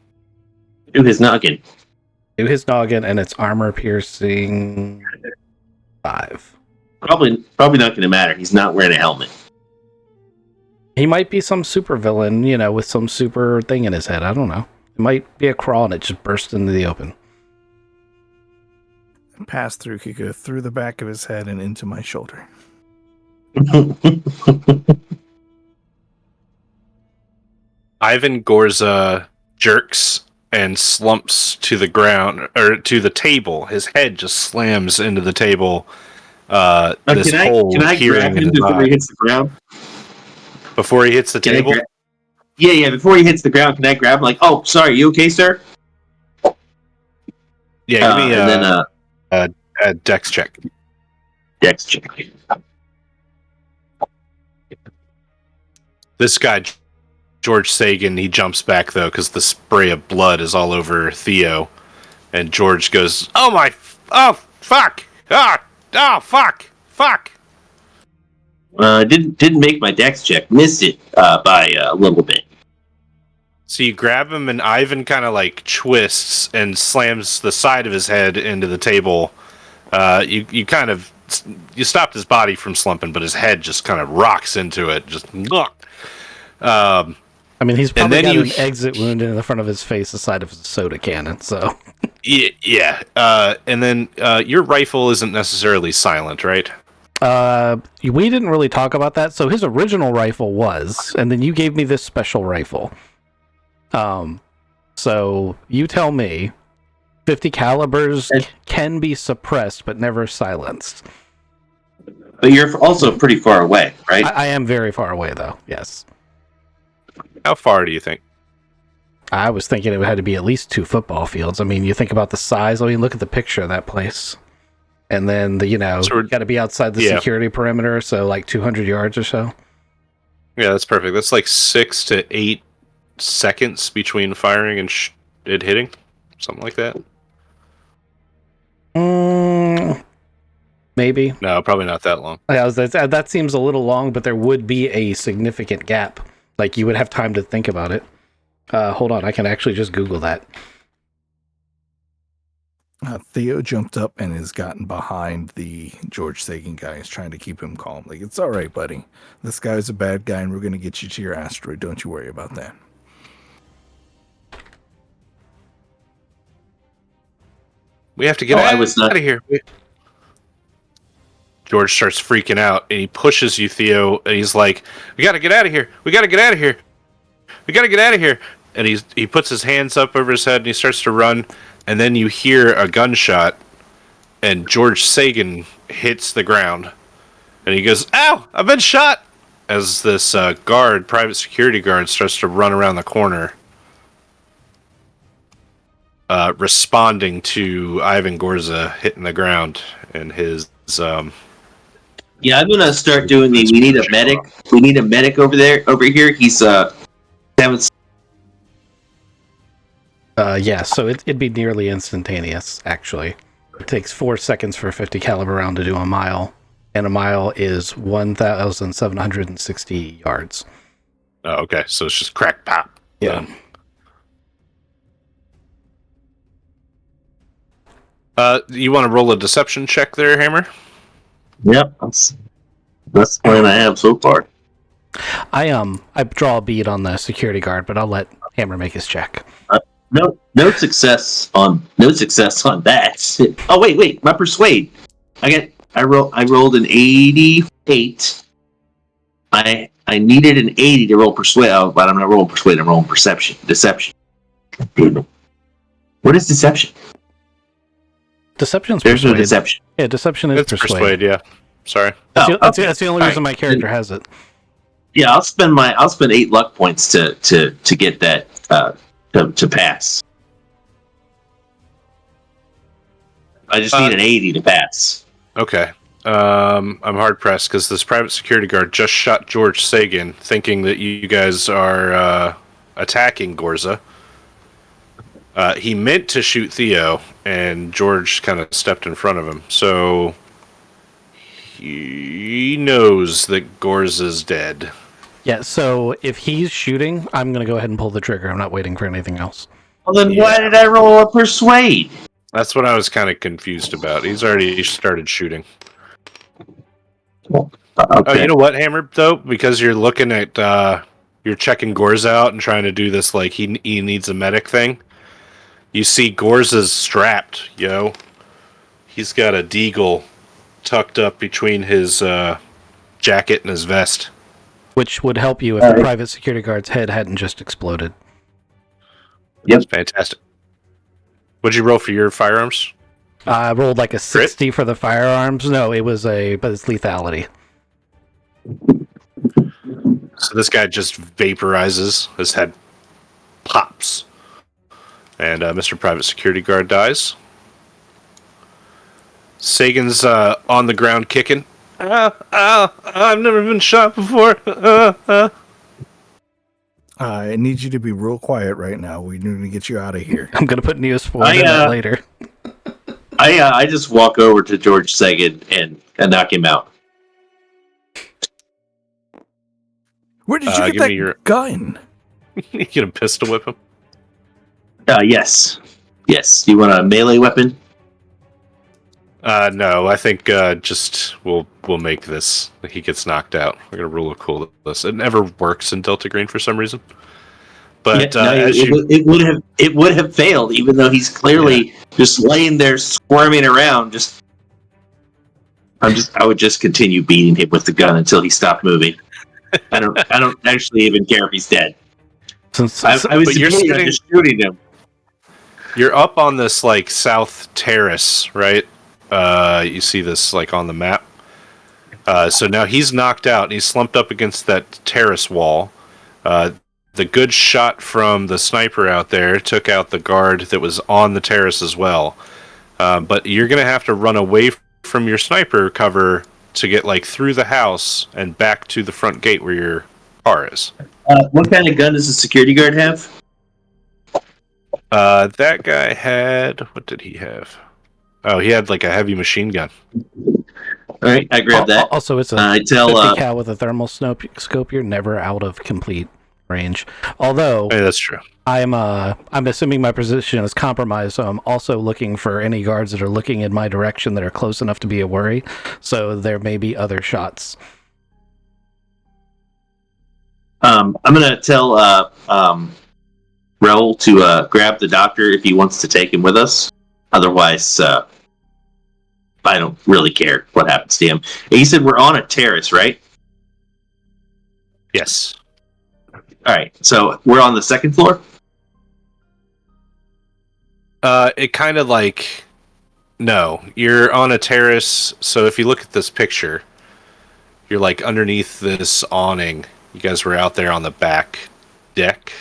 To his noggin. To his noggin, and it's armor piercing 5. Probably not going to matter. He's not wearing a helmet. He might be some super villain, you know, with some super thing in his head. I don't know. It might be a crawl and it just burst into the open. Pass through could go through the back of his head and into my shoulder. Ivan Gorza jerks and slumps to the ground or to the table. His head just slams into the table. This hole can I hearing grab in him his before eye. he hits the ground? Before he hits the Can I table? Yeah. Before he hits the ground, can I grab him? Like, oh, sorry, you okay, sir? Yeah, give me and then a dex check. Dex check. This guy, George Sagan, he jumps back though because the spray of blood is all over Theo, and George goes, "Oh my, oh fuck, fuck." Didn't make my dex check. Missed it by a little bit. So you grab him, and Ivan kind of like twists and slams the side of his head into the table. You stopped his body from slumping, but his head just kind of rocks into it. Just I mean, he's probably then got an exit wound in the front of his face, the side of his soda cannon, so... yeah. And then your rifle isn't necessarily silent, right? We didn't really talk about that. So his original rifle was, and then you gave me this special rifle. So you tell me, 50 calibers can be suppressed but never silenced. But you're also pretty far away, right? I am very far away, though. Yes. How far do you think? I was thinking it had to be at least 2 football fields. I mean, you think about the size. I mean, look at the picture of that place. And then, you got to be outside the security perimeter, so like 200 yards or so. Yeah, that's perfect. That's like 6 to 8 seconds between firing and it hitting. Something like that. Maybe. No, probably not that long. Yeah, that seems a little long, but there would be a significant gap. Like, you would have time to think about it. Hold on, I can actually just Google that. Theo jumped up and has gotten behind the George Sagan guy. He's trying to keep him calm. Like, it's all right, buddy. This guy's a bad guy, and we're going to get you to your asteroid. Don't you worry about that. We have to get I was not- out of here. George starts freaking out, and he pushes you, Theo, and he's like, "We got to get out of here. We got to get out of here. We got to get out of here." And he puts his hands up over his head, and he starts to run, and then you hear a gunshot, and George Sagan hits the ground, and he goes, "Ow! I've been shot!" As this private security guard, starts to run around the corner, responding to Ivan Gorza hitting the ground and his. Yeah, I'm gonna start doing the. We need a medic. We need a medic over here. He's having. Yeah, so it'd be nearly instantaneous, actually. It takes 4 seconds for a 50 caliber round to do a mile, and a mile is 1,760 yards. Oh, okay, so it's just crack pop. Yeah. You want to roll a deception check there, Hammer? Yep, that's the plan I have so far. I draw a bead on the security guard, but I'll let Hammer make his check. No success on that. Oh wait, my persuade. I rolled an 88. I needed an 80 to roll persuade, but I'm not rolling persuade. I'm rolling deception. What is deception? Deception's There's persuade. no deception. Yeah, deception is It's persuade. persuade, yeah. Sorry. That's the only All reason right. my character has it. Yeah, I'll spend 8 luck points to get that to pass. I just need an 80 to pass. Okay. I'm hard pressed because this private security guard just shot George Sagan, thinking that you guys are attacking Gorza. He meant to shoot Theo, and George kind of stepped in front of him. So he knows that Gorza's dead. Yeah, so if he's shooting, I'm going to go ahead and pull the trigger. I'm not waiting for anything else. Well, then why did I roll a persuade? That's what I was kind of confused about. He's already started shooting. Okay. Oh, you know what, Hammer, though? Because you're looking at, you're checking Gorza out and trying to do this, like, he needs a medic thing. You see Gorza's strapped, He's got a deagle tucked up between his jacket and his vest. Which would help you if the private security guard's head hadn't just exploded. Yep. That's fantastic. What'd you roll for your firearms? I rolled like a 60 for the firearms. No, but it's lethality. So this guy just vaporizes. His head pops. And Mr. Private Security Guard dies. Sagan's on the ground kicking. I've never been shot before. I need you to be real quiet right now. We need to get you out of here. I'm going to put Neospore in that later. I just walk over to George Sagan and knock him out. Where did you give get that me your- gun? You gonna pistol whip him? Yes. Yes. You want a melee weapon? No, I think just we'll make this. He gets knocked out. We're gonna rule a cool this. It never works in Delta Green for some reason. But it would have failed, even though he's clearly just laying there squirming around. I would just continue beating him with the gun until he stopped moving. I don't actually even care if he's dead. I was just shooting him. You're up on this like south terrace, right? You see this like on the map. So now he's knocked out and he's slumped up against that terrace wall. The good shot from the sniper out there took out the guard that was on the terrace as well. But you're going to have to run away from your sniper cover to get like through the house and back to the front gate where your car is. What kind of gun does the security guard have? That guy had... What did he have? Oh, he had like a heavy machine gun. All right, I grabbed that. Also, it's a 50 cal with a thermal scope. You're never out of complete range. Although Hey, that's true. I'm assuming my position is compromised, so I'm also looking for any guards that are looking in my direction that are close enough to be a worry. So there may be other shots. I'm gonna tell Raul to grab the doctor if he wants to take him with us. Otherwise, I don't really care what happens to him. And you said we're on a terrace, right? Yes. All right, so we're on the second floor. It kind of like no, you're on a terrace. So if you look at this picture, you're like underneath this awning. You guys were out there on the back deck,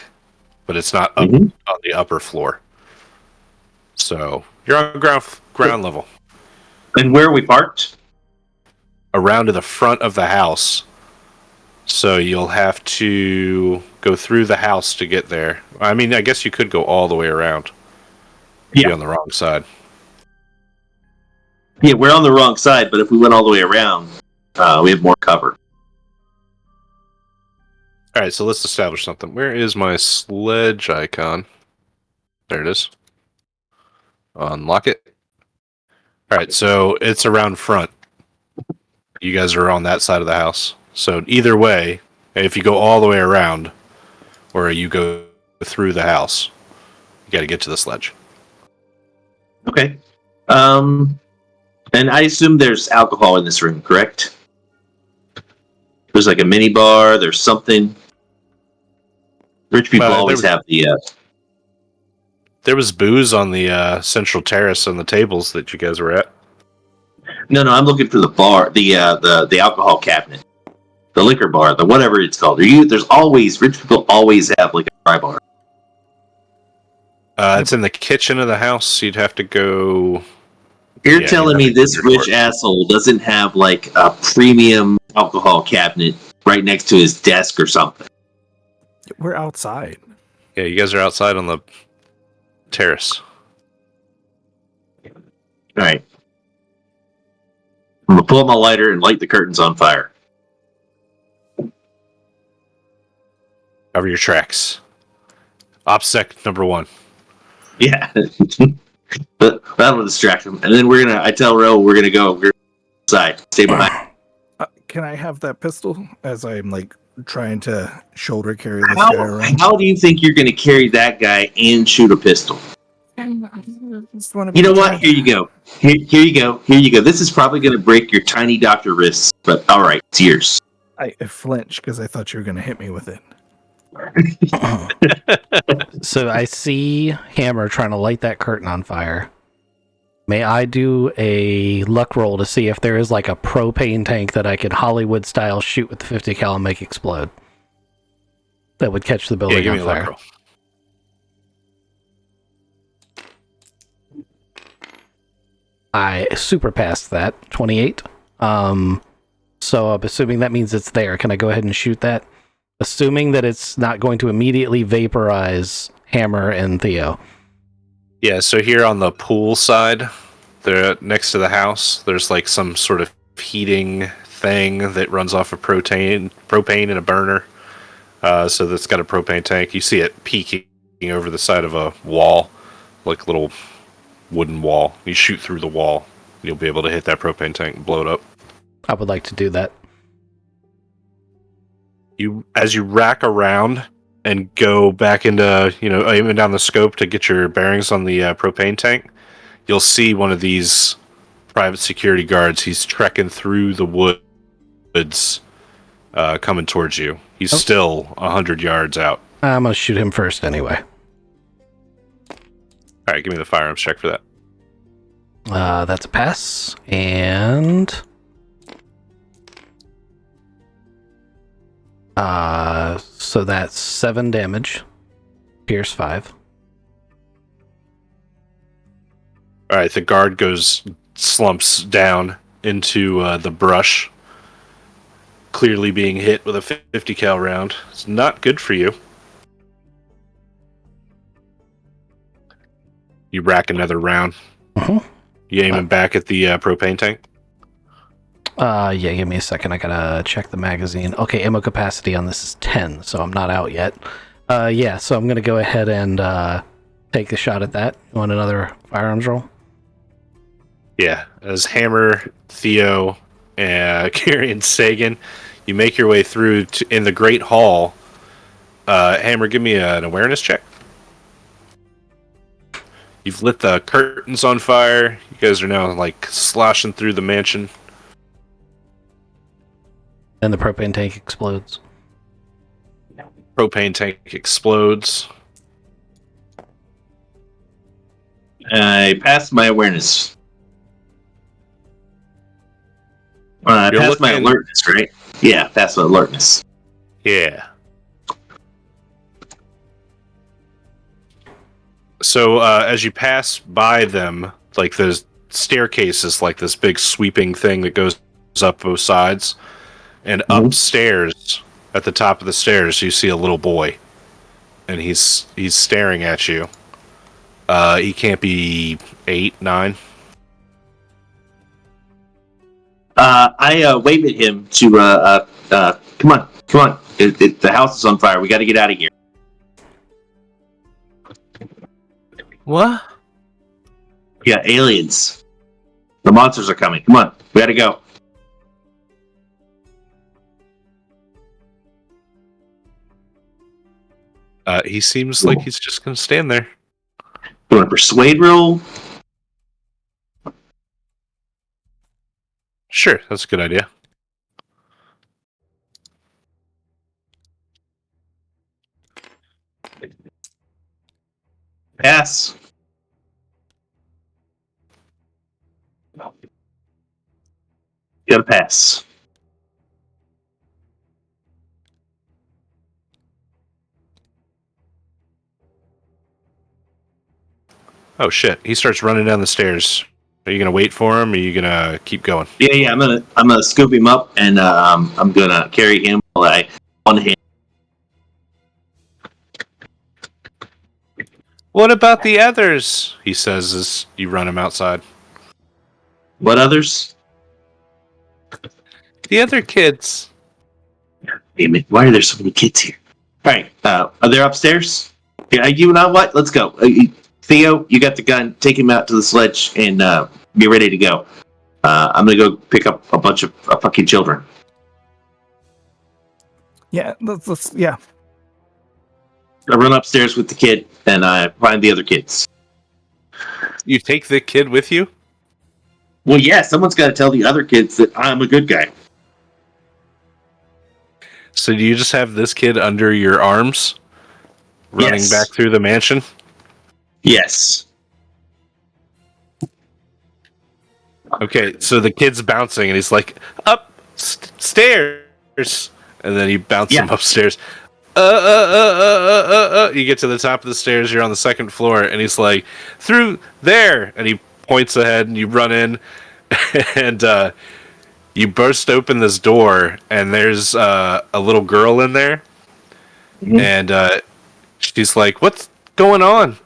but it's not up Mhm. on the upper floor. So you're on ground level, And where are we parked? around to the front of the house. So you'll have to go through the house to get there. I mean, I guess you could go all the way around. Be on the wrong side. Yeah, we're on the wrong side, but if we went all the way around, we have more cover. All right, so let's establish something. Where is my sledge icon? There it is. Unlock it. All right, so it's around front. You guys are on that side of the house. So either way, if you go all the way around, or you go through the house, you got to get to the sledge. Okay. And I assume there's alcohol in this room, correct? There's like a mini bar. There's something. Rich people always have the. There was booze on the central terrace on the tables that you guys were at. No, I'm looking for the bar, the alcohol cabinet, the liquor bar, the whatever it's called. There's always rich people always have like a fry bar. It's in the kitchen of the house. You'd have to go. You're Yeah, telling you'd me have to this go rich for it. asshole doesn't have like a premium alcohol cabinet right next to his desk or something? We're outside. Yeah, you guys are outside on the terrace. All right. I'm gonna pull out my lighter and light the curtains on fire. Cover your tracks. OPSEC number 1. Yeah, but that'll distract him. And then I tell Ro we're gonna go outside, stay behind. Can I have that pistol as I'm like trying to shoulder carry this guy around? How do you think you're gonna carry that guy and shoot a pistol? You know what? Here you go. Here you go. Here you go. This is probably gonna break your tiny doctor wrists, but all right, it's yours. I flinched because I thought you were going to hit me with it. So I see Hammer trying to light that curtain on fire. May I do a luck roll to see if there is like a propane tank that I could Hollywood style shoot with the 50 cal and make explode? That would catch the building Give on me a luck fire. roll. I super passed that, 28. So I'm assuming that means it's there. Can I go ahead and shoot that? Assuming that it's not going to immediately vaporize Hammer and Theo. Yeah, so here on the pool side, next to the house, there's like some sort of heating thing that runs off of propane in a burner. So that's got a propane tank. You see it peeking over the side of a wall, like a little wooden wall. You shoot through the wall, you'll be able to hit that propane tank and blow it up. I would like to do that. As you rack around and go back into, aiming down the scope to get your bearings on the propane tank, you'll see one of these private security guards. He's trekking through the woods, coming towards you. He's still 100 yards out. I'm going to shoot him first anyway. All right, give me the firearms check for that. That's a pass. And... so that's 7 damage. Pierce 5. All right, the guard slumps down into the brush, clearly being hit with a 50 cal round. It's not good for you. You rack another round. Uh-huh. You aim him back at the propane tank. Yeah, give me a second. I gotta check the magazine. Okay, ammo capacity on this is 10, so I'm not out yet. Yeah, so I'm gonna go ahead and take a shot at that. You want another firearms roll? Yeah, as Hammer, Theo, and Carrie and Sagan, you make your way through in the Great Hall. Hammer, give me an awareness check. You've lit the curtains on fire. You guys are now like sloshing through the mansion. Then the propane tank explodes. Propane tank explodes. I passed my awareness. I You're passed my looking- alertness, right? Yeah, passed my alertness. Yeah. So as you pass by them, like the staircase is like this big sweeping thing that goes up both sides, and upstairs at the top of the stairs you see a little boy, and he's staring at you. He can't be 8, 9. I wave at him to come on. The house is on fire. We got to get out of here. What? Yeah, aliens. The monsters are coming. Come on, we got to go. He seems like he's just gonna stand there. You want to persuade roll? Sure, that's a good idea. Pass. Got to pass. Oh shit! He starts running down the stairs. Are you gonna wait for him? Or are you gonna keep going? Yeah. I'm gonna scoop him up and I'm gonna carry him while I on hand. What about the others? He says as you run him outside. What others? The other kids. Damn it! Why are there so many kids here? All right. Are they upstairs? Yeah. You know what? Let's go. Theo, you got the gun. Take him out to the sledge and be ready to go. I'm gonna go pick up a bunch of fucking children. Yeah, let's yeah. I run upstairs with the kid and I find the other kids. You take the kid with you? Well, yeah, someone's got to tell the other kids that I'm a good guy. So do you just have this kid under your arms, running Yes. back through the mansion? Yes. Okay, so the kid's bouncing, and he's like, stairs, and then you bounce him upstairs. You get to the top of the stairs, you're on the second floor, and he's like, through there, and he points ahead, and you run in, and you burst open this door, and there's a little girl in there, and she's like, what's going on?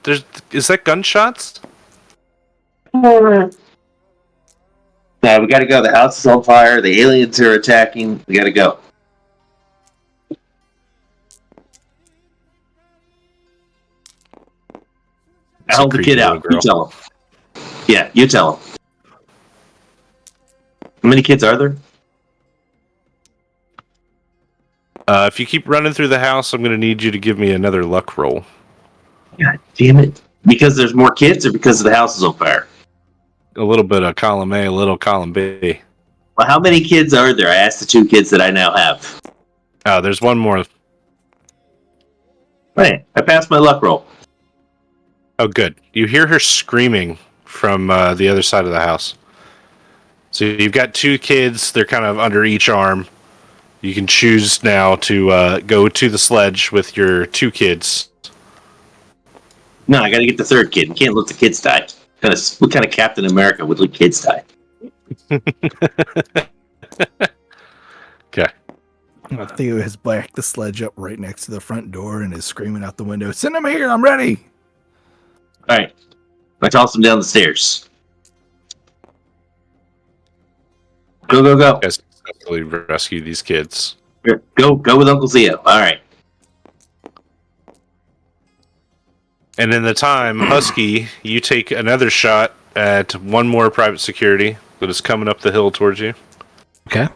Is that gunshots? We got to go. The house is on fire. The aliens are attacking. We got to go. I help the kid out. You tell him. Yeah, you tell him. How many kids are there? If you keep running through the house, I'm going to need you to give me another luck roll. God damn it. Because there's more kids or because the house is on fire? A little bit of column A, a little column B. Well, how many kids are there? I asked the 2 kids that I now have. Oh, there's one more. Right. I passed my luck roll. Oh, good. You hear her screaming from the other side of the house. So you've got 2 kids. They're kind of under each arm. You can choose now to go to the sledge with your 2 kids. No, I got to get the 3rd kid. We can't let the kids die. What kind of Captain America would let kids die? Okay. Theo has backed the sledge up right next to the front door and is screaming out the window, "Send him here! I'm ready!" All right. I toss them down the stairs. Go, go, go. You guys successfully rescue these kids. Go with Uncle Theo. All right. And in the time, Husky, you take another shot at one more private security that is coming up the hill towards you. Okay.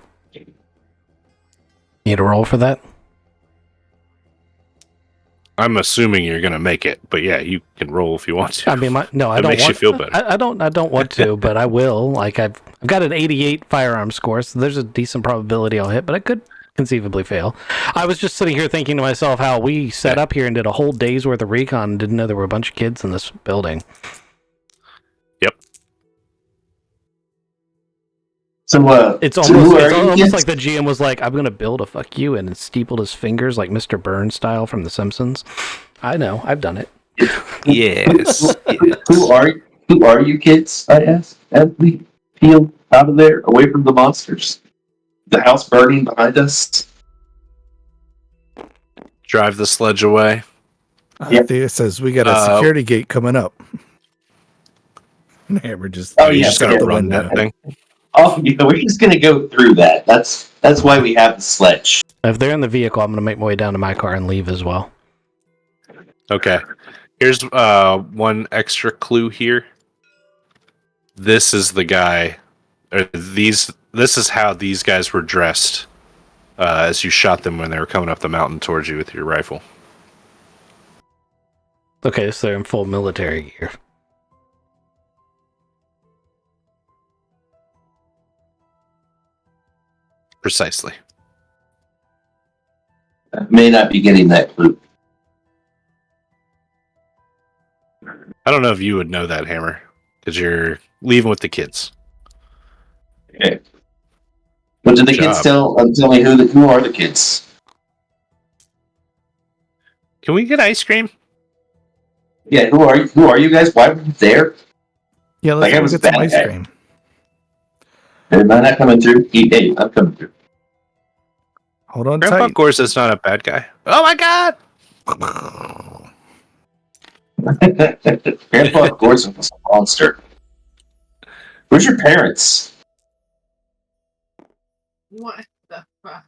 Need a roll for that? I'm assuming you're going to make it, but yeah, you can roll if you want to. I mean, I That don't makes want you feel better. I don't want to, but I will. Like I've got an 88 firearm score, so there's a decent probability I'll hit, but I could conceivably fail. I was just sitting here thinking to myself how we set up here and did a whole day's worth of recon and didn't know there were a bunch of kids in this building. Yep. So, It's so almost who are it's you almost kids? like the GM was like, "I'm gonna build a fuck you," and steepled his fingers like Mr. Burns style from The Simpsons. I know, I've done it. Yes. Who are you kids? I asked as we peel out of there, away from the monsters. The house burning behind us. Drive the sledge away. Yep. Thea says we got a security gate coming up. And Hammer just Oh, You yeah, just got yeah. to run that thing. Oh, yeah, we're just gonna go through that. That's why we have the sledge. If they're in the vehicle, I'm gonna make my way down to my car and leave as well. Okay. Here's one extra clue here. This is the guy, or this is how these guys were dressed as you shot them when they were coming up the mountain towards you with your rifle. Okay, so they're in full military gear. Precisely. I may not be getting that clue. I don't know if you would know that, Hammer, because you're leaving with the kids. Okay. But did the Good kids job. tell me who are the kids? Can we get ice cream? Yeah, who are you? Who are you guys? Why were you there? Yeah, let's Like I go was get a some bad ice guy. cream. Am I not coming through? Hey, I'm coming through. Hold on Grandpa tight. Gorza's not a bad guy. Oh my god! Grandpa Gorson was a monster. Where's your parents? What the fuck?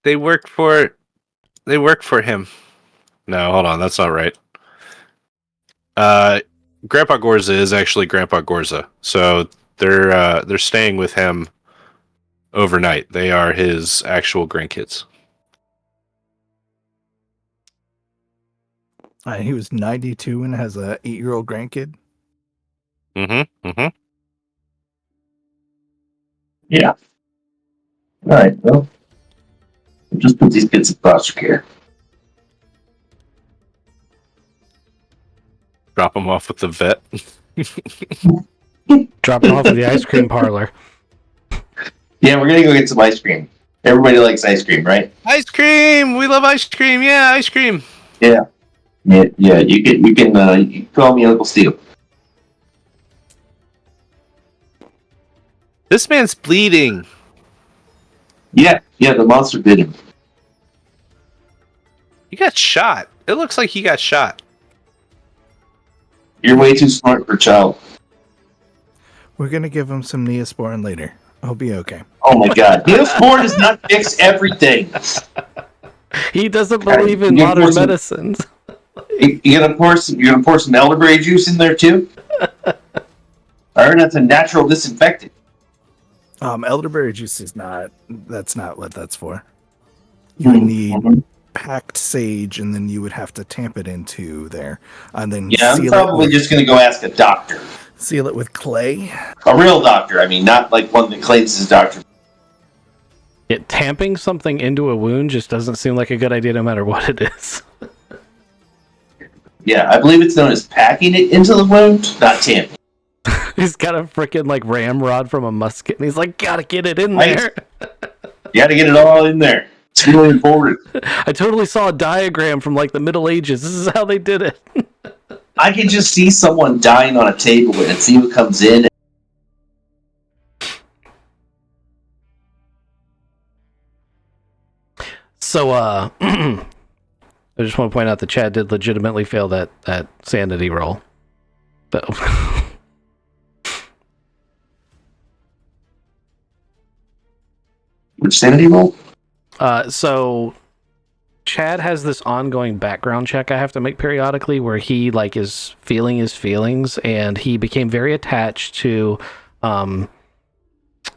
They work for him. No, hold on, that's not right. Grandpa Gorza is actually Grandpa Gorza, so they're staying with him overnight. They are his actual grandkids. He was 92 and has a 8-year-old grandkid. Mm-hmm. Mm-hmm. Yeah. All right. Well, we'll just put these kids in foster care. Drop him off with the vet. Drop it off at the ice cream parlor. Yeah, we're gonna go get some ice cream. Everybody likes ice cream, right? Ice cream! We love ice cream! Yeah, ice cream! Yeah. You can call me Uncle Steve. This man's bleeding. Yeah, the monster bit him. He got shot. It looks like he got shot. You're way too smart for a child. We're gonna give him some Neosporin later. He'll be okay. Oh my god. Neosporin does not fix everything. He doesn't believe in You're modern forcing- medicines. You're gonna pour some elderberry juice in there too? I heard that's a natural disinfectant. Elderberry juice is not. That's not what that's for. You would need Mhm. packed sage, and then you would have to tamp it into there, and then Yeah, I'm seal probably just gonna go ask a doctor. seal it with clay. A real doctor, I mean, not like one that claims his doctor. Yet tamping something into a wound just doesn't seem like a good idea no matter what it is. Yeah, I believe it's known as packing it into the wound, not tamping. He's got a freaking like ramrod from a musket and he's like, gotta get it in Right. there. You gotta get it all in there. It's really important. I totally saw a diagram from like the Middle Ages. This is how they did it. I can just see someone dying on a table and see who comes in. So, I just want to point out that Chad did legitimately fail that sanity roll. So, Which sanity roll? So Chad has this ongoing background check I have to make periodically where he like is feeling his feelings, and he became very attached to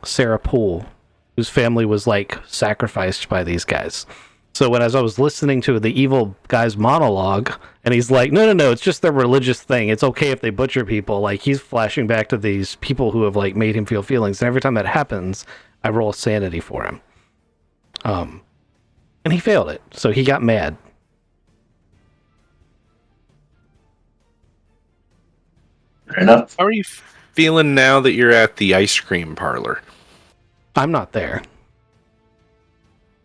Sarah Poole, whose family was like sacrificed by these guys. So as I was listening to the evil guy's monologue, and he's like, no, it's just their religious thing. It's okay if they butcher people. Like, he's flashing back to these people who have like made him feel feelings. And every time that happens, I roll a sanity for him. And he failed it, so he got mad. Fair enough. How are you feeling now that you're at the ice cream parlor? I'm not there.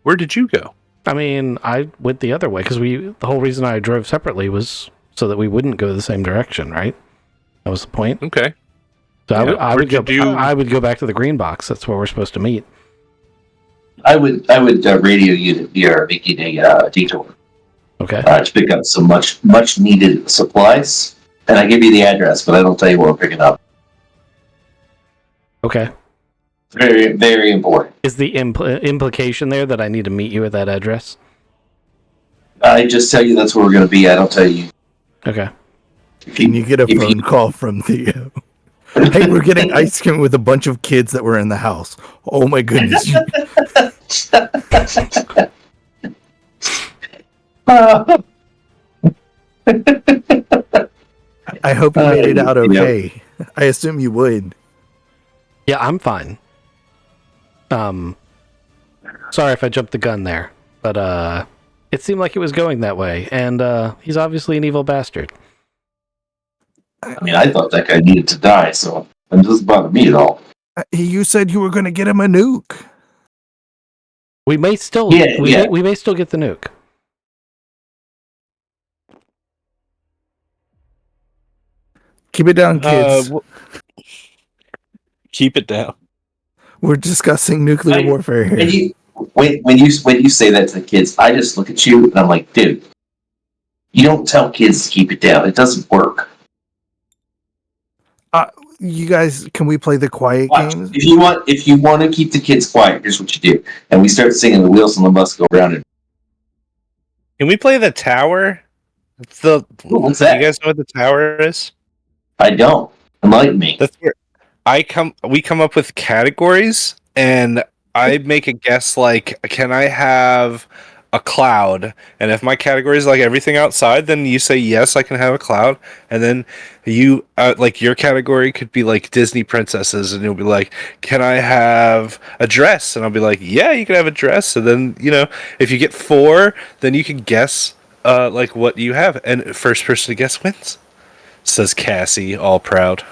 Where did you go? I mean, I went the other way because the whole reason I drove separately was so that we wouldn't go the same direction, right? That was the point. Okay. So Yeah, I would go back to the green box. That's where we're supposed to meet. I would radio you that we are making a detour Okay. to pick up some much needed supplies, and I give you the address, but I don't tell you what we're picking up. Okay. Very, very important. Is the implication there that I need to meet you at that address? I just tell you that's where we're going to be. I don't tell you. Okay. Can you get a phone call from Theo? Hey, we're getting ice cream with a bunch of kids that were in the house. Oh my goodness. I hope you made it out okay. I assume you would. Yeah, I'm fine. Sorry if I jumped the gun there, but it seemed like it was going that way, and he's obviously an evil bastard. I mean, I thought that guy needed to die, so it doesn't bother me at all. You said you were going to get him a nuke. We may still, we may still get the nuke. Keep it down, kids. Keep it down. We're discussing nuclear warfare here. When you say that to the kids, I just look at you and I'm like, dude, you don't tell kids to keep it down. It doesn't work. You guys, can we play the quiet games? If you want to keep the kids quiet, here's what you do. And we start singing "The Wheels on the Bus Go Round." Can we play the tower? What's that? You guys know what the tower is? I don't. Enlighten me. That's where we come up with categories, and I make a guess like, can I have a cloud? And if my category is like everything outside, then you say yes, I can have a cloud. And then you like your category could be like Disney princesses, and you'll be like, can I have a dress? And I'll be like, yeah, you can have a dress. And then if you get 4, then you can guess like what you have, and first person to guess wins. Says Cassie, all proud.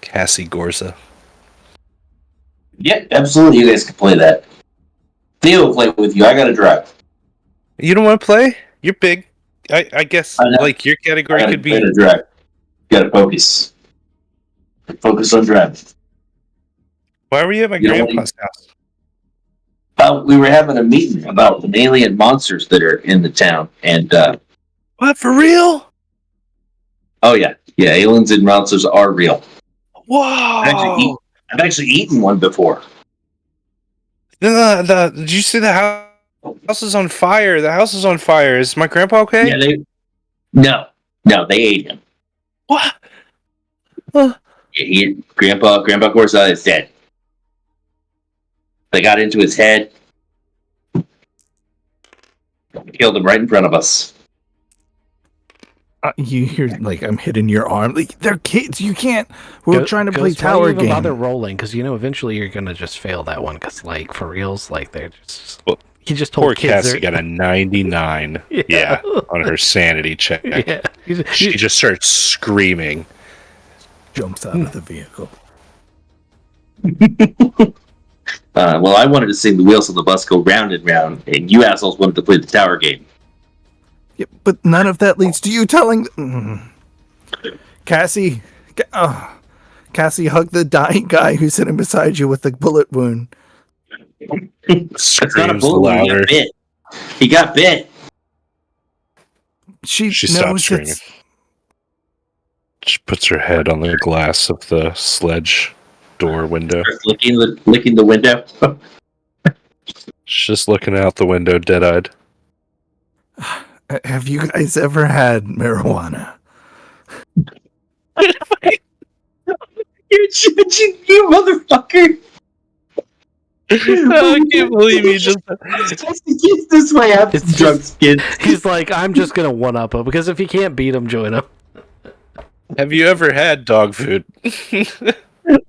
Cassie Gorza. Yeah, absolutely. You guys can play that. Theo will play with you. I got to drive. You don't want to play? You're big. I guess like your category could be. To drive. You got to focus. Focus on driving. Why were you at my grandpa's house? We were having a meeting about the alien monsters that are in the town, and what, for real? Oh yeah, aliens and monsters are real. Whoa! I've actually eaten one before. Did you see the house is on fire? The house is on fire. Is my grandpa okay? Yeah, no, they ate him. What? Grandpa Corsa is dead. They got into his head, killed him right in front of us. You hear like I'm hitting your arm. Like, they're kids. You can't. We're trying to play tower game. Why do you even game. bother rolling? Because eventually you're gonna just fail that one. Because like for reals, like they're just. Well, he just told poor kids. Cassie got a 99. Yeah, on her sanity check. Yeah. She just starts screaming. Jumps out of the vehicle. Well, I wanted to sing "The Wheels on the Bus Go Round and Round," and you assholes wanted to play the tower game. Yeah, but none of that leads to you telling. Cassie, Cassie, hug the dying guy who's sitting beside you with the bullet wound. It's not a bullet wound. He got bit. He got bit. She stops screaming. She puts her head on the glass of the sledge door window. Licking the window. Just looking out the window, dead-eyed. Have you guys ever had marijuana? You motherfucker! I can't believe you just. Get this way out It's some drugs, kid. He's like, I'm just gonna one up him because if you can't beat him, join him. Have you ever had dog food?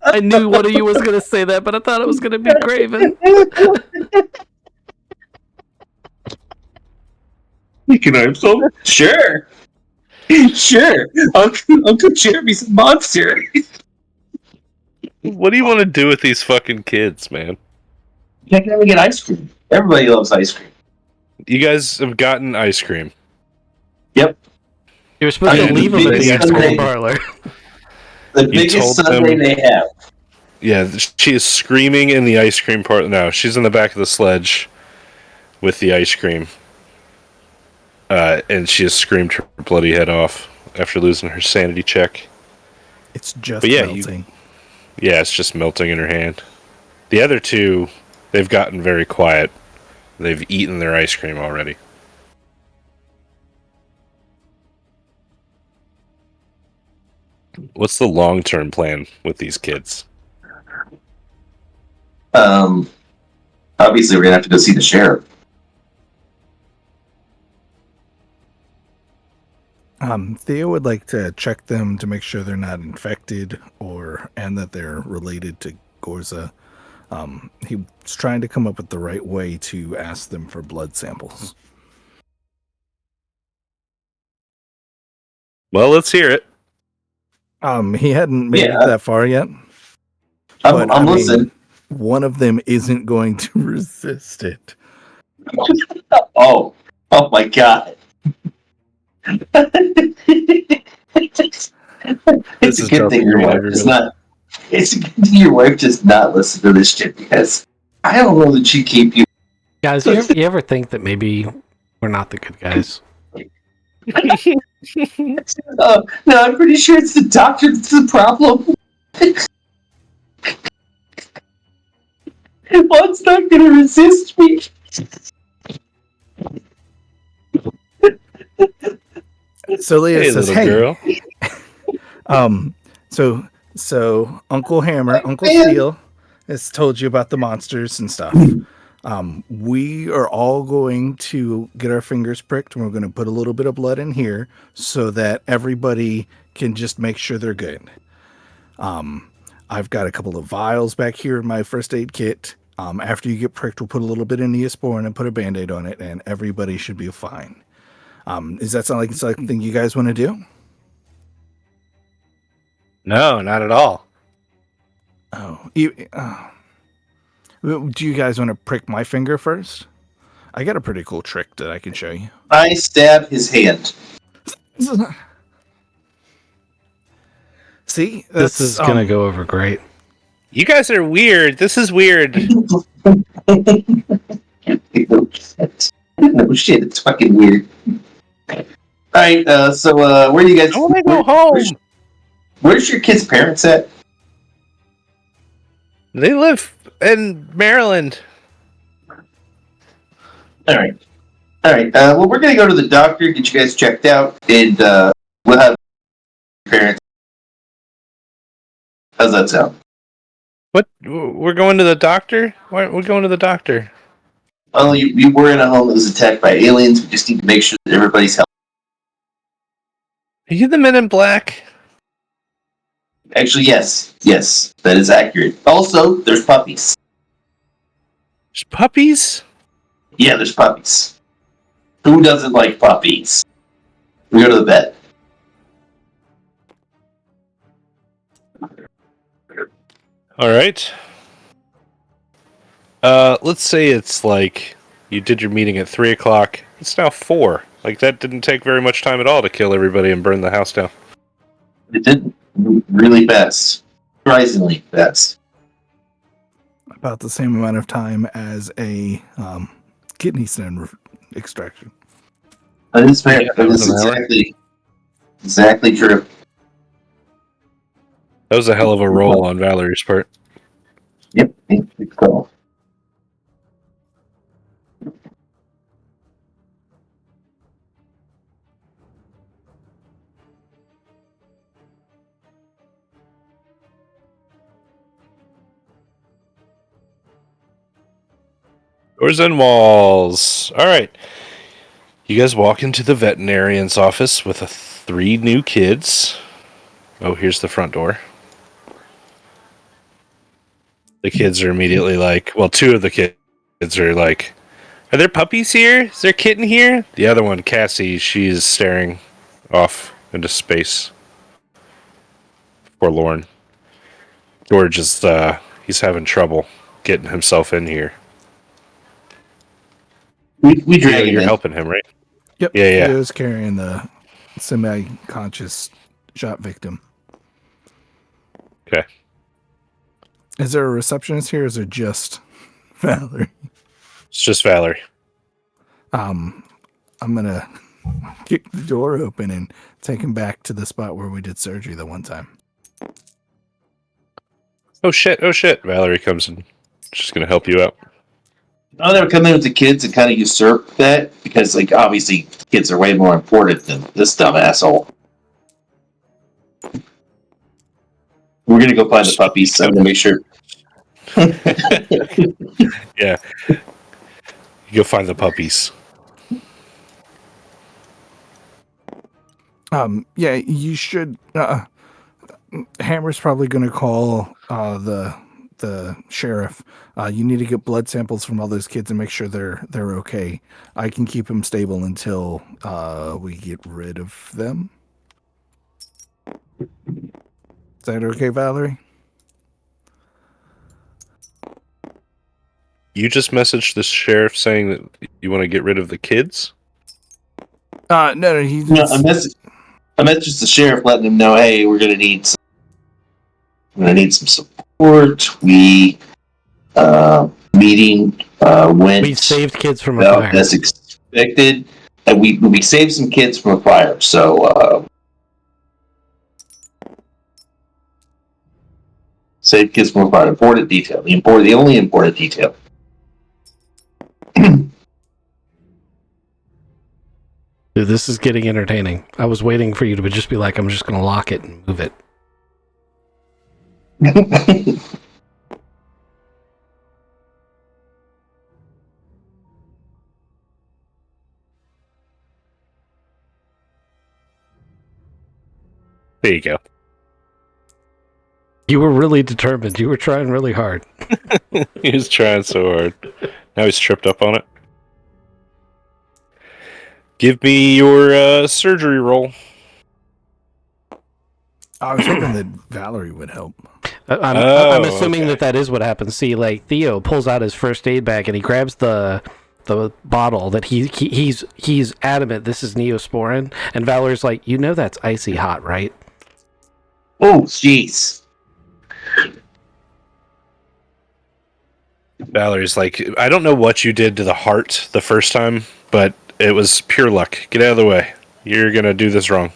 I knew one of you was gonna say that, but I thought it was gonna be Craven. You can have some? Sure. Sure. Uncle Jeremy's a monster. What do you want to do with these fucking kids, man? Can't even get ice cream. Everybody loves ice cream. You guys have gotten ice cream. Yep. You were supposed to the leave him at the biggest ice cream Sunday- parlor. The You biggest told Sunday them- they have. Yeah, she is screaming in the ice cream part. No, she's in the back of the sledge with the ice cream. And she has screamed her bloody head off after losing her sanity check. It's just But yeah, melting. Yeah, it's just melting in her hand. The other two, they've gotten very quiet. They've eaten their ice cream already. What's the long-term plan with these kids? Obviously, we're gonna have to go see the sheriff. Theo would like to check them to make sure they're not infected and that they're related to Gorza. He was trying to come up with the right way to ask them for blood samples. Well, let's hear it. He hadn't made it that far yet. But, I'm I mean, listening. one of them isn't going to resist it. Oh my god. It's This a is good tough thing for your you, wife everyone. does not. It's a good thing your wife does not listen to this shit because I don't know that she keep you. Guys, you ever think that maybe we're not the good guys? No, I'm pretty sure it's the doctor that's the problem. One's not going to resist me. So Leah Hey, says, little "Hey, girl." So Uncle Hammer, Uncle Man. Steel has told you about the monsters and stuff. We are all going to get our fingers pricked, and we're going to put a little bit of blood in here so that everybody can just make sure they're good. I've got a couple of vials back here in my first aid kit. After you get pricked, we'll put a little bit of Neosporin and put a Band-Aid on it, and everybody should be fine. Does that sound like something you guys want to do? No, not at all. Do you guys want to prick my finger first? I got a pretty cool trick that I can show you. I stab his hand. See? This is gonna go over great. You guys are weird. This is weird. No shit, it's fucking weird. Alright, so where do you guys I want to go home. Where's your kid's parents at? They live in Maryland. Alright. Well, we're gonna go to the doctor, get you guys checked out, and we'll have your parents. How's that sound? What? We're going to the doctor? Why are we going to the doctor? Well, you were in a home that was attacked by aliens. We just need to make sure that everybody's healthy. Are you the Men in Black? Actually, yes, that is accurate. Also, there's puppies. There's puppies? Yeah, there's puppies. Who doesn't like puppies? We go to the vet. All right. Let's say it's like you did your meeting at 3 o'clock. It's now 4. Like, that didn't take very much time at all to kill everybody and burn the house down. It did really fast. Surprisingly fast. About the same amount of time as a kidney stone extraction. That is fair. Yeah, That was is an hour. exactly true. That was a hell of a roll on Valerie's part. Yep. Good call. Doors and walls. All right. You guys walk into the veterinarian's office with 3 new kids. Oh, here's the front door. The kids are immediately like, well, 2 of the kids are like, are there puppies here? Is there a kitten here? The other one, Cassie, she's staring off into space. Forlorn. George is, he's having trouble getting himself in here. We Theo, drag him you're in. helping him, right? Yep. Yeah, yeah. Theo's carrying the semi-conscious shot victim. Okay. Is there a receptionist here? Or is it just Valerie? It's just Valerie. I'm gonna kick the door open and take him back to the spot where we did surgery the one time. Oh shit. Valerie comes in. She's going to help you out. I'll never come in with the kids and kind of usurp that because, like, obviously, kids are way more important than this dumb asshole. We're gonna go find the puppies. I'm gonna make sure. Yeah. You go find the puppies. Yeah, you should. Hammer's probably going to call the sheriff. You need to get blood samples from all those kids and make sure they're okay. I can keep them stable until we get rid of them. Is that okay, Valerie? You just messaged the sheriff saying that you want to get rid of the kids? No, he No, I messaged the sheriff, letting him know, hey, we're gonna need some support. We meeting went We saved kids from a about fire. as expected, and we saved some kids from a fire. So saved kids from a fire. Important detail. The only important detail. Dude, this is getting entertaining. I was waiting for you to just be like, I'm just going to lock it and move it. There you go. You were really determined. You were trying really hard. He was trying so hard. Now he's tripped up on it. Give me your surgery roll. I was hoping that Valerie would help. I'm assuming okay. that is what happens. See, like, Theo pulls out his first aid bag and he grabs the bottle that he's adamant this is Neosporin, and Valerie's like, you know that's icy hot, right? Oh, jeez. Valerie's like, I don't know what you did to the heart the first time, but it was pure luck. Get out of the way. You're going to do this wrong.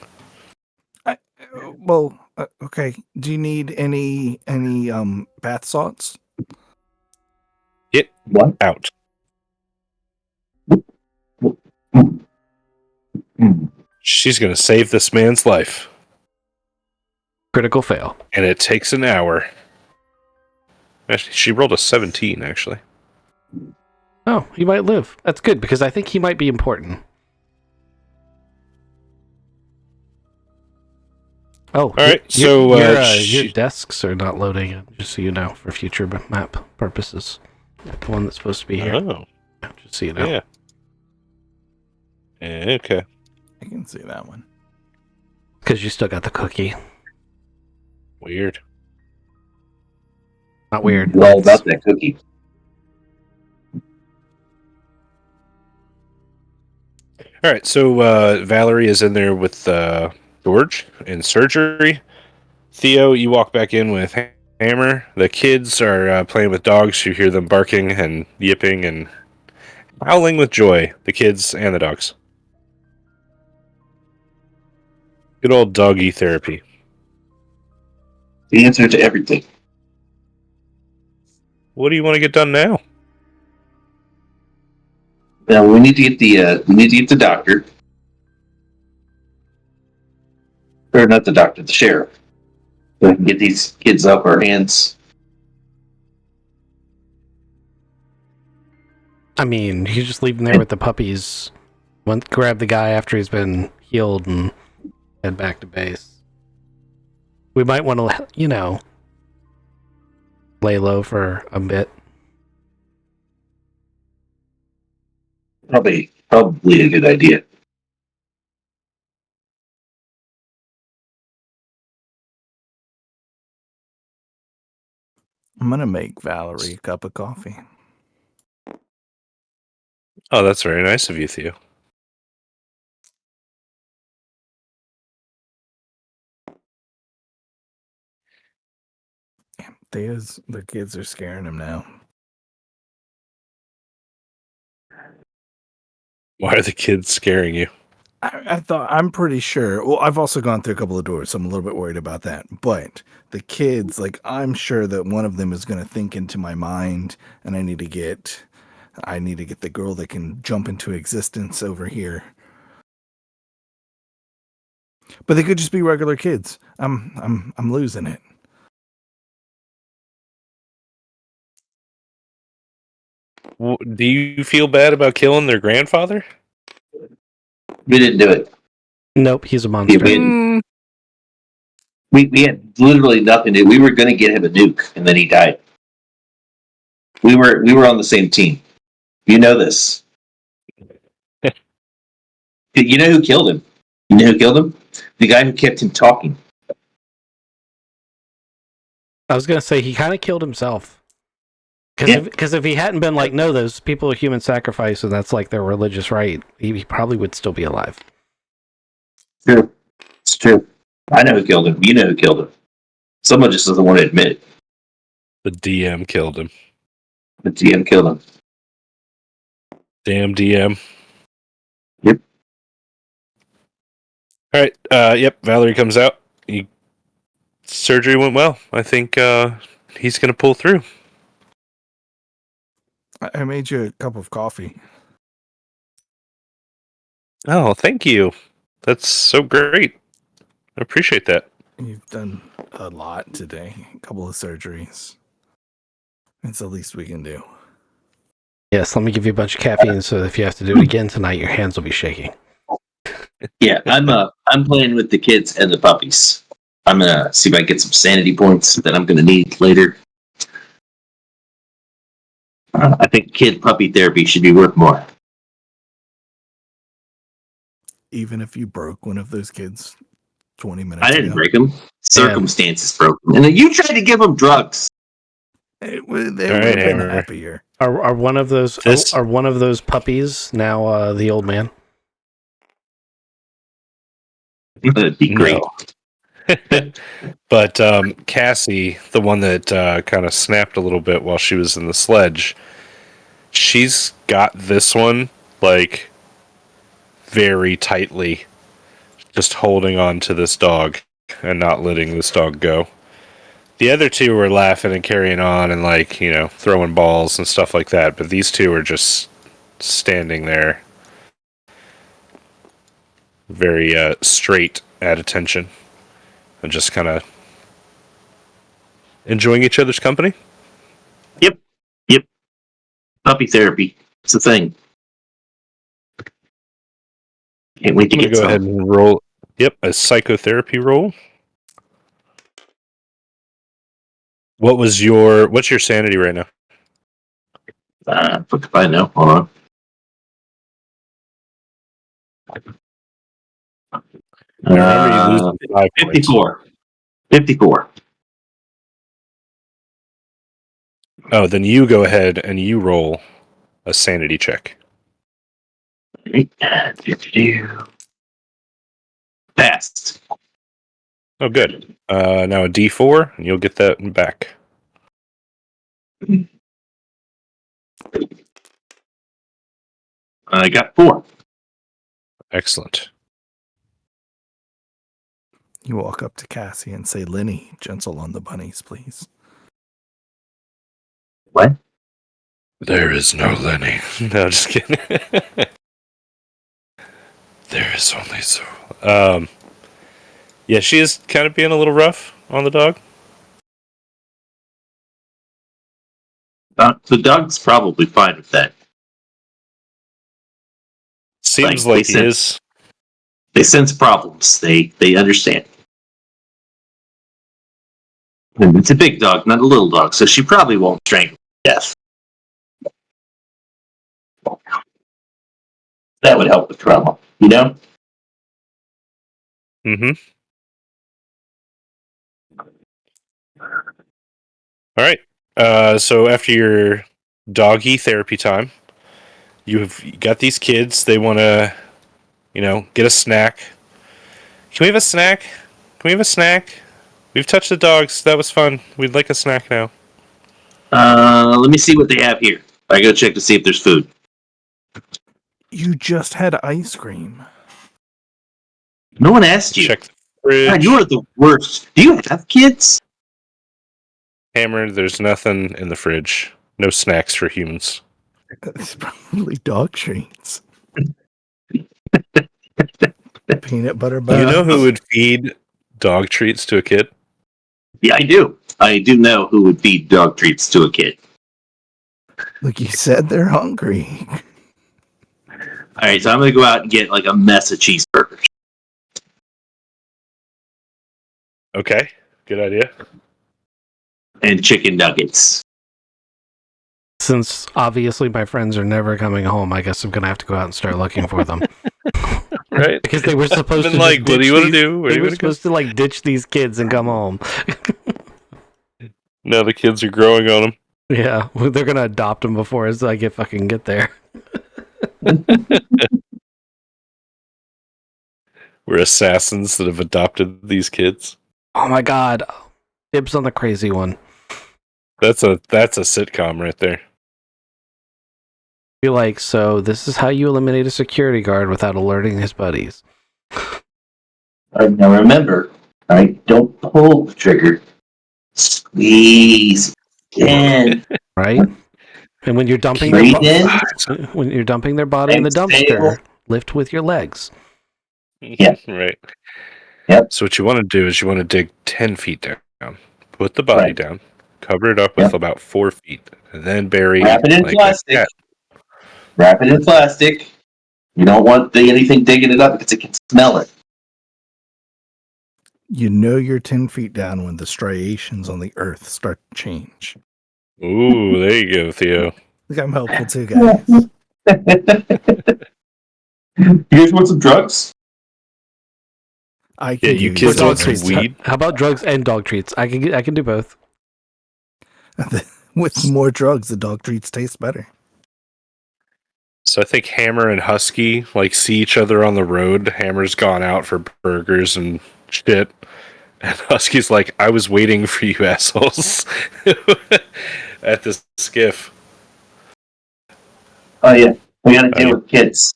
Okay. Do you need any bath salts? Get What? out. She's going to save this man's life. Critical fail. And it takes an hour. Actually, she rolled a 17, actually. Oh, he might live. That's good, because I think he might be important. Oh, all right. So your desks are not loading, just so you know, for future map purposes. The one that's supposed to be here. Oh, Just so you know. yeah. Okay. I can see that one. Because you still got the cookie. Weird. Not weird. All about that cookie. All right. So Valerie is in there with George in surgery. Theo, you walk back in with Hammer. The kids are playing with dogs. You hear them barking and yipping and howling with joy. The kids and the dogs. Good old doggy therapy. The answer to everything. What do you want to get done now? Now we need to get the doctor, or not the doctor, the sheriff. So we can get these kids off our hands. I mean, you just leave him there with the puppies. Grab the guy after he's been healed and head back to base. We might want to, lay low for a bit. Probably a good idea. I'm gonna make Valerie a cup of coffee. Oh, that's very nice of you, Theo. The kids are scaring him now. Why are the kids scaring you? I'm pretty sure. Well, I've also gone through a couple of doors, so I'm a little bit worried about that. But the kids, like, I'm sure that one of them is going to think into my mind, and I need to get the girl that can jump into existence over here. But they could just be regular kids. I'm losing it. Do you feel bad about killing their grandfather? We didn't do it. Nope, he's a Yeah, monster. we had literally nothing to do. We were going to get him a nuke, and then he died. We were on the same team. You know this. You know who killed him? You know who killed him? The guy who kept him talking. I was gonna say he kind of killed himself. Yeah. Because if he hadn't been like, no, those people are human sacrifice, and that's like their religious right, he probably would still be alive. True. It's true. I know who killed him. You know who killed him. Someone just doesn't want to admit it. The DM killed him. The GM killed him. Damn DM. Yep. All right. Yep. Valerie comes out. Surgery went well. I think he's going to pull through. I made you a cup of coffee. Oh, thank you. That's so great. I appreciate that. You've done a lot today. A couple of surgeries. It's the least we can do. Yes, let me give you a bunch of caffeine, so if you have to do it again tonight, your hands will be shaking. Yeah, I'm playing with the kids and the puppies. I'm gonna see if I can get some sanity points that I'm gonna need later. I think kid puppy therapy should be worth more. Even if you broke one of those kids 20 minutes I didn't ago. break them. Circumstances broke them. And then you tried to give them drugs. They would All have right, been Hammer. happier. Are one of those This- are one of those puppies now the old man? That'd be great. No. But Cassie, the one that kind of snapped a little bit while she was in the sledge, she's got this one like very tightly, just holding on to this dog and not letting this dog go. The other two were laughing and carrying on and throwing balls and stuff like that, but these two are just standing there very straight at attention and just kind of enjoying each other's company. Yep. Puppy therapy. It's a thing. Can't wait to I'm going to get go some. ahead and roll, a psychotherapy roll. What's your sanity right now? If I know. Hold on. Remember, you lose 5 points. 54. 54. Oh, then you go ahead and you roll a sanity check. Passed. Oh, good. Now a D4, and you'll get that back. I got 4. Excellent. You walk up to Cassie and say, Lenny, gentle on the bunnies, please. What? There is no Lenny. No, just kidding. There is only so. Yeah, she is kind of being a little rough on the dog. The dog's probably fine with that. Seems Like, like he is. They sense problems. They understand. And it's a big dog, not a little dog, so she probably won't strangle to death. That would help with trauma, you know? Mm-hmm. All right. So after your doggy therapy time, you've got these kids. They want to, get a snack. Can we have a snack? Can we have a snack? We've touched the dogs. That was fun. We'd like a snack now. Let me see what they have here. I gotta check to see if there's food. You just had ice cream. No one asked you. Check the fridge. God, you are the worst. Do you have kids? Hammer, there's nothing in the fridge. No snacks for humans. It's probably dog treats. Peanut butter Do you know buns. who would feed dog treats to a kid? Yeah, I do. I do know who would feed dog treats to a kid. Like you said, they're hungry. All right, so I'm gonna go out and get like a mess of cheeseburgers Okay, good idea. and chicken nuggets. Since obviously my friends are never coming home, I guess I'm gonna have to go out and start looking for them. Right? Because they were supposed Been to like, just what do ditch you want to these- do? Where do They you were want to go? supposed to like ditch these kids and come home. Now the kids are growing on them. Yeah, they're gonna adopt them before as I get there. We're assassins that have adopted these kids. Oh my god, dibs on the crazy one. That's a sitcom right there. Be like, so this is how you eliminate a security guard without alerting his buddies. Now remember, all right, don't pull the trigger. Squeeze in. Right? And when you're dumping Breathe in. when you're dumping their body in the dumpster, lift with your legs. Yeah. Right. Yep. So what you want to do is you want to dig 10 feet down, put the body Right. down, cover it up with about 4 feet, and then bury Wrap it in like plastic. that. Wrap it in plastic. You don't want anything digging it up because it can smell it. You know you're 10 feet down when the striations on the earth start to change. Ooh, there you go, Theo. Look, I'm helpful too, guys. You guys want some drugs? I Yeah, can you give kids Or want dog some treats. weed? How about drugs and dog treats? I can do both. With more drugs, the dog treats taste better. So I think Hammer and Husky see each other on the road. Hammer's gone out for burgers and shit. And Husky's like, I was waiting for you assholes at this skiff. Oh yeah, we got to deal with kids.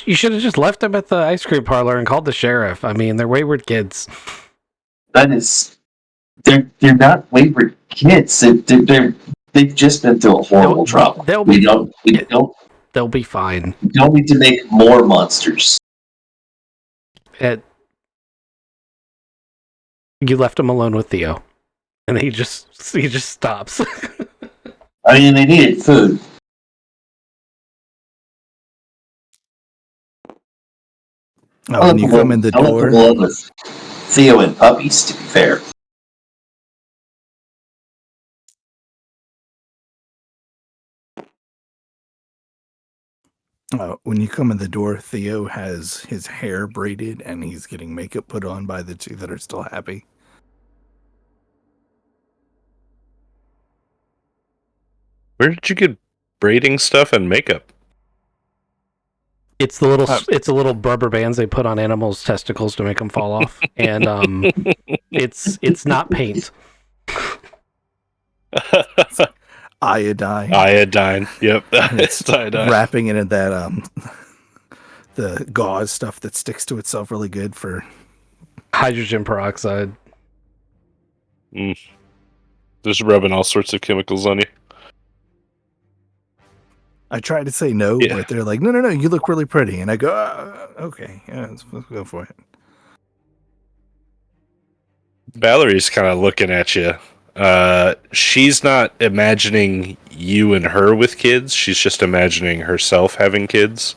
You should have just left them at the ice cream parlor and called the sheriff. I mean, they're wayward kids. That is, they're not wayward kids. They've just been through a horrible trauma. We don't They'll be fine. need to make more monsters. You left him alone with Theo, and he just stops. I mean, they needed food. When you come in the door, With Theo and puppies, to be fair. when you come in the door, Theo has his hair braided and he's getting makeup put on by the two that are still happy. Where did you get braiding stuff and makeup? It's the little rubber bands they put on animals' testicles to make them fall off, and it's not paint. Iodine. Iodine. Yep. It's iodine. Wrapping it in that the gauze stuff that sticks to itself really good for Hydrogen peroxide. Just rubbing all sorts of chemicals on you. I try to say no, Yeah. but they're like, no, you look really pretty. And I go, okay, yeah, let's go for it. Valerie's kind of looking at you. She's not imagining you and her with kids. She's just imagining herself having kids.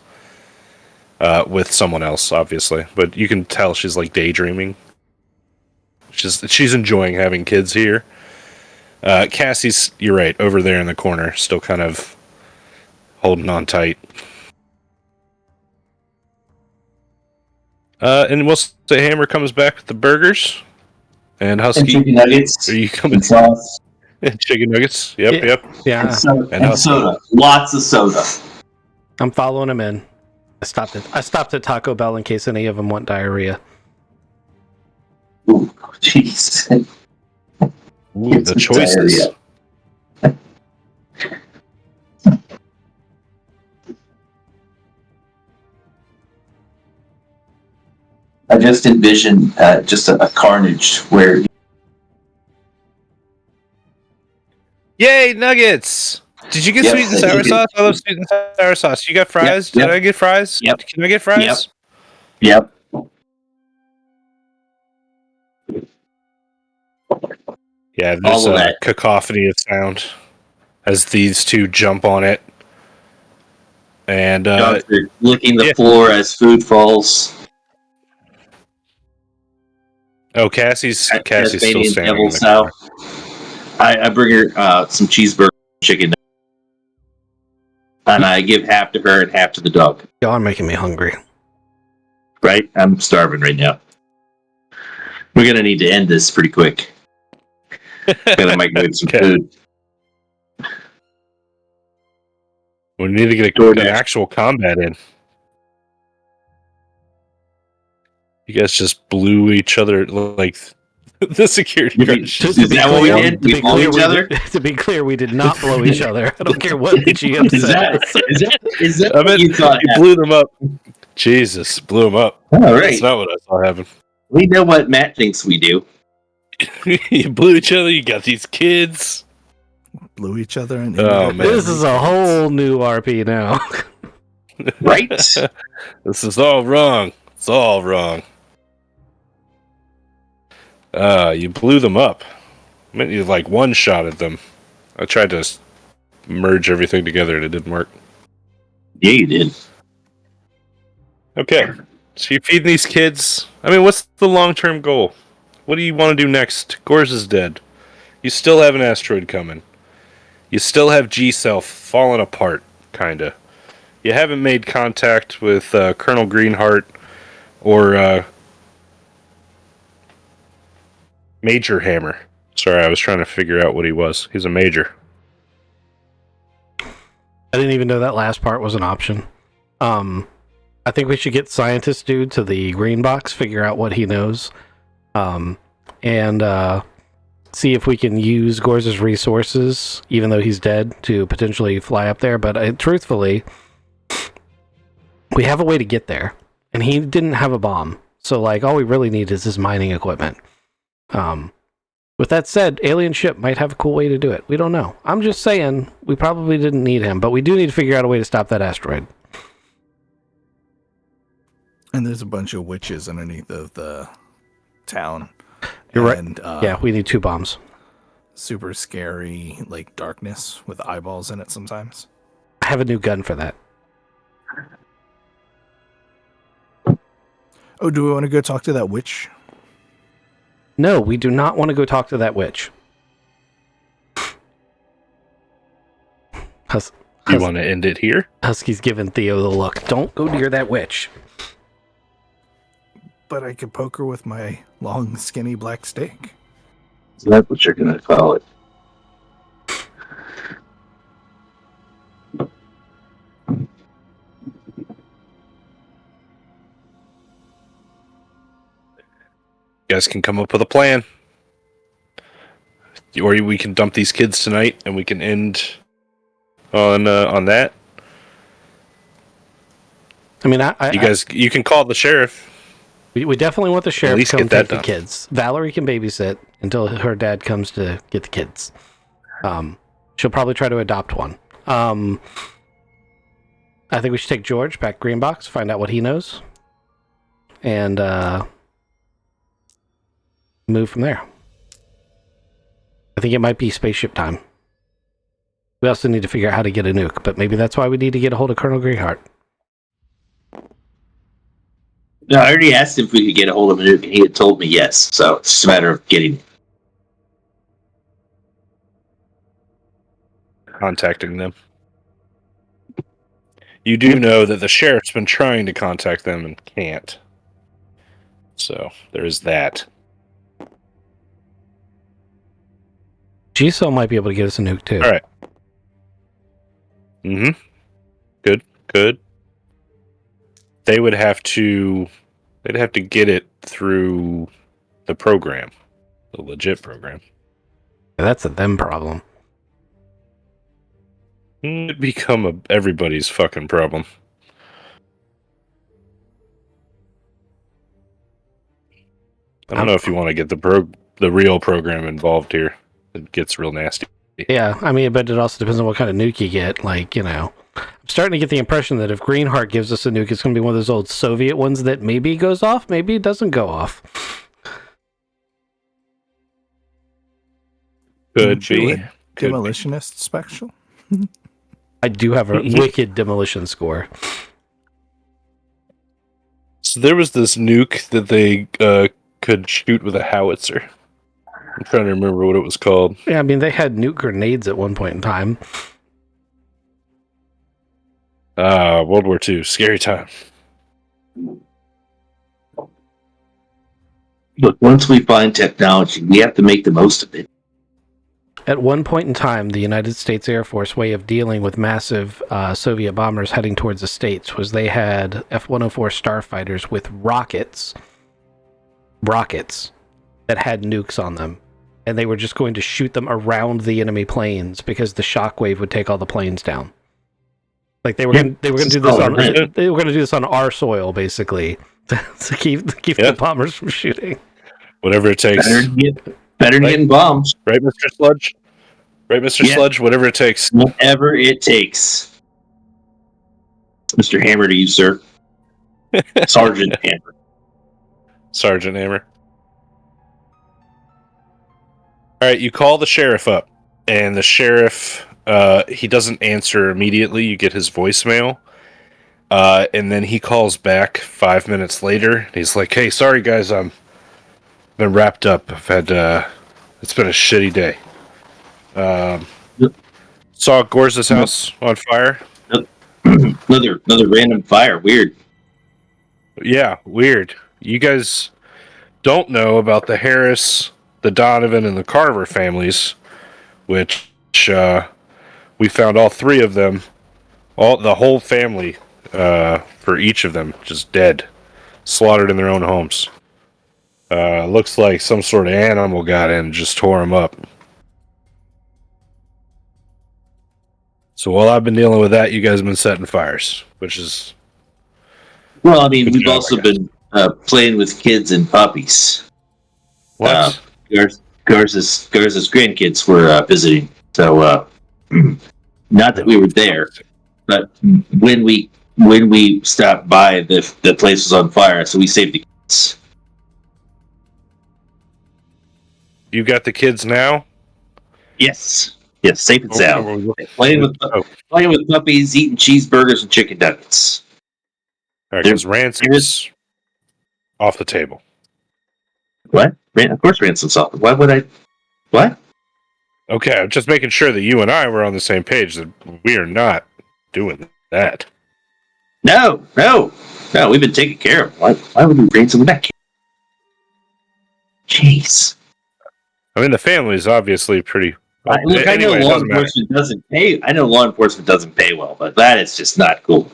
with someone else, obviously. But you can tell she's like daydreaming. She's enjoying having kids here. Cassie's, you're right, over there in the corner, still kind of holding on tight. And we'll say Hammer comes back with the burgers. And Husky, And chicken nuggets. are you coming? And sauce. Chicken nuggets. Yep, Yeah. yep. Yeah, And soda. Lots of soda. I'm following him in. I stopped at Taco Bell in case any of them want diarrhea. Ooh, jeez. Ooh, Get the some choices. diarrhea. I just envisioned just a carnage where Yay, nuggets! Did you get Yep. sweet and sour sauce? I love sweet and sour sauce. You got fries? Yep. Did I get fries? Yep. Can I get fries? Yep. Yeah, All there's of a that. cacophony of sound as these two jump on it. And Dogs are licking the yeah. floor as food falls. Cassie's still Tasmanian standing devil in the style. corner. I bring her some cheeseburger chicken, and I give half to her and half to the dog. Y'all are making me hungry. Right? I'm starving right now. We're gonna need to end this pretty quick. Gotta microwave some Okay. food. We need to get an DoorDash. actual combat in. You guys just blew each other like the security guard. Is that what we did? We blow each other? To be clear, we did not blow each other. I don't care what the GM Is that, says. is that I what meant you thought? you blew them up. Jesus, blew them up. All That's right. not what I saw happen. We know what Matt thinks we do. You blew each other. You got these kids. Blew each other and Oh, man. This is a whole new RP now. Right? This is all wrong. It's all wrong. You blew them up. I meant you like one shot at them. I tried to merge everything together and it didn't work. Yeah, you did. Okay. So you feed these kids. I mean, what's the long-term goal? What do you want to do next? Gors is dead. You still have an asteroid coming. You still have G-Self falling apart, kinda. You haven't made contact with Colonel Greenheart or Major Hammer. Sorry, I was trying to figure out what he was. He's a major. I didn't even know that last part was an option. I think we should get Scientist Dude to the green box, figure out what he knows, and see if we can use Gors' resources, even though he's dead, to potentially fly up there. But truthfully, we have a way to get there, and he didn't have a bomb. So, like, all we really need is his mining equipment. With that said, alien ship might have a cool way to do it. We don't know. I'm just saying, we probably didn't need him, but we do need to figure out a way to stop that asteroid. And there's a bunch of witches underneath of the town. You're right. And, Yeah, we need 2 bombs. super scary, like darkness with eyeballs in it sometimes. I have a new gun for that. Oh, do we want to go talk to that witch? No, we do not want to go talk to that witch. You want to end it here? Husky's giving Theo the look. Don't go near that witch. But I could poke her with my long, skinny black stick. Is that what you're going to call it? You guys can come up with a plan. Or we can dump these kids tonight and we can end on that. I mean, You can call the sheriff. we definitely want the sheriff least to come get that take the done. kids. Valerie can babysit until her dad comes to get the kids. She'll probably try to adopt one. I think we should take George back green box, find out what he knows, and move from there. I think it might be spaceship time. We also need to figure out how to get a nuke, but maybe that's why we need to get a hold of Colonel Greenheart. No, I already asked him if we could get a hold of a nuke, and he had told me yes. So it's just a matter of getting it. Contacting them. You do know that the sheriff's been trying to contact them and can't. So there's that. GSO might be able to get us a nuke too. All right. Mm-hmm. Good. They'd have to get it through the program, the legit program. Yeah, that's a them problem. It'd become everybody's fucking problem. I don't know if you want to get the real program involved here. It gets real nasty. Yeah, I mean, but it also depends on what kind of nuke you get. Like, I'm starting to get the impression that if Greenheart gives us a nuke, it's going to be one of those old Soviet ones that maybe goes off, maybe it doesn't go off. Could Aren't you be. a demolitionist special? I do have a wicked demolition score. So there was this nuke that they could shoot with a howitzer. I'm trying to remember what it was called. Yeah, I mean, they had nuke grenades at one point in time. World War II. Scary time. Look, once we find technology, we have to make the most of it. At one point in time, the United States Air Force way of dealing with massive Soviet bombers heading towards the States was they had F-104 starfighters with rockets that had nukes on them. And they were just going to shoot them around the enemy planes because the shockwave would take all the planes down. Like they were going to do this on our soil, basically, to keep the bombers from shooting. Whatever it takes. Better than getting bombs. Right, Mr. Sludge? Right, Mr. Sludge? Whatever it takes. Whatever it takes. Mr. Hammer to you, sir. Sergeant Hammer. Sergeant Hammer. All right, you call the sheriff up, and the sheriff, he doesn't answer immediately. You get his voicemail, and then he calls back 5 minutes later. And he's like, "Hey, sorry guys, I'm been wrapped up. I've had it's been a shitty day. Saw Gorza's house on fire. Another random fire. Weird. Yeah, weird. You guys don't know about the Harris, the Donovan, and the Carver families, which we found all three of them, the whole family, for each of them, just dead, slaughtered in their own homes. Looks like some sort of animal got in and just tore them up. So while I've been dealing with that, you guys have been setting fires, which is... Well, I mean, Good we've job, also I guess. been playing with kids and puppies. What? Garza's grandkids were visiting. So, not that we were there, but when we stopped by, the place was on fire, so we saved the kids. You got the kids now? Yes, safe and sound. Oh. Playing with puppies, eating cheeseburgers and chicken nuggets. All right, because ransom's off the table. What? Of course, ransom's off. Why would I? What? Okay, I'm just making sure that you and I were on the same page, that we are not doing that. No. We've been taken care of. Why would we ransom that kid? Jeez. I mean, the family is obviously pretty... Look, I know Anyway, it law doesn't matter. enforcement doesn't pay. I know law enforcement doesn't pay well, but that is just not cool.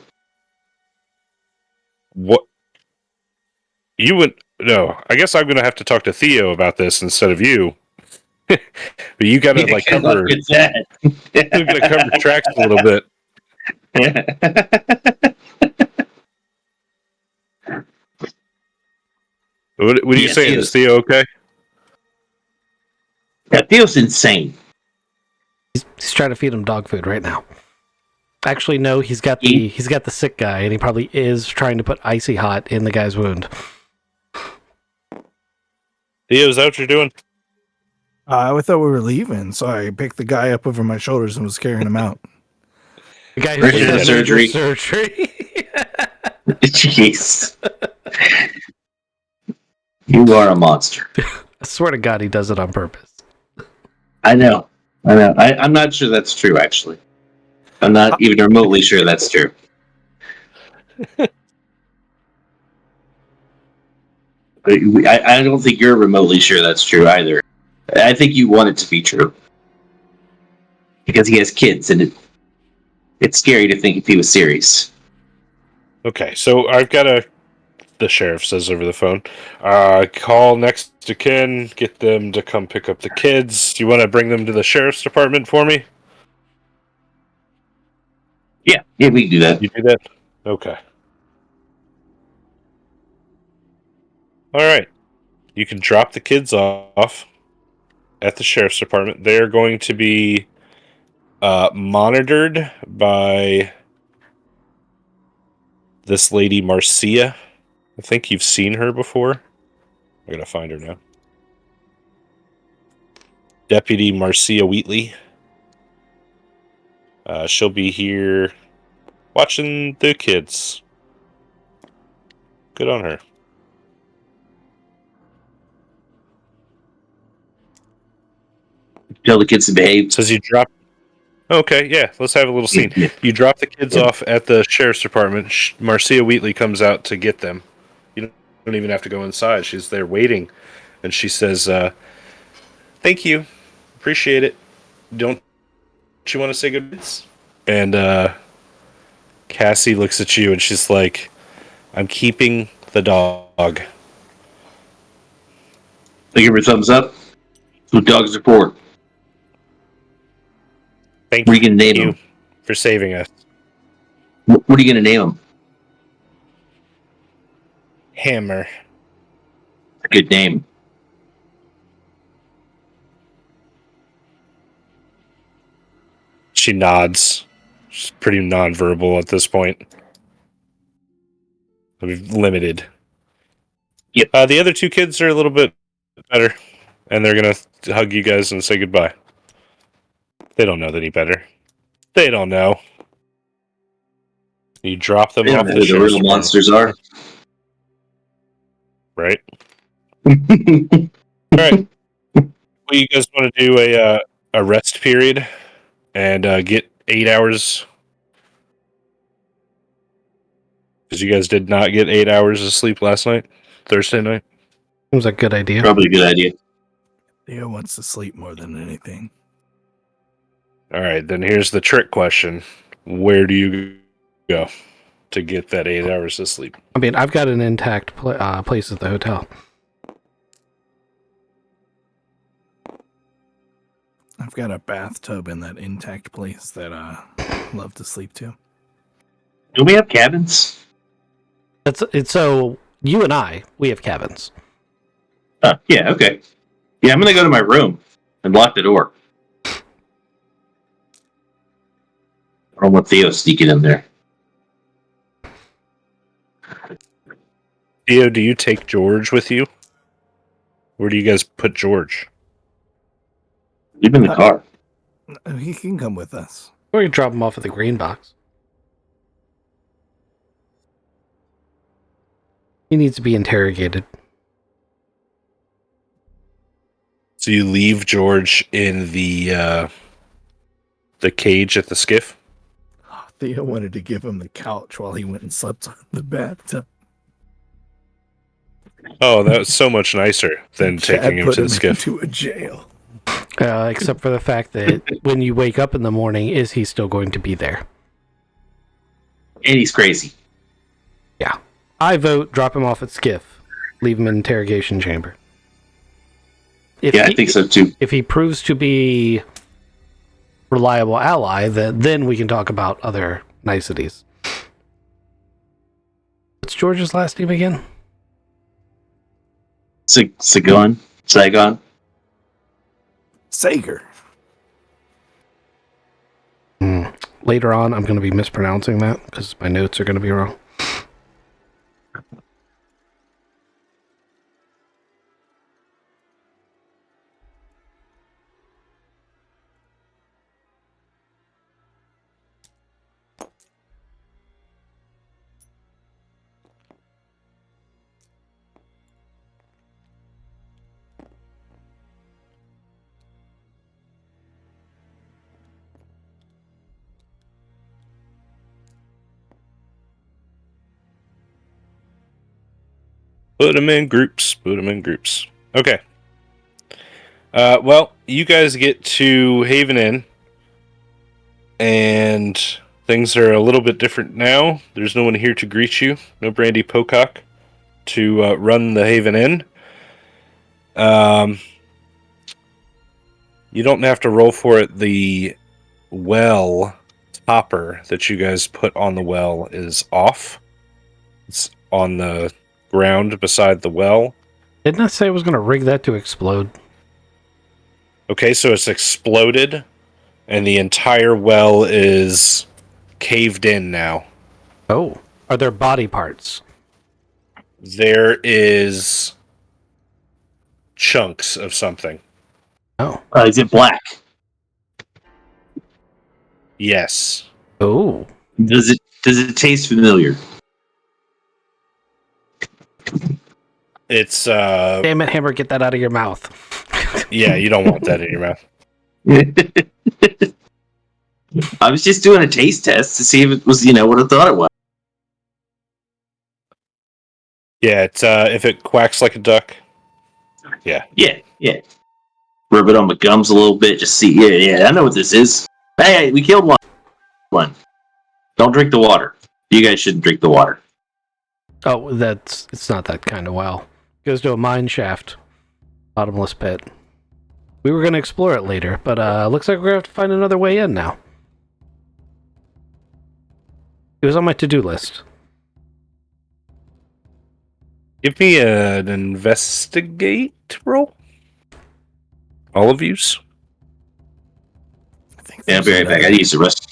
What? You would... No, I guess I'm going to have to talk to Theo about this instead of you. But you got to, like, cover... It's that. You got to cover tracks a little bit. What are you Yeah, saying? Is Theo okay? That feels insane. He's trying to feed him dog food right now. Actually, no, he's got the sick guy, and he probably is trying to put icy hot in the guy's wound. Theo, is that what you're doing? I thought we were leaving, so I picked the guy up over my shoulders and was carrying him out. The guy Urgent who's surgery. surgery. Jeez. You are a monster. I swear to God, he does it on purpose. I know. I'm not sure that's true, actually. I'm not even remotely sure that's true. I don't think you're remotely sure that's true either. I think you want it to be true. Because he has kids, and it's scary to think if he was serious. Okay, so I've got the sheriff says over the phone, call next to kin, get them to come pick up the kids. Do you want to bring them to the sheriff's department for me? Yeah, we can do that. You do that? Okay. All right. You can drop the kids off at the sheriff's department. They're going to be monitored by this lady, Marcia. I think you've seen her before. I'm going to find her now. Deputy Marcia Wheatley. She'll be here watching the kids. Good on her. Tell the kids to behave. Says you drop. Okay, yeah, let's have a little scene. Yeah. You drop the kids Yeah. off at the sheriff's department. Marcia Wheatley comes out to get them. You don't even have to go inside. She's there waiting. And she says, thank you. Appreciate it. Don't you want to say goodbye? And Cassie looks at you and she's like, I'm keeping the dog. They give her a thumbs up. That's what dogs are for. Thank What are you going to name you him? for saving us. What are you going to name him? Hammer. A good name. She nods. She's pretty nonverbal at this point. Limited. Yep. The other two kids are a little bit better, and they're gonna hug you guys and say goodbye. They don't know any better. They don't know. You drop them They don't off know the who the sheriff's real department, monsters are. right? All right. Well, you guys want to do a rest period and get 8 hours because you guys did not get 8 hours of sleep last night, Thursday night. Seems like a good idea. Probably a good idea. Theo wants to sleep more than anything. All right, then here's the trick question: where do you go to get that 8 hours of sleep? I mean, I've got an intact place at the hotel. I've got a bathtub in that intact place that I love to sleep to. Do we have cabins? It's so you and we have cabins. Yeah, okay. Yeah, I'm going to go to my room and lock the door. I don't want Theo sneaking in there. Theo, do you take George with you? Where do you guys put George? Leave him in the car. He can come with us. Or you drop them off at the green box. He needs to be interrogated. So you leave George in the cage at the skiff? Theo wanted to give him the couch while he went and slept on the bathtub. Oh, that was so much nicer than Chad taking him put to the skiff. into a jail. Except for the fact that when you wake up in the morning, is he still going to be there? And he's crazy. Yeah. I vote drop him off at skiff. Leave him in interrogation chamber. I think so too. If he proves to be reliable ally, then we can talk about other niceties. What's George's last name again? Saigon? Sager. Later on, I'm going to be mispronouncing that because my notes are going to be wrong. Put them in groups. Put them in groups. Okay. Well, you guys get to Haven Inn, and things are a little bit different now. There's no one here to greet you. No Brandy Pocock to run the Haven Inn. You don't have to roll for it. The well topper that you guys put on the well is off. It's on the ground beside the well. Didn't I say I was going to rig that to explode? Okay, so it's exploded, and the entire well is caved in now. Oh. Are there body parts? There is chunks of something. Oh. Is it black? Yes. Oh. Does it taste familiar? It's Damn it, Hammer, get that out of your mouth. yeah, you don't want that in your mouth. I was just doing a taste test to see if it was, what I thought it was. Yeah, it's if it quacks like a duck. Yeah. Yeah. Rub it on my gums a little bit, just see. Yeah, I know what this is. Hey, we killed one. Don't drink the water. You guys shouldn't drink the water. Oh, it's not that kind of well. Goes to a mine shaft. Bottomless pit. We were going to explore it later, but looks like we're going to have to find another way in now. It was on my to-do list. Give me an investigate roll. All of yous. I think Yeah, I'll there's be right back. I another- gotta use the restroom.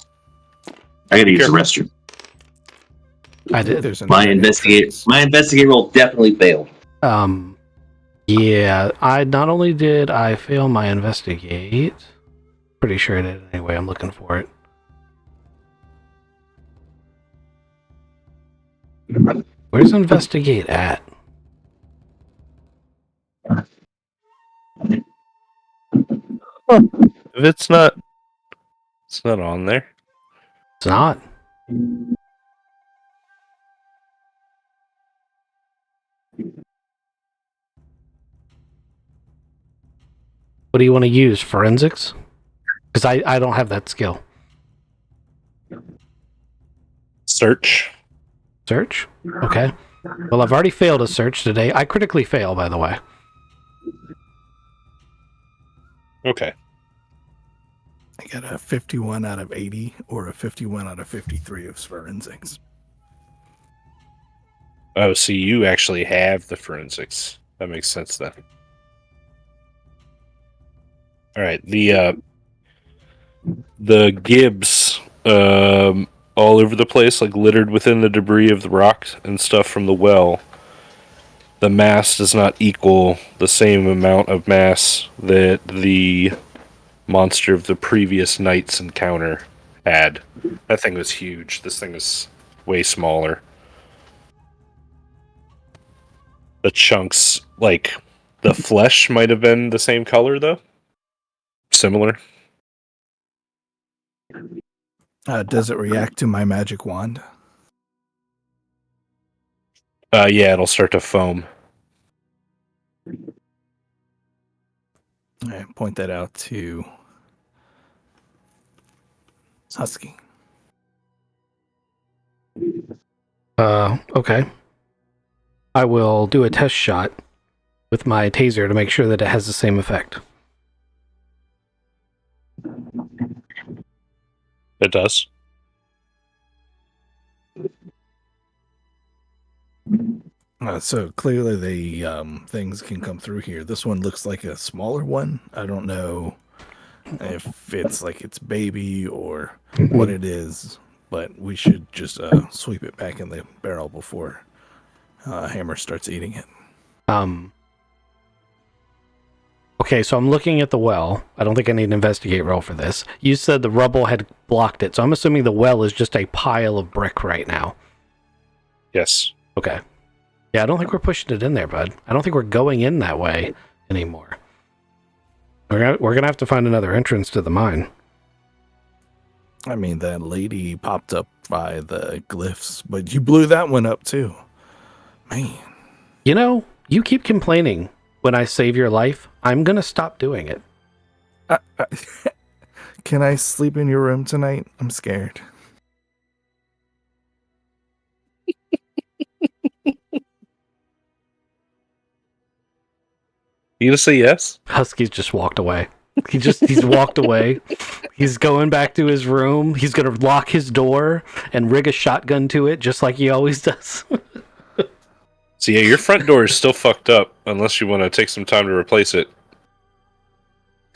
I think did. there's My another entrance. investigate roll definitely failed. Yeah, not only did I fail my investigate, pretty sure I did anyway. I'm looking for it. Where's investigate at? If it's not on there. It's not. What do you want to use? Forensics? Because I don't have that skill. Search. Search? Okay. Well, I've already failed a search today. I critically fail, by the way. Okay. I got a 51 out of 80 or a 51 out of 53 of forensics. Oh, so you actually have the forensics. That makes sense then. All right. The gibs all over the place, like littered within the debris of the rocks and stuff from the well. The mass does not equal the same amount of mass that the monster of the previous night's encounter had. That thing was huge. This thing is way smaller. The chunks, like the flesh, might have been the same color though. Similar. Does it react to my magic wand? Yeah, it'll start to foam. I point that out to Husky. Okay. I will do a test shot with my taser to make sure that it has the same effect. It does. So clearly the things can come through here. This one looks like a smaller one. I don't know if it's like its baby or what it is, but we should just sweep it back in the barrel before Hammer starts eating it. Okay, so I'm looking at the well. I don't think I need an investigate roll for this. You said the rubble had blocked it, so I'm assuming the well is just a pile of brick right now. Yes. Okay. Yeah, I don't think we're pushing it in there, bud. I don't think we're going in that way anymore. We're gonna have to find another entrance to the mine. I mean, that lady popped up by the glyphs, but you blew that one up too. Man. You know, you keep complaining when I save your life. I'm going to stop doing it. Can I sleep in your room tonight? I'm scared. You gonna say yes? Husky's just walked away. He's walked away. He's going back to his room. He's going to lock his door and rig a shotgun to it just like he always does. So yeah, your front door is still fucked up unless you want to take some time to replace it.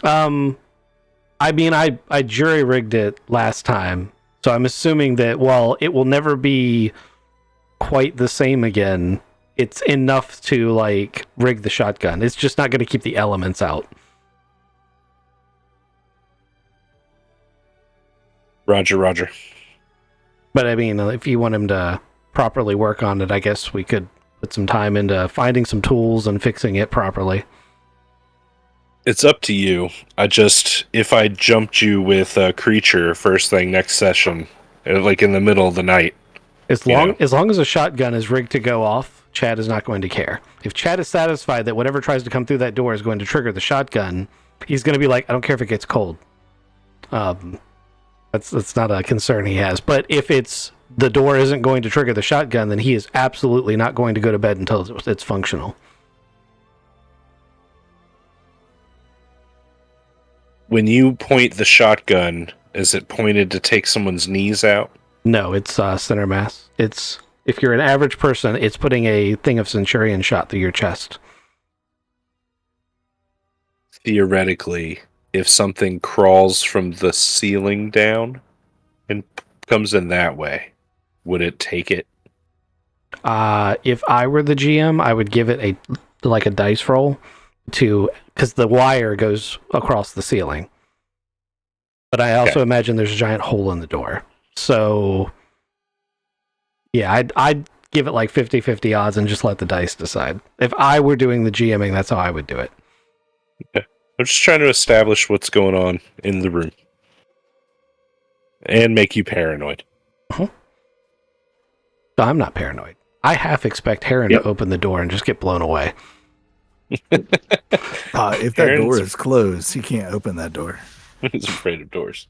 I mean, I jury rigged it last time, so I'm assuming that while it will never be quite the same again, it's enough to like rig the shotgun. It's just not going to keep the elements out. Roger, Roger. But I mean, if you want him to properly work on it, I guess we could put some time into finding some tools and fixing it properly. It's up to you. If I jumped you with a creature first thing next session, like in the middle of the night. As long as a shotgun is rigged to go off, Chad is not going to care. If Chad is satisfied that whatever tries to come through that door is going to trigger the shotgun, he's going to be like, I don't care if it gets cold. That's not a concern he has. But if the door isn't going to trigger the shotgun, then he is absolutely not going to go to bed until it's functional. When you point the shotgun, is it pointed to take someone's knees out? No, it's center mass. It's if you're an average person, it's putting a thing of Centurion shot through your chest. Theoretically, if something crawls from the ceiling down and comes in that way, would it take it? If I were the GM, I would give it a dice roll because the wire goes across the ceiling. But I also imagine there's a giant hole in the door. So yeah, I'd give it like 50-50 odds and just let the dice decide. If I were doing the GMing, that's how I would do it. Okay. I'm just trying to establish what's going on in the room. And make you paranoid. No, I'm not paranoid. I half expect Heron to open the door and just get blown away. If that door is closed, he can't open that door. He's afraid of doors.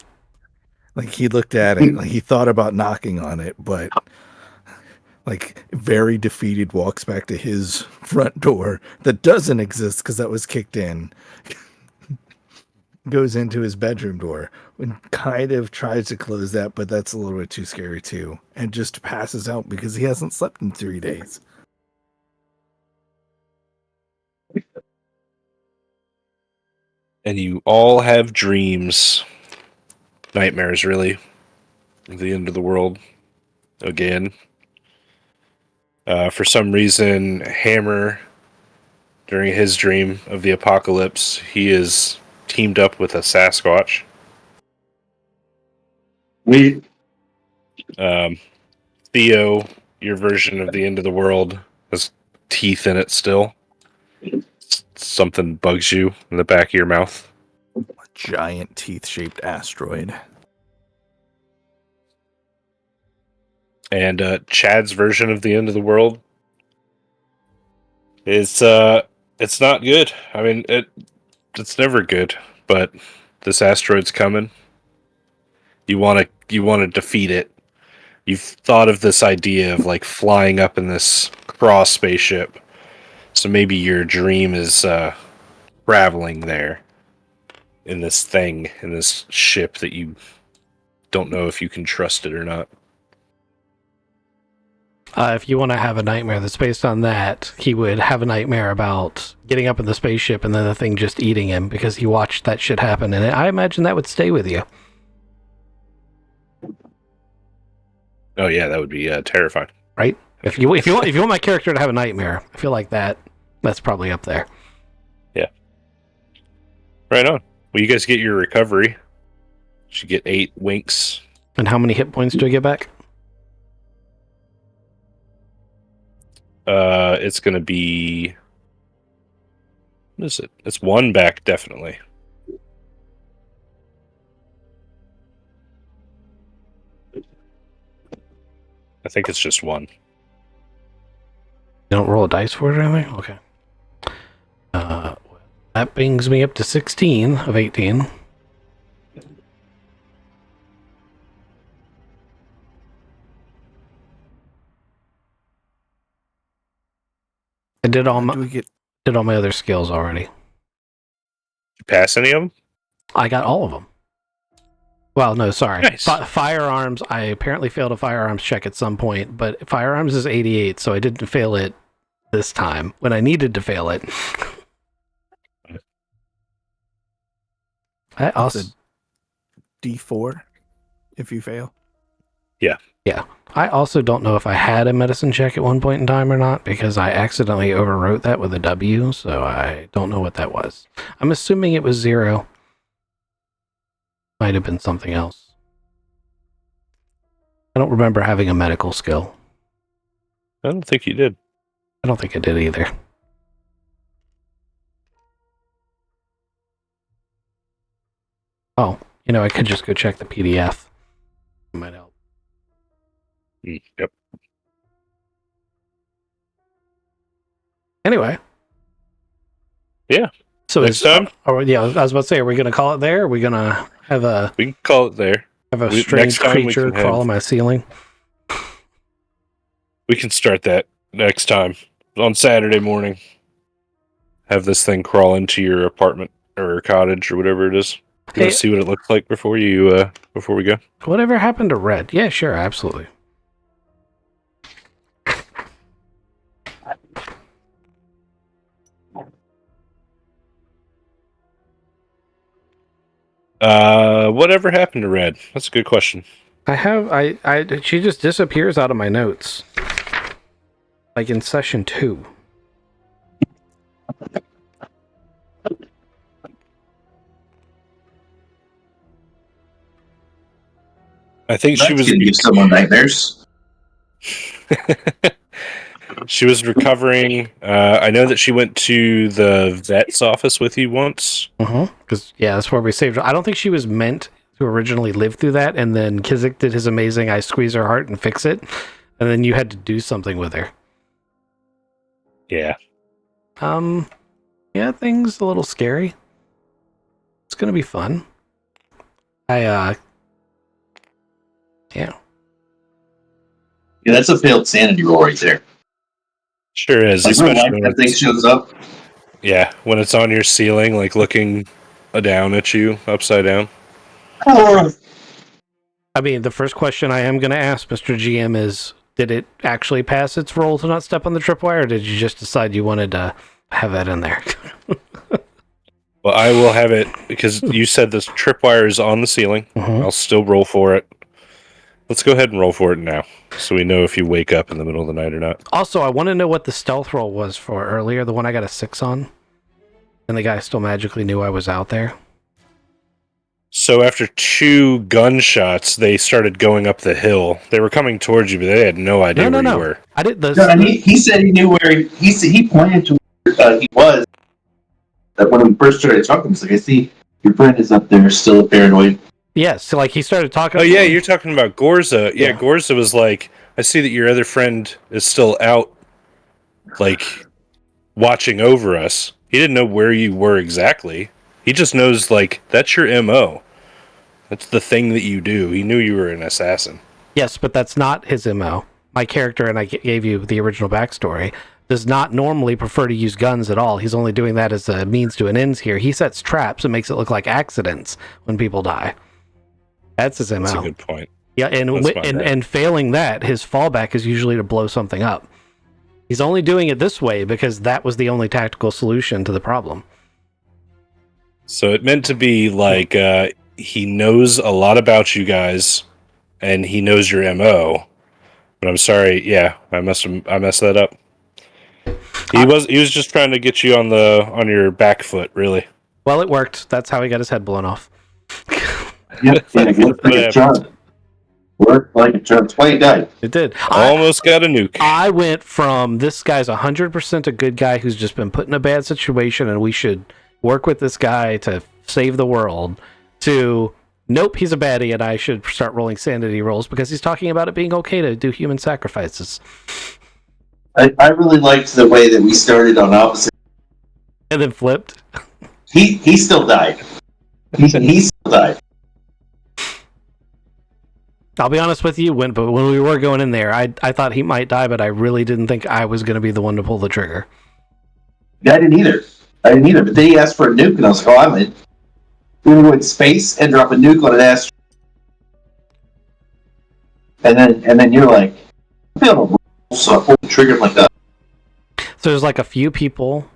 Like he looked at it, like he thought about knocking on it, but like very defeated walks back to his front door that doesn't exist because that was kicked in. Goes into his bedroom door and kind of tries to close that, but that's a little bit too scary too, and just passes out because he hasn't slept in 3 days. And you all have dreams, nightmares, really, of the end of the world again. For some reason, Hammer, during his dream of the apocalypse, he is teamed up with a Sasquatch. Theo, your version of the end of the world, has teeth in it still. Something bugs you in the back of your mouth. A giant teeth-shaped asteroid. And Chad's version of the end of the world is it's not good. I mean, it's never good, but this asteroid's coming. You want to defeat it. You've thought of this idea of like flying up in this cross spaceship. So maybe your dream is traveling there in this thing, in this ship that you don't know if you can trust it or not. If you want to have a nightmare that's based on that, he would have a nightmare about getting up in the spaceship and then the thing just eating him because he watched that shit happen, and I imagine that would stay with you. Oh yeah, that would be terrifying. Right? If you want my character to have a nightmare, I feel like that's probably up there. Yeah. Right on. Well, you guys get your recovery. You should get 8 winks. And how many hit points do I get back? It's gonna be. What is it? It's 1 back, definitely. I think it's just 1. You don't roll a dice for it or anything? Okay. That brings me up to 16 of 18. I did all Do we get? my other skills already. You pass any of them? I got all of them. Well, no, sorry. Nice. Firearms, I apparently failed a firearms check at some point, but firearms is 88, so I didn't fail it this time when I needed to fail it. I also D4 if you fail. I also don't know if I had a medicine check at one point in time or not, because I accidentally overwrote that with a W, so I don't know what that was. I'm assuming it was 0. Might have been something else. I don't remember having a medical skill. I don't think you did. I don't think I did either. Oh, I could just go check the PDF. It might help. Yep. Anyway. Yeah. So Next time? I was about to say, are we going to call it there? Are we going to have a We can call it there. strange next time we creature can crawl have- on my ceiling? We can start that next time on Saturday morning. Have this thing crawl into your apartment or cottage or whatever it is. You want Hey- to see what it looks like before we go? Whatever happened to Red? Yeah, sure, absolutely. Whatever happened to Red? That's a good question. She just disappears out of my notes. Like in session 2. I think she That's was gonna give someone nightmares. she was recovering. I know that she went to the vet's office with you once. Because, that's where we saved her. I don't think she was meant to originally live through that, and then Kizik did his amazing I squeeze her heart and fix it, and then you had to do something with her. Yeah. Yeah, things a little scary. It's gonna be fun. Yeah. Yeah, that's a failed sanity roll right there. Sure is. Like when Especially when that thing it's, shows up. yeah, when it's on your ceiling, like looking down at you, upside down. I mean, the first question I am going to ask, Mr. GM, is did it actually pass its roll to not step on the tripwire, or did you just decide you wanted to have that in there? Well, I will have it because you said this tripwire is on the ceiling. Mhm. I'll still roll for it. Let's go ahead and roll for it now, so we know if you wake up in the middle of the night or not. Also, I want to know what the stealth roll was for earlier, the one I got a 6 on, and the guy still magically knew I was out there. So after 2 gunshots, they started going up the hill. They were coming towards you, but they had no idea where you were. I did the. No, and he said he knew where he pointed to where he was. That when we first started talking, he's like, I see your friend is up there, still paranoid. Yes, so like he started talking. Oh yeah, you're talking about Gorza. Yeah, Yeah. Gorza was like, I see that your other friend is still out, like, watching over us. He didn't know where you were exactly. He just knows, like, that's your MO. That's the thing that you do. He knew you were an assassin. Yes, but that's not his MO. My character, and I gave you the original backstory, does not normally prefer to use guns at all. He's only doing that as a means to an end here. He sets traps and makes it look like accidents when people die. That's his MO. That's a good point. Yeah, and That's my bad. and failing that, his fallback is usually to blow something up. He's only doing it this way because that was the only tactical solution to the problem. So it meant to be like he knows a lot about you guys, and he knows your MO. But I'm sorry, yeah, I messed that up. He was just trying to get you on your back foot, really. Well, it worked. That's how he got his head blown off. Yep, yeah, worked like a charm. Worked like a charm. That's why he died. It did. Almost got a nuke. I went from this guy's 100% a good guy who's just been put in a bad situation and we should work with this guy to save the world, to nope, he's a baddie and I should start rolling sanity rolls because he's talking about it being okay to do human sacrifices. I really liked the way that we started on opposite. And then flipped. He still died. He still died. I'll be honest with you, but when we were going in there, I thought he might die, but I really didn't think I was going to be the one to pull the trigger. I didn't either. But then he asked for a nuke, and I was like, "Oh, I'm in." We're gonna go in space and drop a nuke on an asteroid, and then you're like, "I'm able to roll, so I pull the trigger like that." So there's like a few people,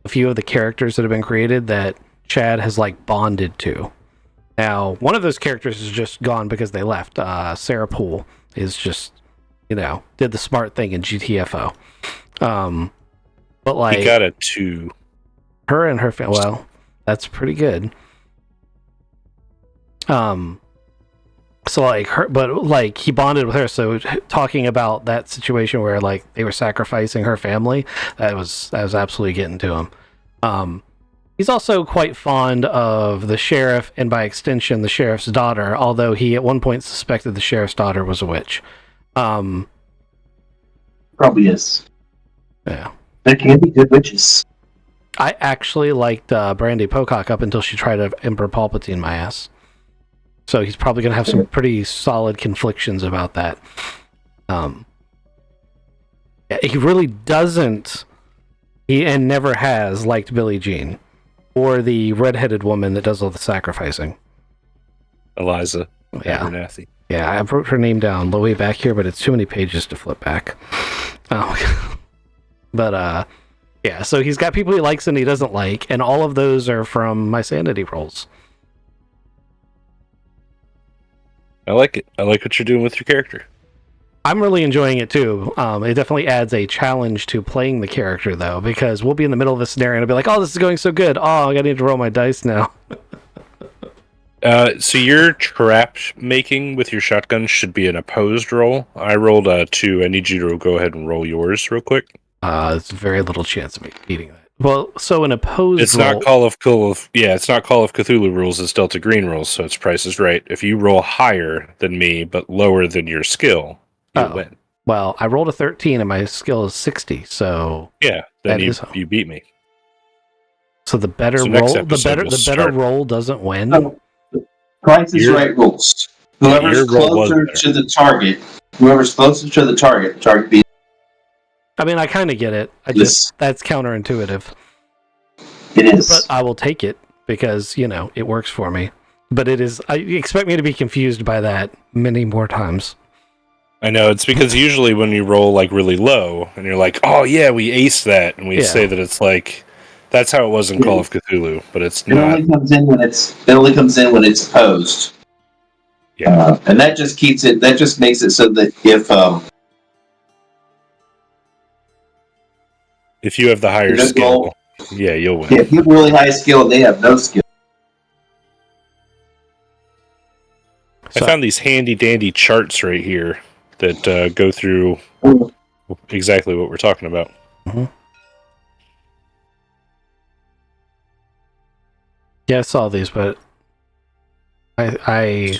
a few of the characters that have been created that Chad has like bonded to. Now, one of those characters is just gone because they left. Sarah Poole is just, did the smart thing in GTFO. But like, He got a 2. her and her family, well, that's pretty good. So like her, but like he bonded with her. So talking about that situation where like they were sacrificing her family, that was absolutely getting to him. He's also quite fond of the sheriff, and by extension, the sheriff's daughter. Although he at one point suspected the sheriff's daughter was a witch. Probably is. Yeah, There can be good witches. I actually liked Brandy Pocock up until she tried to Emperor Palpatine my ass. So he's probably going to have some pretty solid conflictions about that. He really doesn't, and never has liked Billie Jean, or the redheaded woman that does all the sacrificing. Eliza. Yeah. Abernathy. Yeah, I wrote her name down the way back here, but it's too many pages to flip back. Oh, but yeah. So he's got people he likes and he doesn't like, and all of those are from my sanity rolls. I like it. I like what you're doing with your character. I'm really enjoying it too. It definitely adds a challenge to playing the character, though, because we'll be in the middle of a scenario and I'll be like, "Oh, this is going so good. Oh, I need to roll my dice now." So your trap making with your shotgun should be an opposed roll. I rolled a 2. I need you to go ahead and roll yours real quick. There's very little chance of me beating that. Well, so an opposed It's roll... not Call of Cthulhu rules. It's Delta Green rules, so it's Price is Right. If you roll higher than me but lower than your skill, you win. Well, I rolled a 13 and my skill is 60, so Yeah, then you beat me. So the better So next roll, the better roll doesn't win. Oh, Price is Right rules. Whoever's your roll was closer better. to the target, the target beats. I mean, I kind of get it. That's counterintuitive. It is. But I will take it because, it works for me. But you expect me to be confused by that many more times. I know, it's because usually when you roll like really low and you're like, "Oh yeah, we aced that," and we say that it's like that's how it was in Call of Cthulhu, but it's not. It only comes in when it's opposed. Yeah. And that just keeps it. That just makes it so that if you have the higher skill, you'll win. Yeah, if you have really high skill and they have no skill. I found these handy dandy charts right here that go through exactly what we're talking about. Mm-hmm. Yeah, I saw these, but I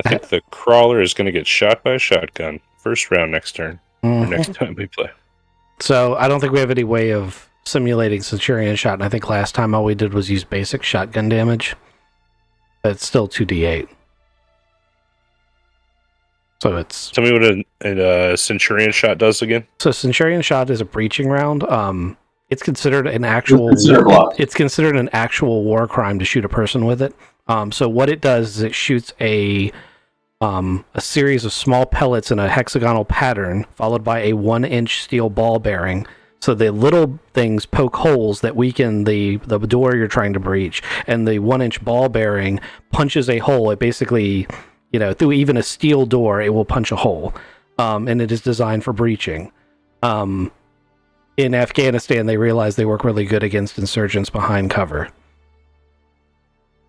think the crawler is going to get shot by a shotgun first round next turn, or next time we play. So I don't think we have any way of simulating Centurion shot, and I think last time all we did was use basic shotgun damage. But it's still 2d8. So it's... Tell me what a Centurion shot does again. So Centurion shot is a breaching round. It's considered an actual... It's considered an actual war crime to shoot a person with it. So what it does is it shoots a series of small pellets in a hexagonal pattern, followed by a 1-inch steel ball bearing. So the little things poke holes that weaken the door you're trying to breach, and the 1-inch ball bearing punches a hole. It basically, through even a steel door, it will punch a hole, and it is designed for breaching. In Afghanistan, they realized they work really good against insurgents behind cover.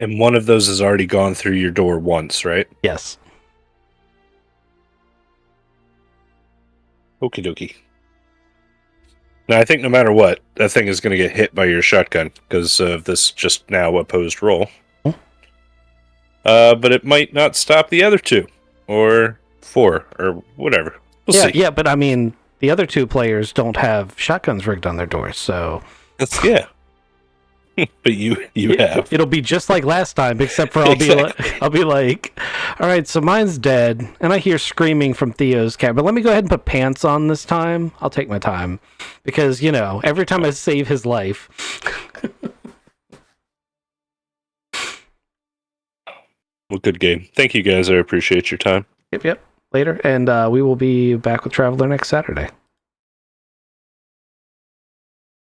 And one of those has already gone through your door once, right? Yes. Okie dokie. Now, I think no matter what, that thing is going to get hit by your shotgun because of this just now opposed roll. But it might not stop the other 2, or 4, or whatever. We'll We'll see. Yeah, but I mean, the other two players don't have shotguns rigged on their doors, so Yeah. But you have. it'll be just like last time, except for I'll be like, all right, so mine's dead, and I hear screaming from Theo's cat, but let me go ahead and put pants on this time. I'll take my time because every time I save his life. Well, good game. Thank you guys. I appreciate your time. Yep. Later, and we will be back with Traveler next Saturday.